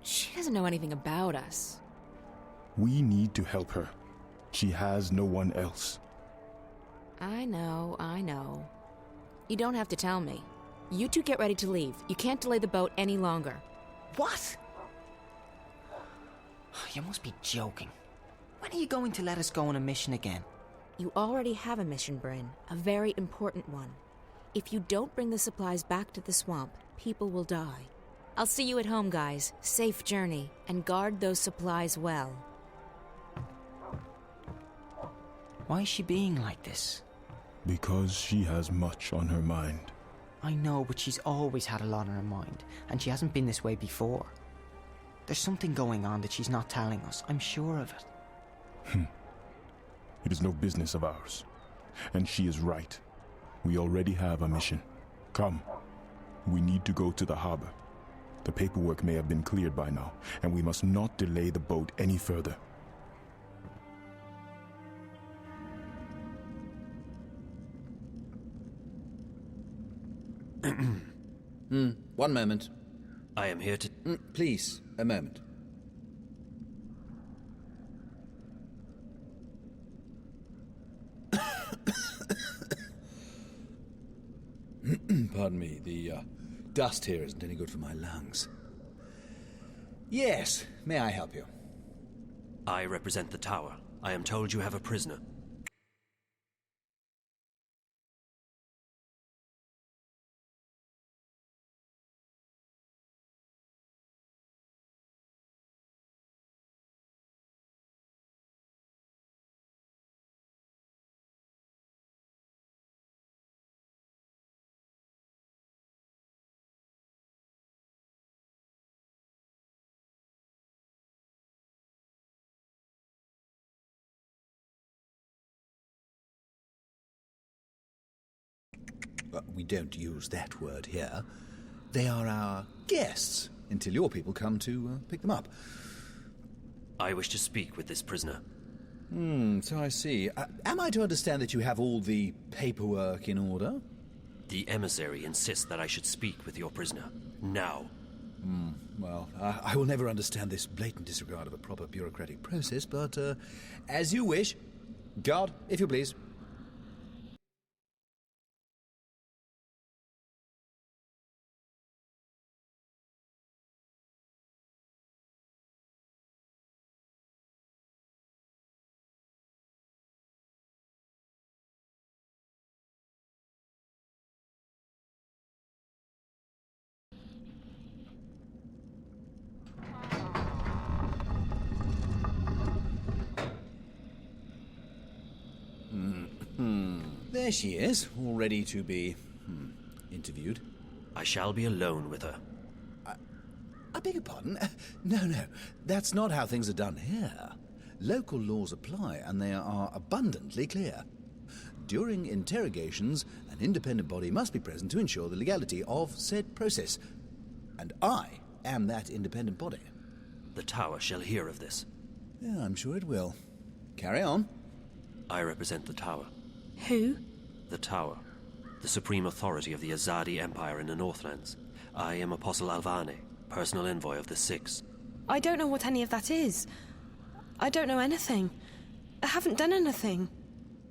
She doesn't know anything about us. We need to help her. She has no one else. I know. You don't have to tell me. You two get ready to leave. You can't delay the boat any longer. What? You must be joking. When are you going to let us go on a mission again? You already have a mission, Bryn. A very important one. If you don't bring the supplies back to the swamp, people will die. I'll see you at home, guys. Safe journey, and guard those supplies well. Why is she being like this? Because she has much on her mind. I know, but she's always had a lot on her mind, and she hasn't been this way before. There's something going on that she's not telling us. I'm sure of it. It is no business of ours. And she is right. We already have a mission. Come. We need to go to the harbor. The paperwork may have been cleared by now, and we must not delay the boat any further. One moment. I am here to... Please, a moment. Pardon me, the dust here isn't any good for my lungs. Yes, may I help you? I represent the tower. I am told you have a prisoner. We don't use that word here. They are our guests until your people come to pick them up. I wish to speak with this prisoner. So I see. Am I to understand that you have all the paperwork in order? The emissary insists that I should speak with your prisoner. Now. Well, I will never understand this blatant disregard of a proper bureaucratic process, but as you wish. Guard, if you please. There she is, all ready to be interviewed. I shall be alone with her. I beg your pardon? No, that's not how things are done here. Local laws apply, and they are abundantly clear. During interrogations, an independent body must be present to ensure the legality of said process. And I am that independent body. The Tower shall hear of this. Yeah, I'm sure it will. Carry on. I represent the Tower. Who? The Tower. The supreme authority of the Azadi Empire in the Northlands. I am Apostle Alvane, personal envoy of the Six. I don't know what any of that is. I don't know anything. I haven't done anything.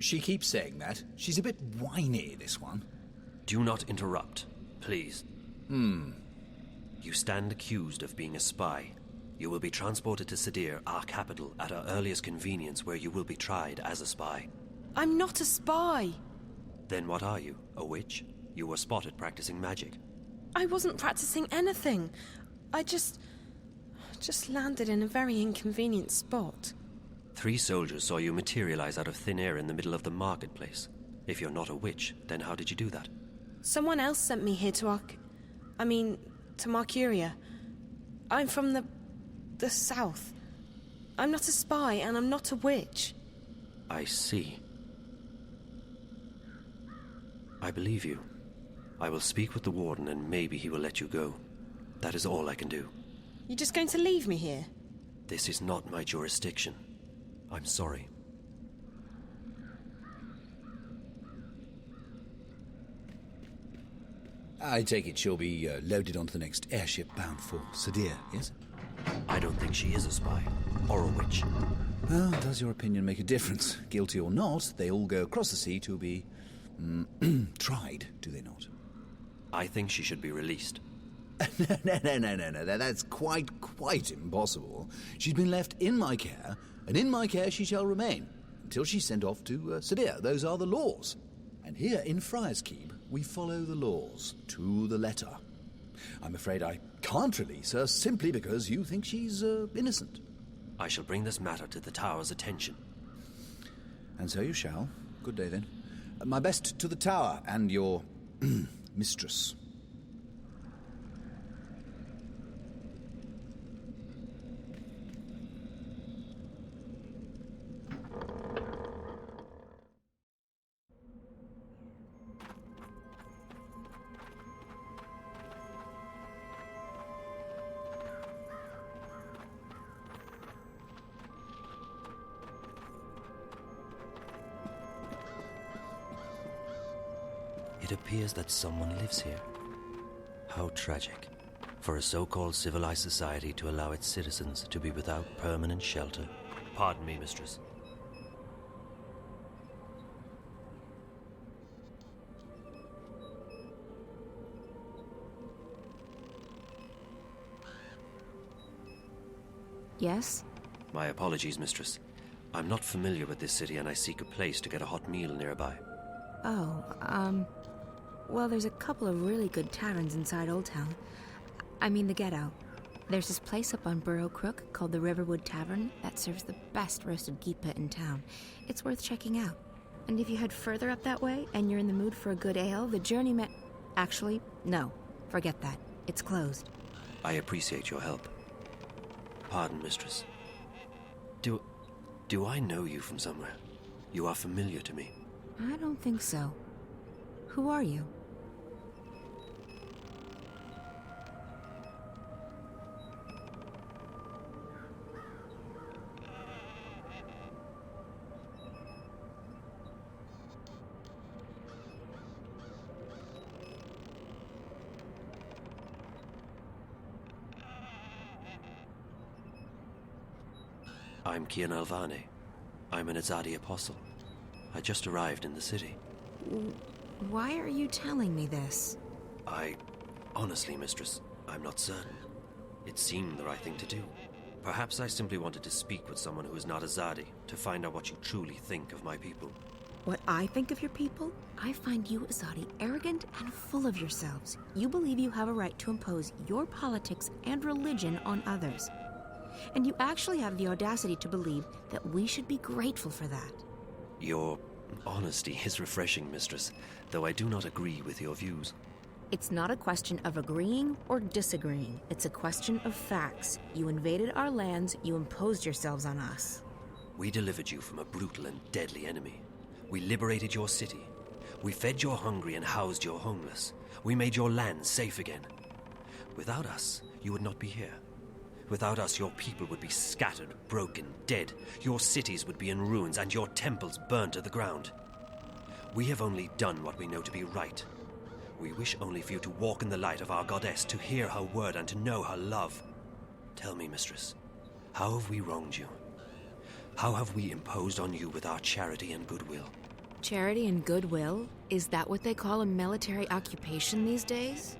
She keeps saying that. She's a bit whiny, this one. Do not interrupt, please. You stand accused of being a spy. You will be transported to Sadir, our capital, at our earliest convenience, where you will be tried as a spy. I'm not a spy. Then what are you? A witch? You were spotted practicing magic. I wasn't practicing anything. I just landed in a very inconvenient spot. 3 soldiers saw you materialize out of thin air in the middle of the marketplace. If you're not a witch, then how did you do that? Someone else sent me here to Marcuria. I'm from the south. I'm not a spy, and I'm not a witch. I see. I believe you. I will speak with the warden, and maybe he will let you go. That is all I can do. You're just going to leave me here? This is not my jurisdiction. I'm sorry. I take it she'll be loaded onto the next airship bound for Sadir, yes? I don't think she is a spy, or a witch. Well, does your opinion make a difference? Guilty or not, they all go across the sea to be tried, do they not? I think she should be released. No. That's quite impossible. She's been left in my care, and in my care she shall remain, until she's sent off to Sadir. Those are the laws. And here in Friar's Keep, we follow the laws to the letter. I'm afraid I can't release her simply because you think she's innocent. I shall bring this matter to the Tower's attention. And so you shall. Good day, then. My best to the Tower and your mistress. It appears that someone lives here. How tragic. For a so-called civilized society to allow its citizens to be without permanent shelter. Pardon me, mistress. Yes? My apologies, mistress. I'm not familiar with this city, and I seek a place to get a hot meal nearby. Oh, well, there's a couple of really good taverns inside Old Town. I mean the ghetto. There's this place up on Burrow Crook called the Riverwood Tavern that serves the best roasted geepa in town. It's worth checking out. And if you head further up that way and you're in the mood for a good ale, the Journey Actually, no. Forget that. It's closed. I appreciate your help. Pardon, mistress. Do I know you from somewhere? You are familiar to me. I don't think so. Who are you? I'm Kian Alvane. I'm an Azadi apostle. I just arrived in the city. Why are you telling me this? Honestly, mistress, I'm not certain. It seemed the right thing to do. Perhaps I simply wanted to speak with someone who is not Azadi, to find out what you truly think of my people. What I think of your people? I find you, Azadi, arrogant and full of yourselves. You believe you have a right to impose your politics and religion on others. And you actually have the audacity to believe that we should be grateful for that. Your honesty is refreshing, mistress, though I do not agree with your views. It's not a question of agreeing or disagreeing. It's a question of facts. You invaded our lands, you imposed yourselves on us. We delivered you from a brutal and deadly enemy. We liberated your city. We fed your hungry and housed your homeless. We made your land safe again. Without us, you would not be here. Without us, your people would be scattered, broken, dead. Your cities would be in ruins and your temples burned to the ground. We have only done what we know to be right. We wish only for you to walk in the light of our goddess, to hear her word and to know her love. Tell me, mistress, how have we wronged you? How have we imposed on you with our charity and goodwill? Charity and goodwill? Is that what they call a military occupation these days?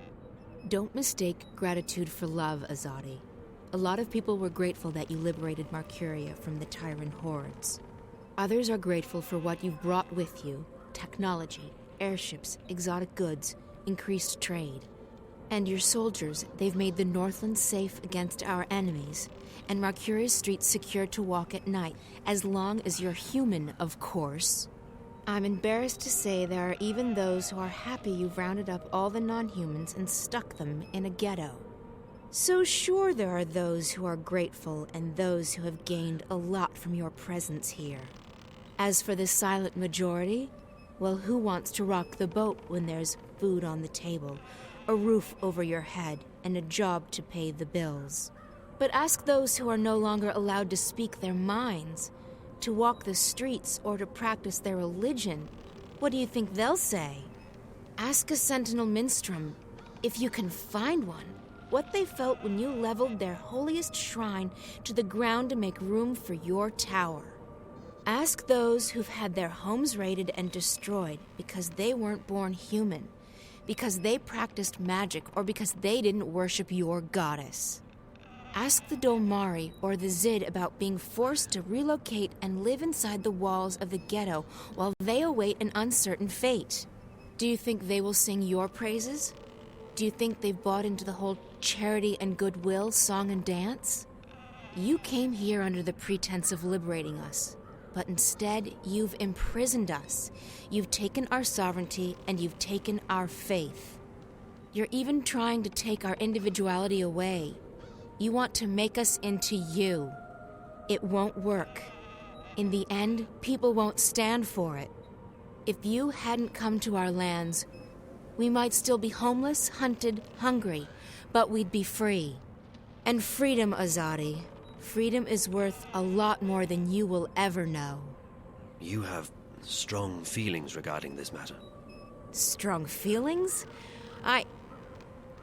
Don't mistake gratitude for love, Azadi. A lot of people were grateful that you liberated Marcuria from the tyrant hordes. Others are grateful for what you've brought with you: technology, airships, exotic goods, increased trade. And your soldiers, they've made the Northland safe against our enemies, and Marcuria's streets secure to walk at night, as long as you're human, of course. I'm embarrassed to say there are even those who are happy you've rounded up all the non-humans and stuck them in a ghetto. So sure, there are those who are grateful and those who have gained a lot from your presence here. As for the silent majority, well, who wants to rock the boat when there's food on the table, a roof over your head, and a job to pay the bills? But ask those who are no longer allowed to speak their minds, to walk the streets, or to practice their religion. What do you think they'll say? Ask a Sentinel Minstrom, if you can find one, what they felt when you leveled their holiest shrine to the ground to make room for your tower. Ask those who've had their homes raided and destroyed because they weren't born human, because they practiced magic, or because they didn't worship your goddess. Ask the Dolmari or the Zid about being forced to relocate and live inside the walls of the ghetto while they await an uncertain fate. Do you think they will sing your praises? Do you think they've bought into the whole charity and goodwill song and dance? You came here under the pretense of liberating us, but instead you've imprisoned us. You've taken our sovereignty and you've taken our faith. You're even trying to take our individuality away. You want to make us into you. It won't work. In the end, people won't stand for it. If you hadn't come to our lands, we might still be homeless, hunted, hungry, but we'd be free. And freedom, Azadi, freedom is worth a lot more than you will ever know. You have strong feelings regarding this matter. Strong feelings? I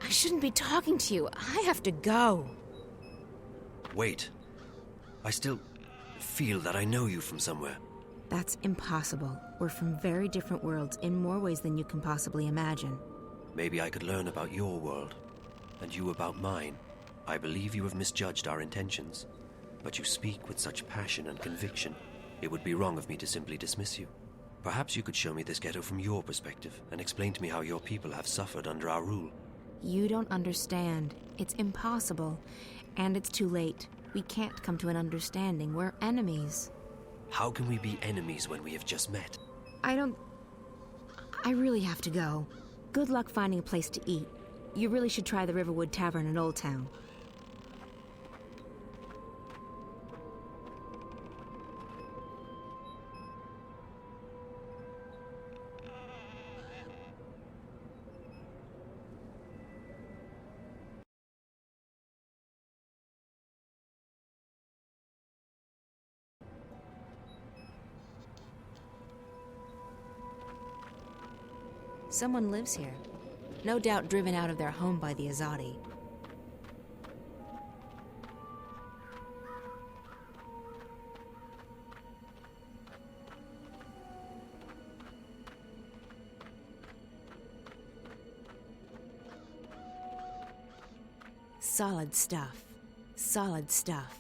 shouldn't be talking to you. I have to go. Wait. I still feel that I know you from somewhere. That's impossible. We're from very different worlds in more ways than you can possibly imagine. Maybe I could learn about your world, and you about mine. I believe you have misjudged our intentions, but you speak with such passion and conviction. It would be wrong of me to simply dismiss you. Perhaps you could show me this ghetto from your perspective, and explain to me how your people have suffered under our rule. You don't understand. It's impossible. And it's too late. We can't come to an understanding. We're enemies. How can we be enemies when we have just met? I really have to go. Good luck finding a place to eat. You really should try the Riverwood Tavern in Old Town. Someone lives here. No doubt driven out of their home by the Azadi. Solid stuff. Solid stuff.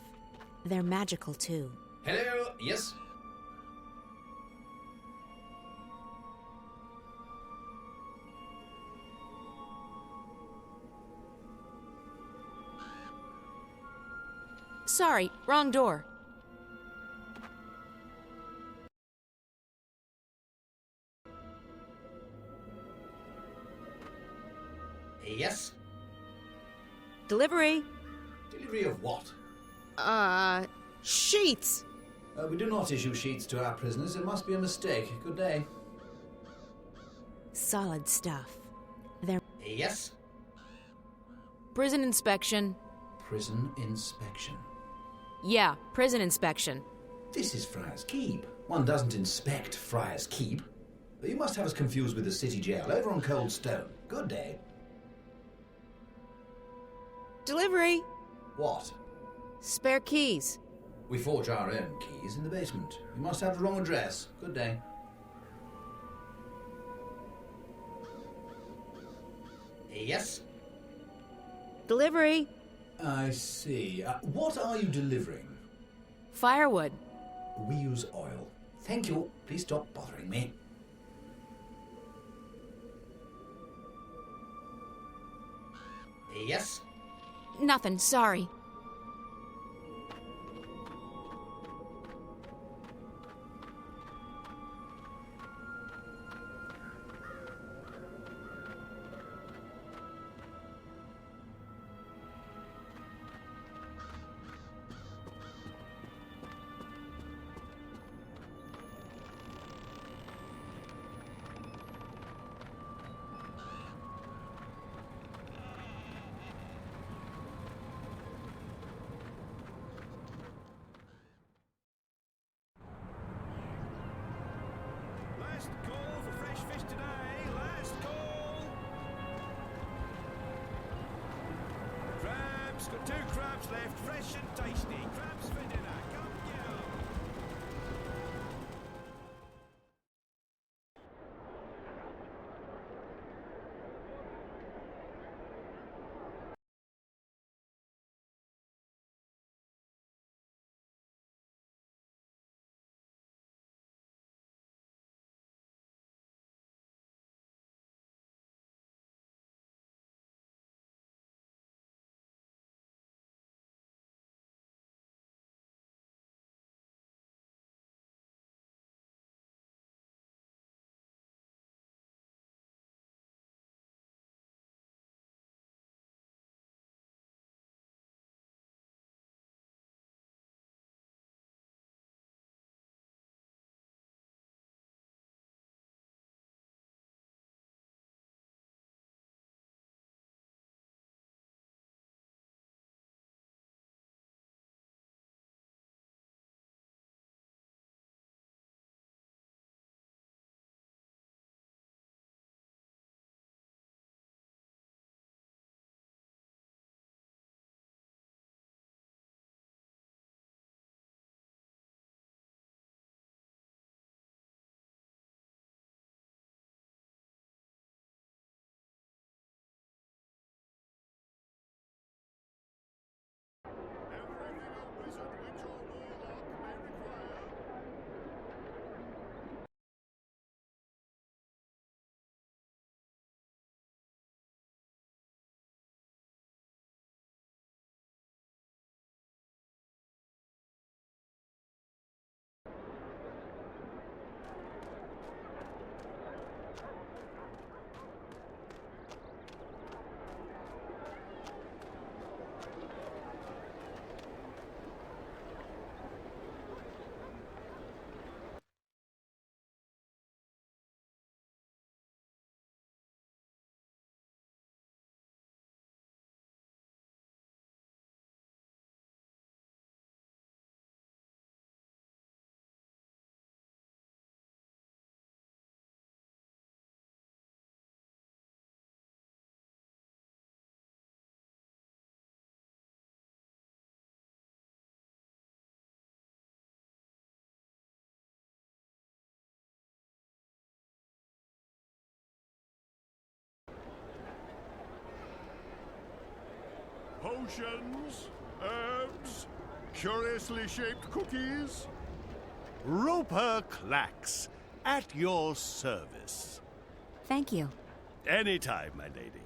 They're magical, too. Hello, yes? Sorry, wrong door. Yes? Delivery. Delivery of what? Sheets. We do not issue sheets to our prisoners. It must be a mistake. Good day. Solid stuff. They're... Yes? Prison inspection. Prison inspection. Yeah, prison inspection. This is Friar's Keep. One doesn't inspect Friar's Keep. You must have us confused with the city jail over on Cold Stone. Good day. Delivery. What? Spare keys. We forge our own keys in the basement. You must have the wrong address. Good day. Yes? Delivery. I see. What are you delivering? Firewood. We use oil. Thank you. Please stop bothering me. Yes? Nothing, sorry. Last call for fresh fish today. Last call. Crabs. Got 2 crabs left. Fresh and tasty. Crabs for dinner. Potions, herbs, curiously shaped cookies. Roper Clacks, at your service. Thank you. Anytime, my lady.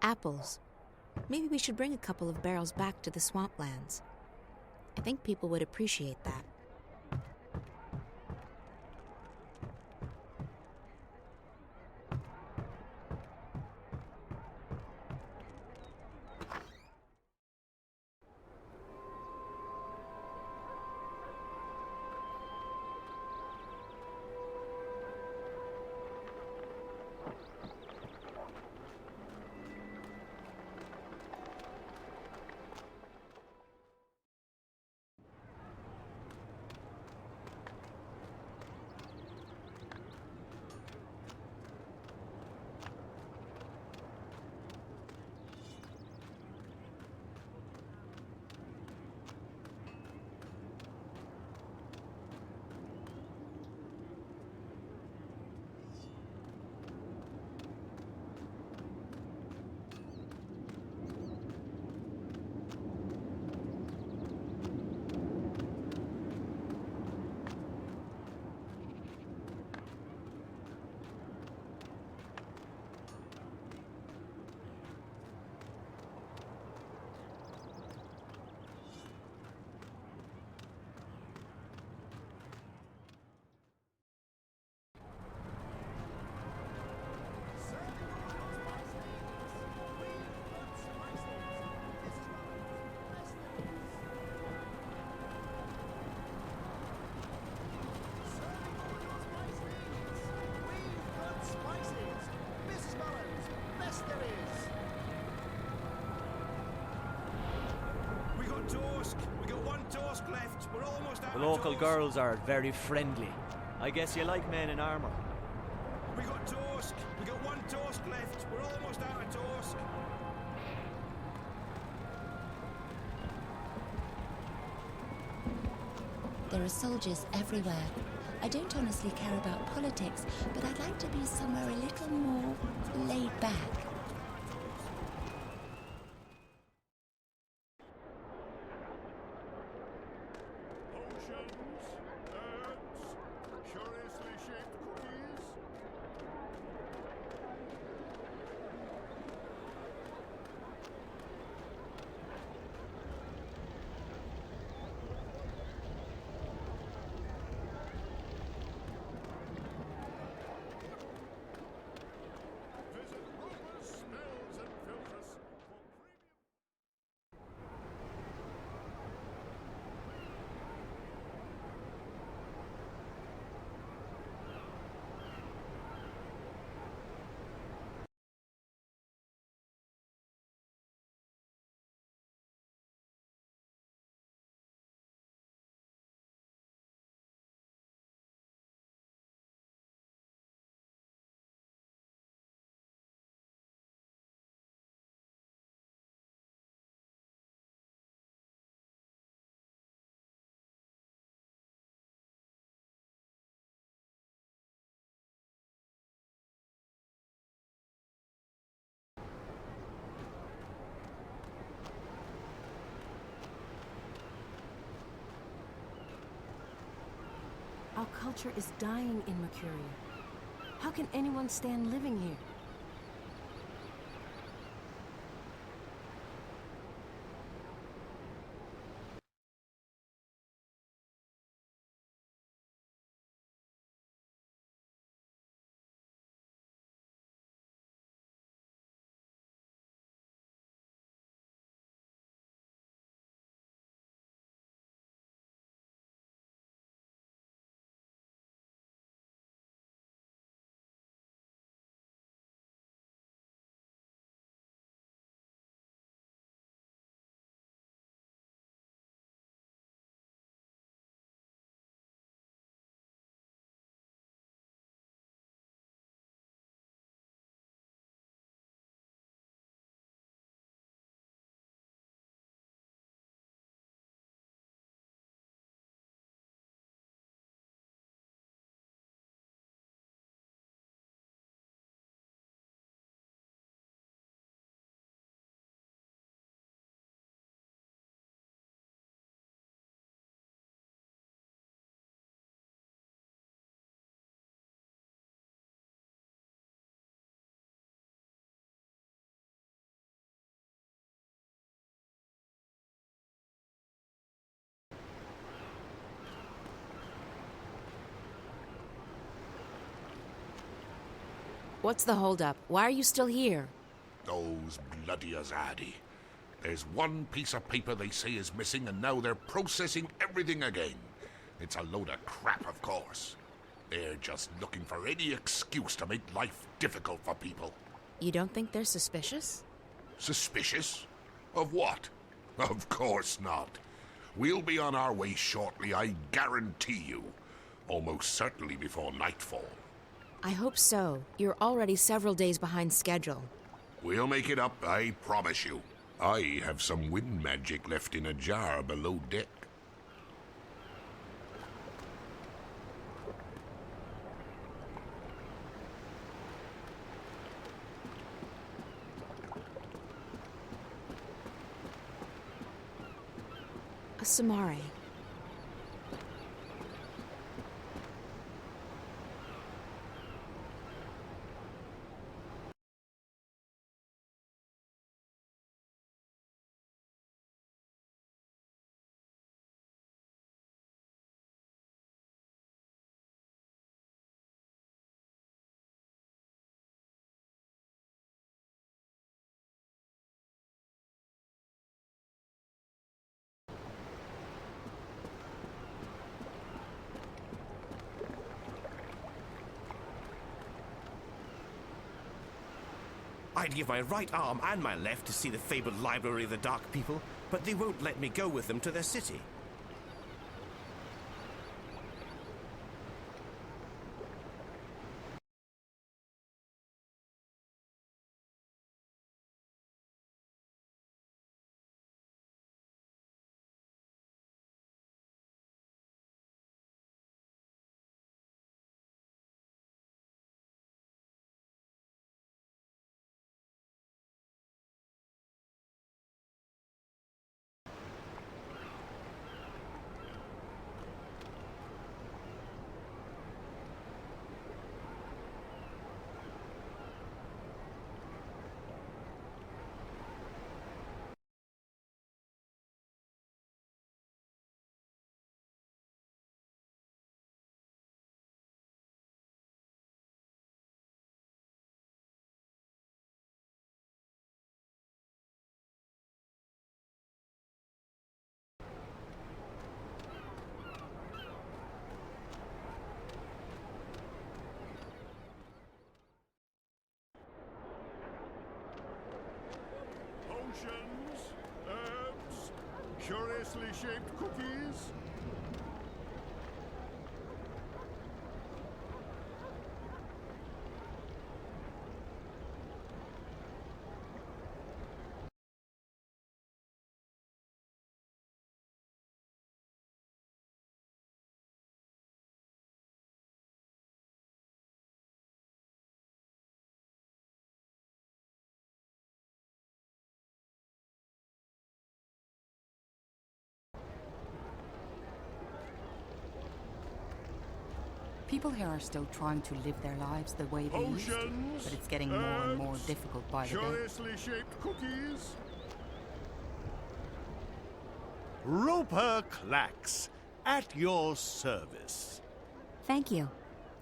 Apples. Maybe we should bring a couple of barrels back to the swamplands. I think people would appreciate that. The local girls are very friendly. I guess you like men in armor. We got toast. We got one toast left. We're almost out of toast. There are soldiers everywhere. I don't honestly care about politics, but I'd like to be somewhere a little more laid back. culture is dying in Mercuria. How can anyone stand living here? What's the holdup? Why are you still here? Those bloody Azadi. There's one piece of paper they say is missing, and now they're processing everything again. It's a load of crap, of course. They're just looking for any excuse to make life difficult for people. You don't think they're suspicious? Suspicious? Of what? Of course not. We'll be on our way shortly, I guarantee you. Almost certainly before nightfall. I hope so. You're already several days behind schedule. We'll make it up, I promise you. I have some wind magic left in a jar below deck. A Samare. I'd give my right arm and my left to see the fabled Library of the Dark People, but they won't let me go with them to their city. Potions, herbs, curiously shaped cookies. People here are still trying to live their lives the way they used to, but it's getting more and more difficult by the day. Curiously shaped cookies. Roper Clacks, at your service. Thank you.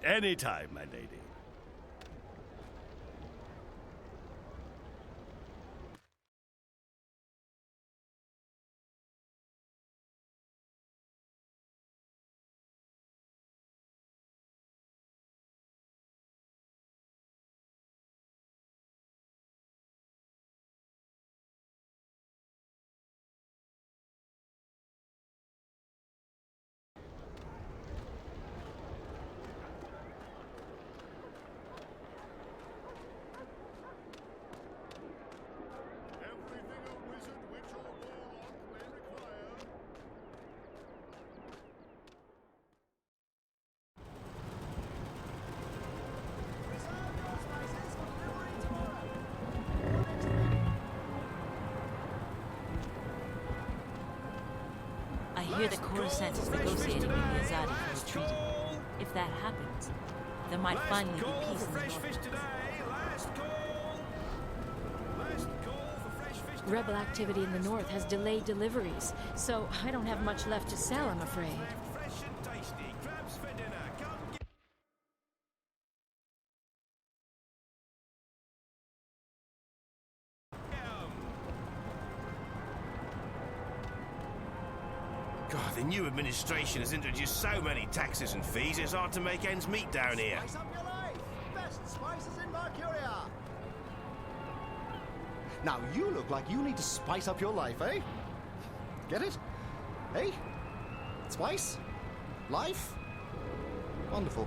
Anytime, my lady. I hear the Coruscant is negotiating with the Azadi for a treaty. If that happens, there might finally be peace in the North. Rebel activity in the north has delayed deliveries, so I don't have much left to sell, I'm afraid. God, the new administration has introduced so many taxes and fees, it's hard to make ends meet down here. Spice up your life! Best spices in Mercuria! Now, you look like you need to spice up your life, eh? Get it? Hey? Spice? Life? Wonderful.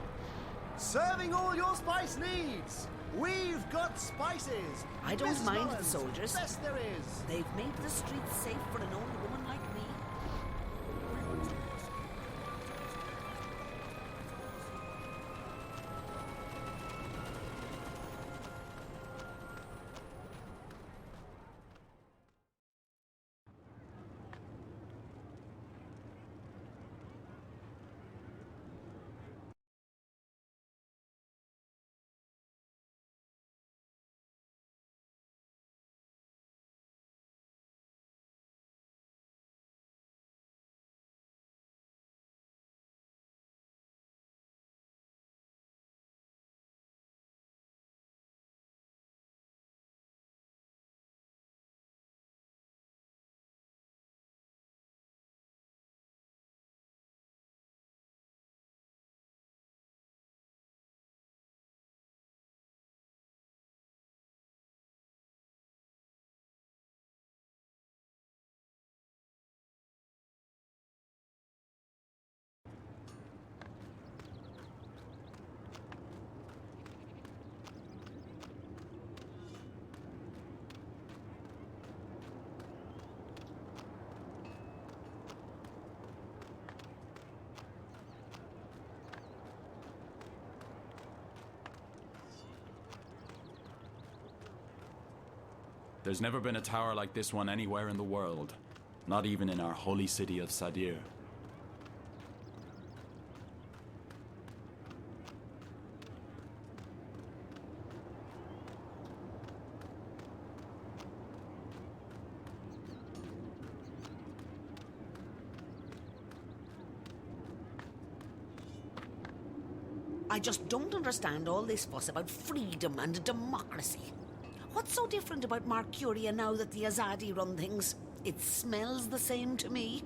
Serving all your spice needs! We've got spices! I don't Mrs. mind the Mullins, soldiers. Best there is! They've made the streets safe for an old woman like me. There's never been a tower like this one anywhere in the world. Not even in our holy city of Sadir. I just don't understand all this fuss about freedom and democracy. What's so different about Mercuria now that the Azadi run things? It smells the same to me.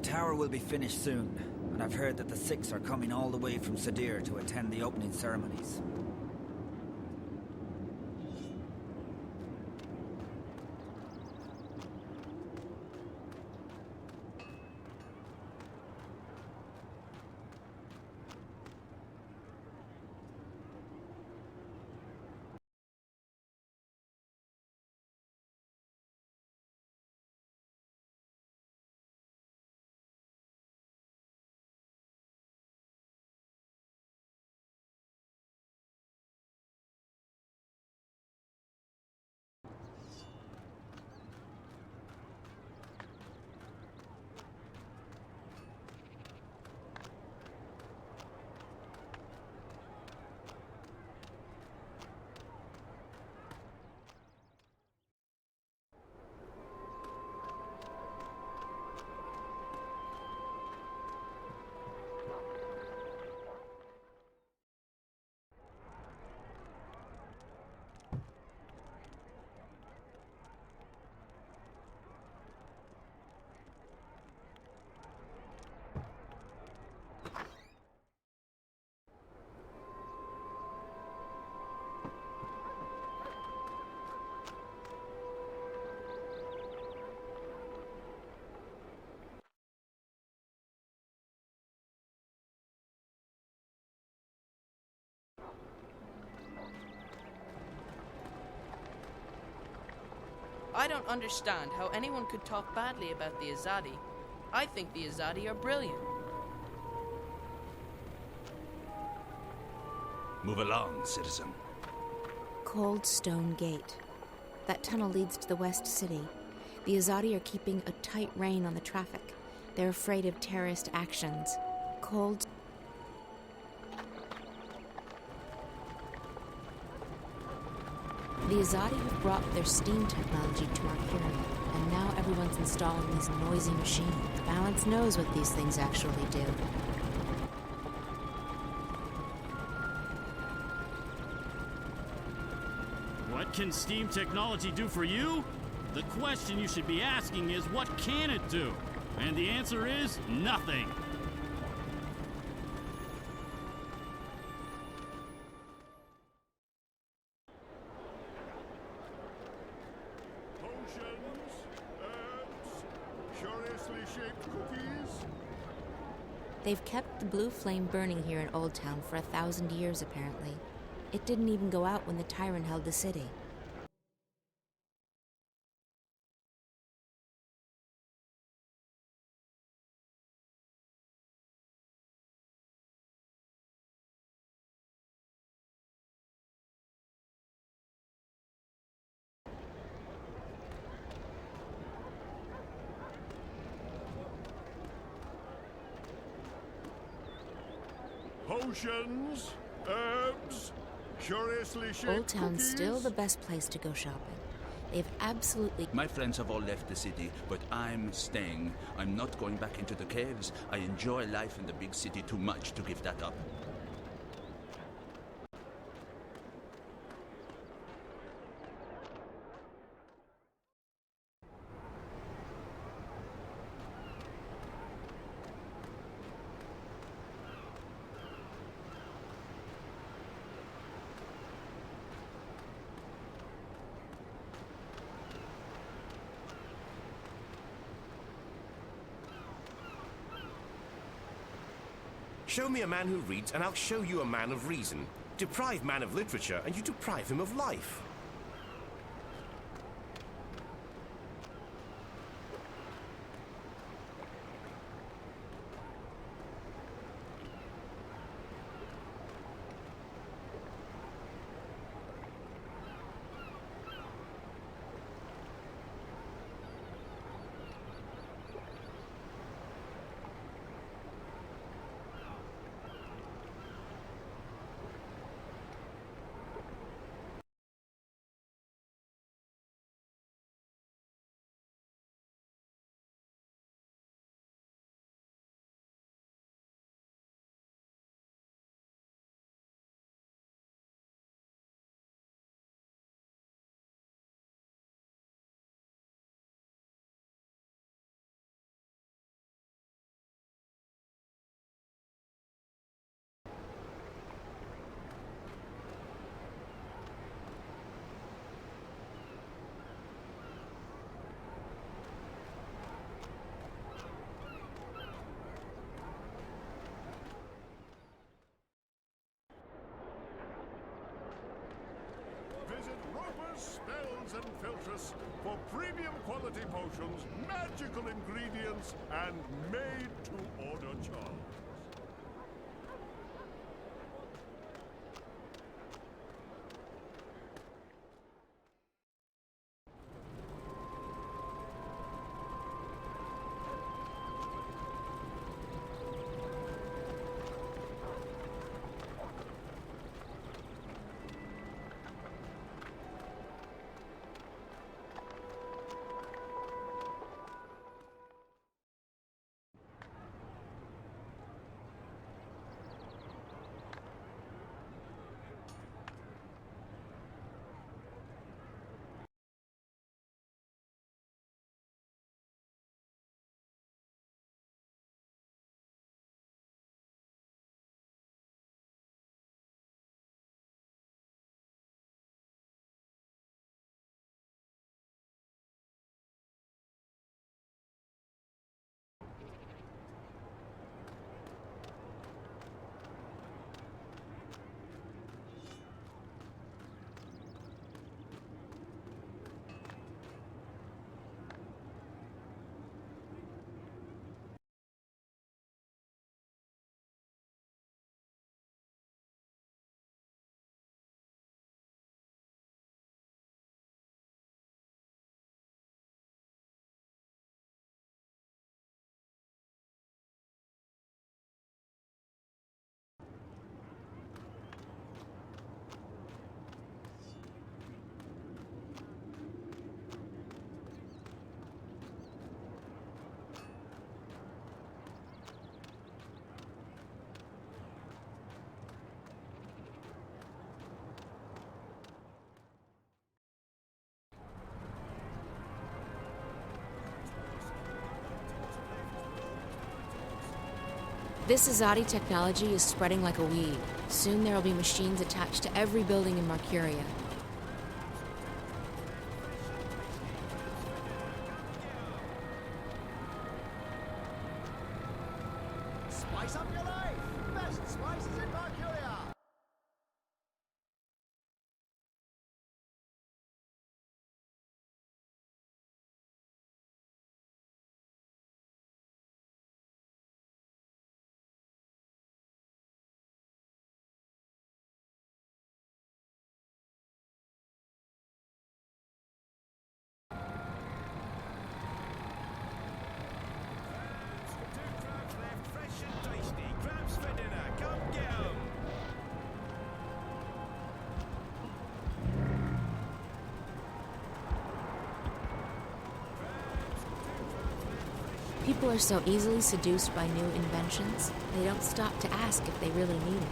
tower will be finished soon, and I've heard that the Six are coming all the way from Sadir to attend the opening ceremonies. I don't understand how anyone could talk badly about the Azadi. I think the Azadi are brilliant. Move along, citizen. Cold Stone Gate. That tunnel leads to the West City. The Azadi are keeping a tight rein on the traffic. They're afraid of terrorist actions. Cold... The Azadi have brought their steam technology to Mercurial, and now everyone's installing these noisy machines. Balance knows what these things actually do. What can steam technology do for you? The question you should be asking is, what can it do? And the answer is, nothing. They've kept the blue flame burning here in Old Town for 1,000 years, apparently. It didn't even go out when the Tyrant held the city. Potions, herbs, curiously shaped Old Town's cookies. still the best place to go shopping. They've absolutely... My friends have all left the city, but I'm staying. I'm not going back into the caves. I enjoy life in the big city too much to give that up. Show me a man who reads, and I'll show you a man of reason. Deprive man of literature, and you deprive him of life. Roper's spells and filters for premium quality potions, magical ingredients, and made-to-order charms. This Azadi technology is spreading like a weed. Soon there will be machines attached to every building in Marcuria. Spice up your life! Best spices in Marcuria! People are so easily seduced by new inventions, they don't stop to ask if they really need it.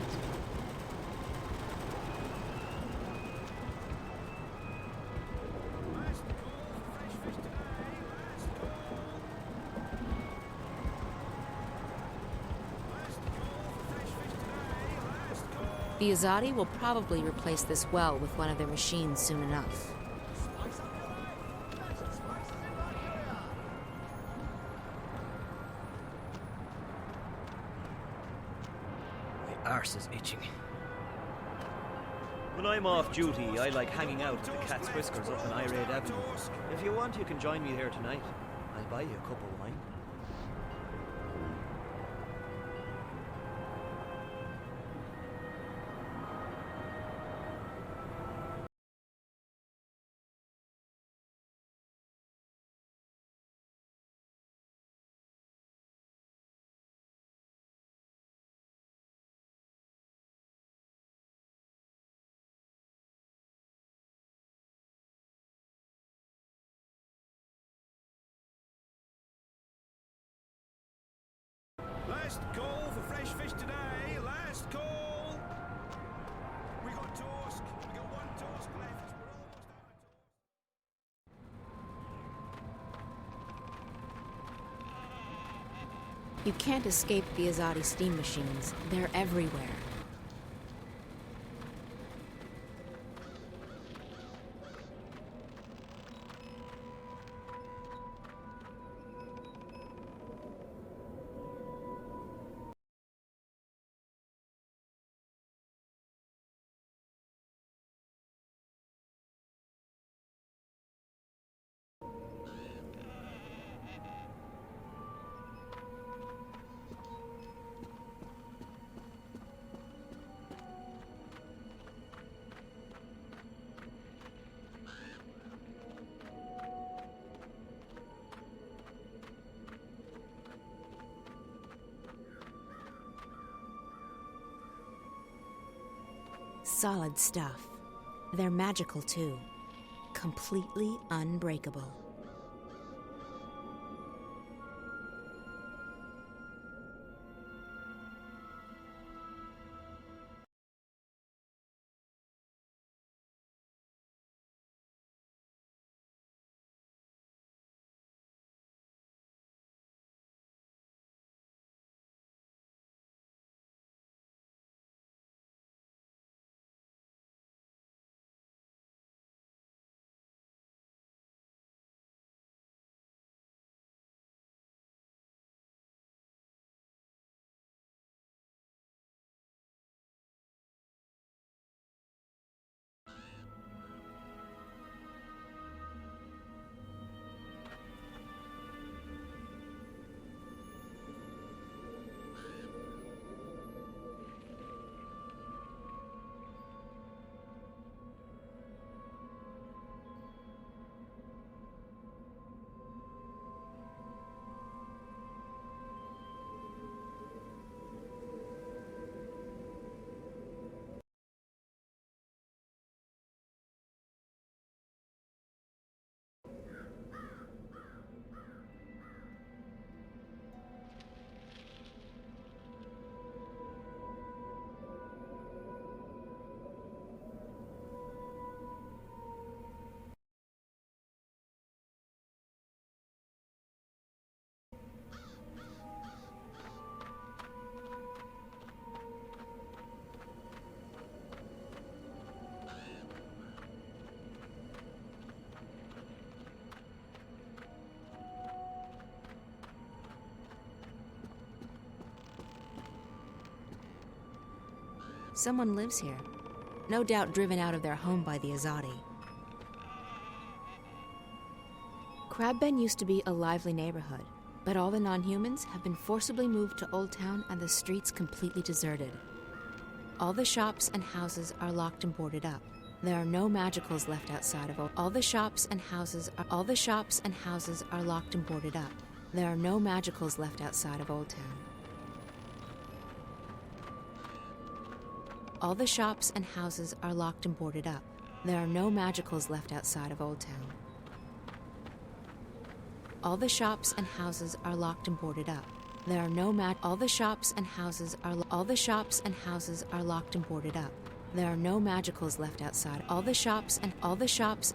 The Azadi will probably replace this well with one of their machines soon enough. My arse is itching. When I'm off duty, I like hanging out at the Cat's Whiskers up on Irade Avenue. If you want, you can join me there tonight. I'll buy you a cup of wine. Last call for fresh fish today. Last call. We got toast. We got one toast left. We're almost out of toast. You can't escape the Azadi steam machines. They're everywhere. solid stuff. They're magical too. Completely unbreakable. Someone lives here, no doubt driven out of their home by the Azadi. Crabbend used to be a lively neighborhood, but all the non-humans have been forcibly moved to Old Town and the streets completely deserted. All the shops and houses are locked and boarded up. There are no magicals left outside of all the shops and houses are locked and boarded up. There are no magicals left outside of Old Town. All the shops and houses are locked and boarded up. There are no magicals left outside of Old Town. All the shops and houses are locked and boarded up. There are no all the shops and houses are locked and boarded up. There are no magicals left outside. All the shops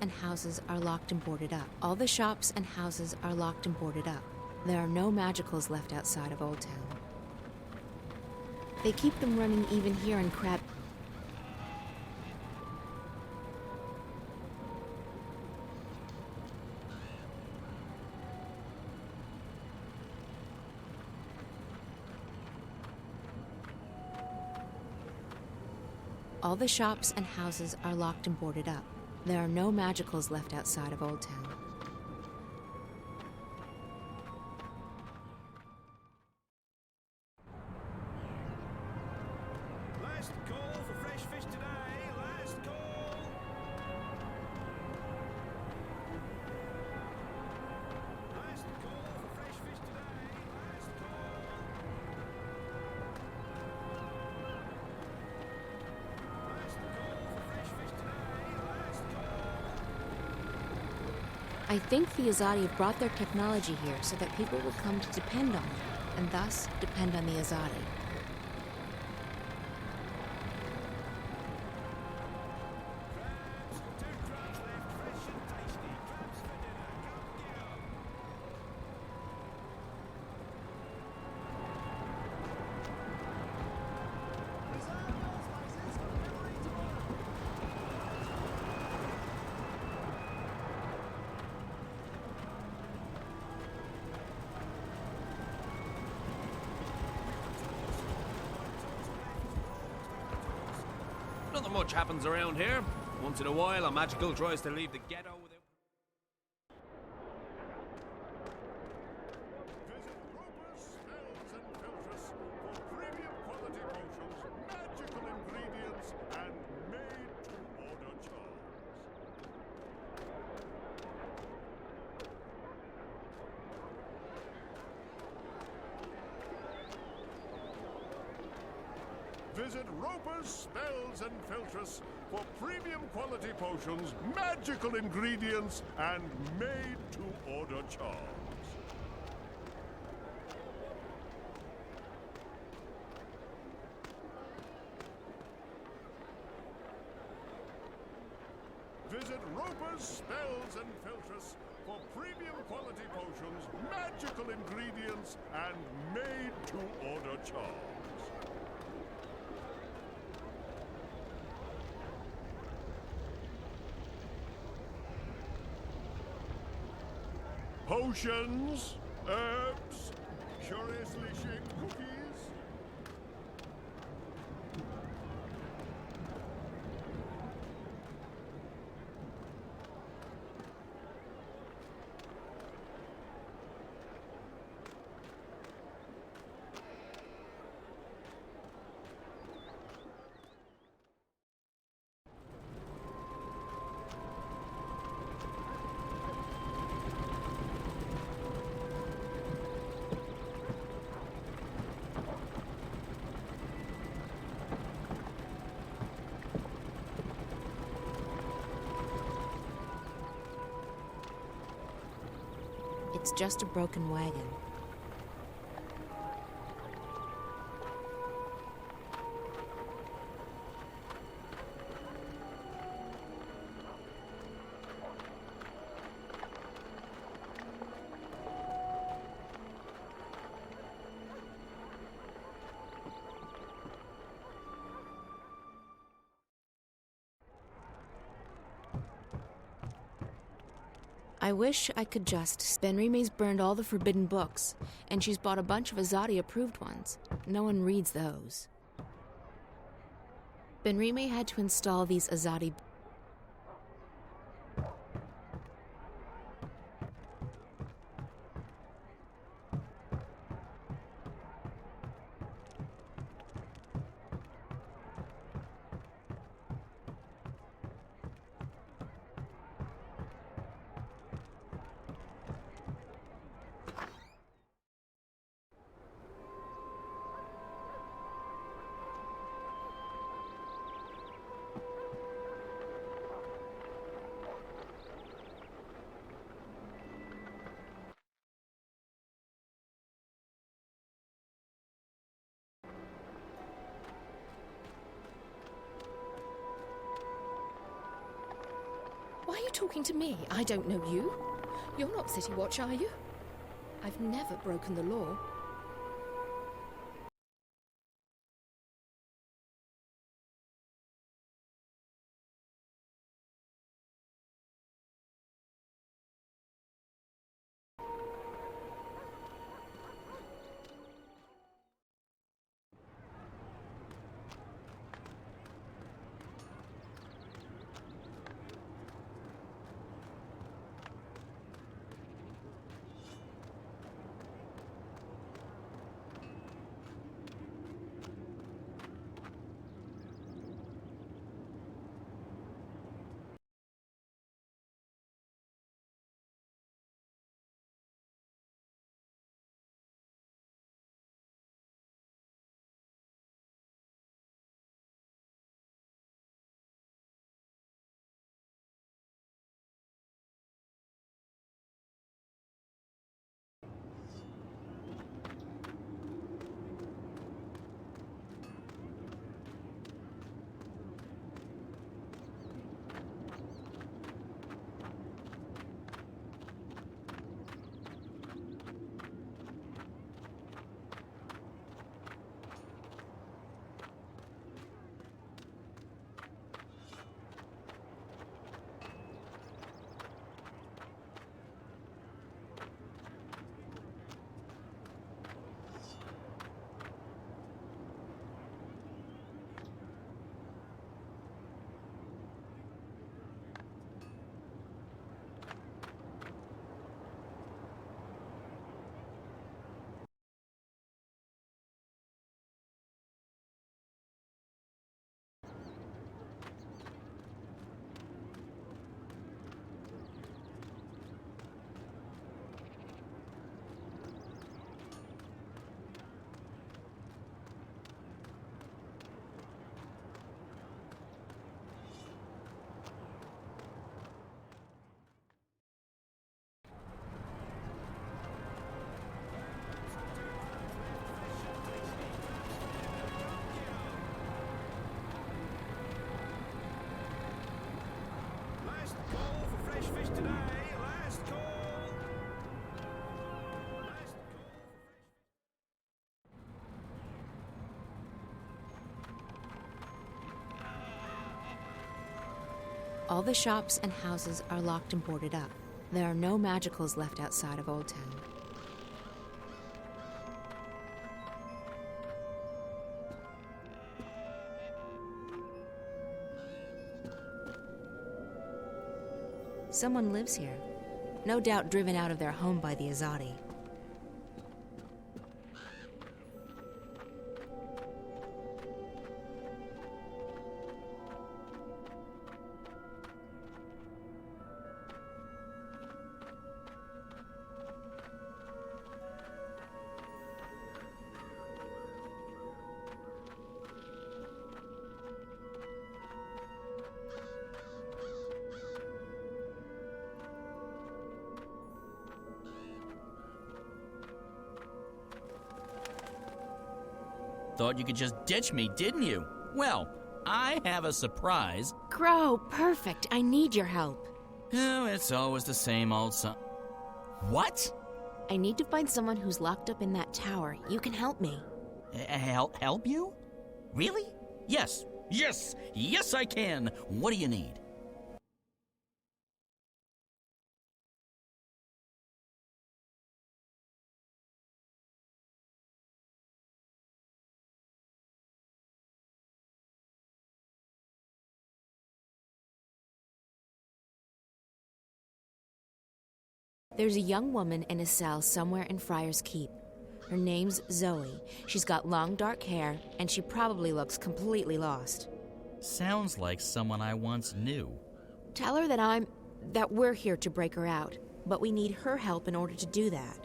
and houses are locked and boarded up. All the shops and houses are locked and boarded up. There are no magicals left outside of Old Town. They keep them running even here in Crab. All the shops and houses are locked and boarded up. There are no magicals left outside of Old Town. Last call for fresh fish today. Last call. Last call for fresh fish today. Last call. Last call for fresh fish today. Last call. I think the Azadi have brought their technology here so that people will come to depend on them, and thus depend on the Azadi. Nothing much happens around here. Once in a while, a magical tries to leave the ghetto without... Visit Roper's Spells and Filtress for premium quality potions, magical ingredients, and made-to-order charms. Visit Roper's Spells and Filtress for premium quality potions, magical ingredients, and made-to-order charms. Potions, herbs, curiously shaped cookies. It's just a broken wagon. I wish I could just. Benrime's burned all the forbidden books, and she's bought a bunch of Azadi-approved ones. No one reads those. Benrime had to install these Azadi. Why are you talking to me? I don't know you. You're not City Watch, are you? I've never broken the law. All the shops and houses are locked and boarded up. There are no magicals left outside of Old Town. Someone lives here. No doubt driven out of their home by the Azadi. Thought you could just ditch me, didn't you? Well, I have a surprise. Crow, perfect. I need your help. Oh, it's always the same old What? I need to find someone who's locked up in that tower. You can help me. Help you? Really? Yes, I can. What do you need? There's a young woman in a cell somewhere in Friar's Keep. Her name's Zoe. She's got long dark hair, and she probably looks completely lost. Sounds like someone I once knew. Tell her that we're here to break her out, but we need her help in order to do that.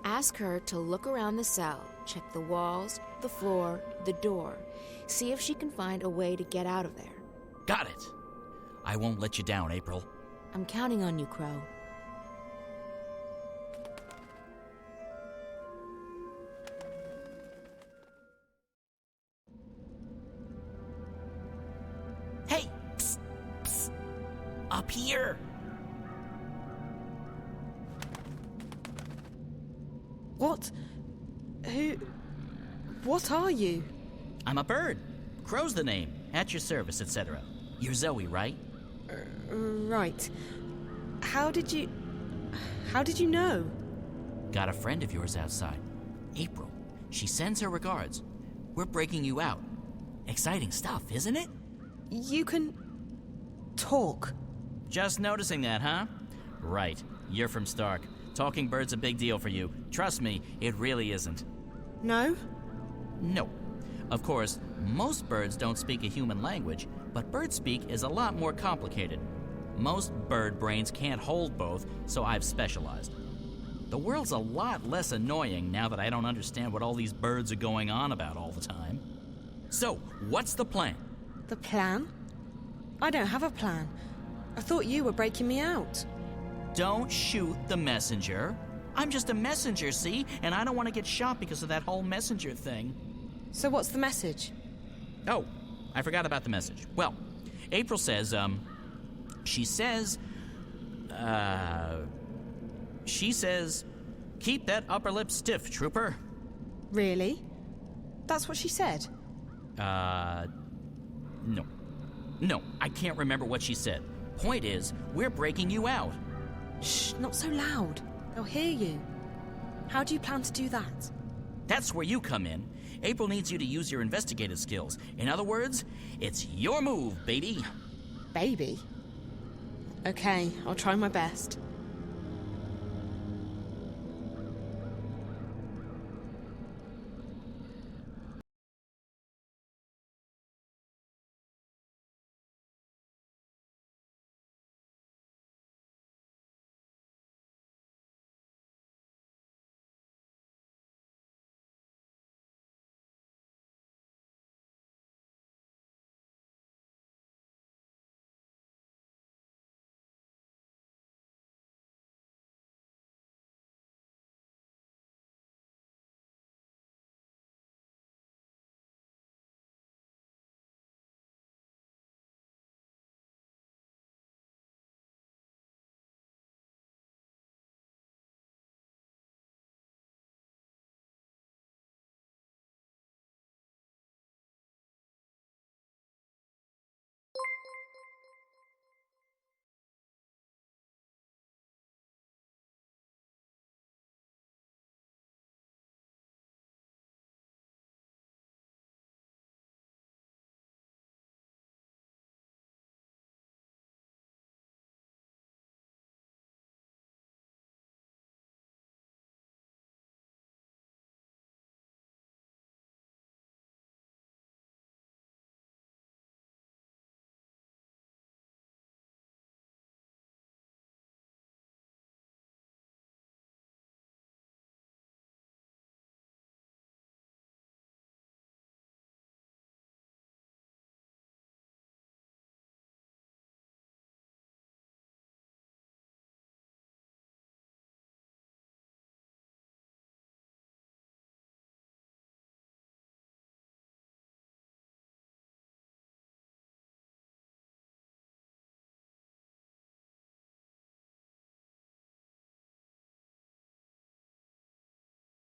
Ask her to look around the cell, check the walls, the floor, the door. See if she can find a way to get out of there. Got it. I won't let you down, April. I'm counting on you, Crow. Hey! Psst, psst. Up here! What? What are you? I'm a bird. Crow's the name. At your service, etc. You're Zoe, right? Right. How did you know? Got a friend of yours outside. April. She sends her regards. We're breaking you out. Exciting stuff, isn't it? You can talk. Just noticing that, huh? Right. You're from Stark. Talking bird's a big deal for you. Trust me, it really isn't. No? No. Of course, most birds don't speak a human language, but bird speak is a lot more complicated. Most bird brains can't hold both, so I've specialized. The world's a lot less annoying now that I don't understand what all these birds are going on about all the time. So, what's the plan? The plan? I don't have a plan. I thought you were breaking me out. Don't shoot the messenger. I'm just a messenger, see? And I don't want to get shot because of that whole messenger thing. So what's the message? Oh, I forgot about the message. Well, April says, she says, keep that upper lip stiff, trooper. Really? That's what she said? No. No, I can't remember what she said. Point is, we're breaking you out. Shh, not so loud. They'll hear you. How do you plan to do that? That's where you come in. April needs you to use your investigative skills. In other words, it's your move, baby. Baby? Okay, I'll try my best.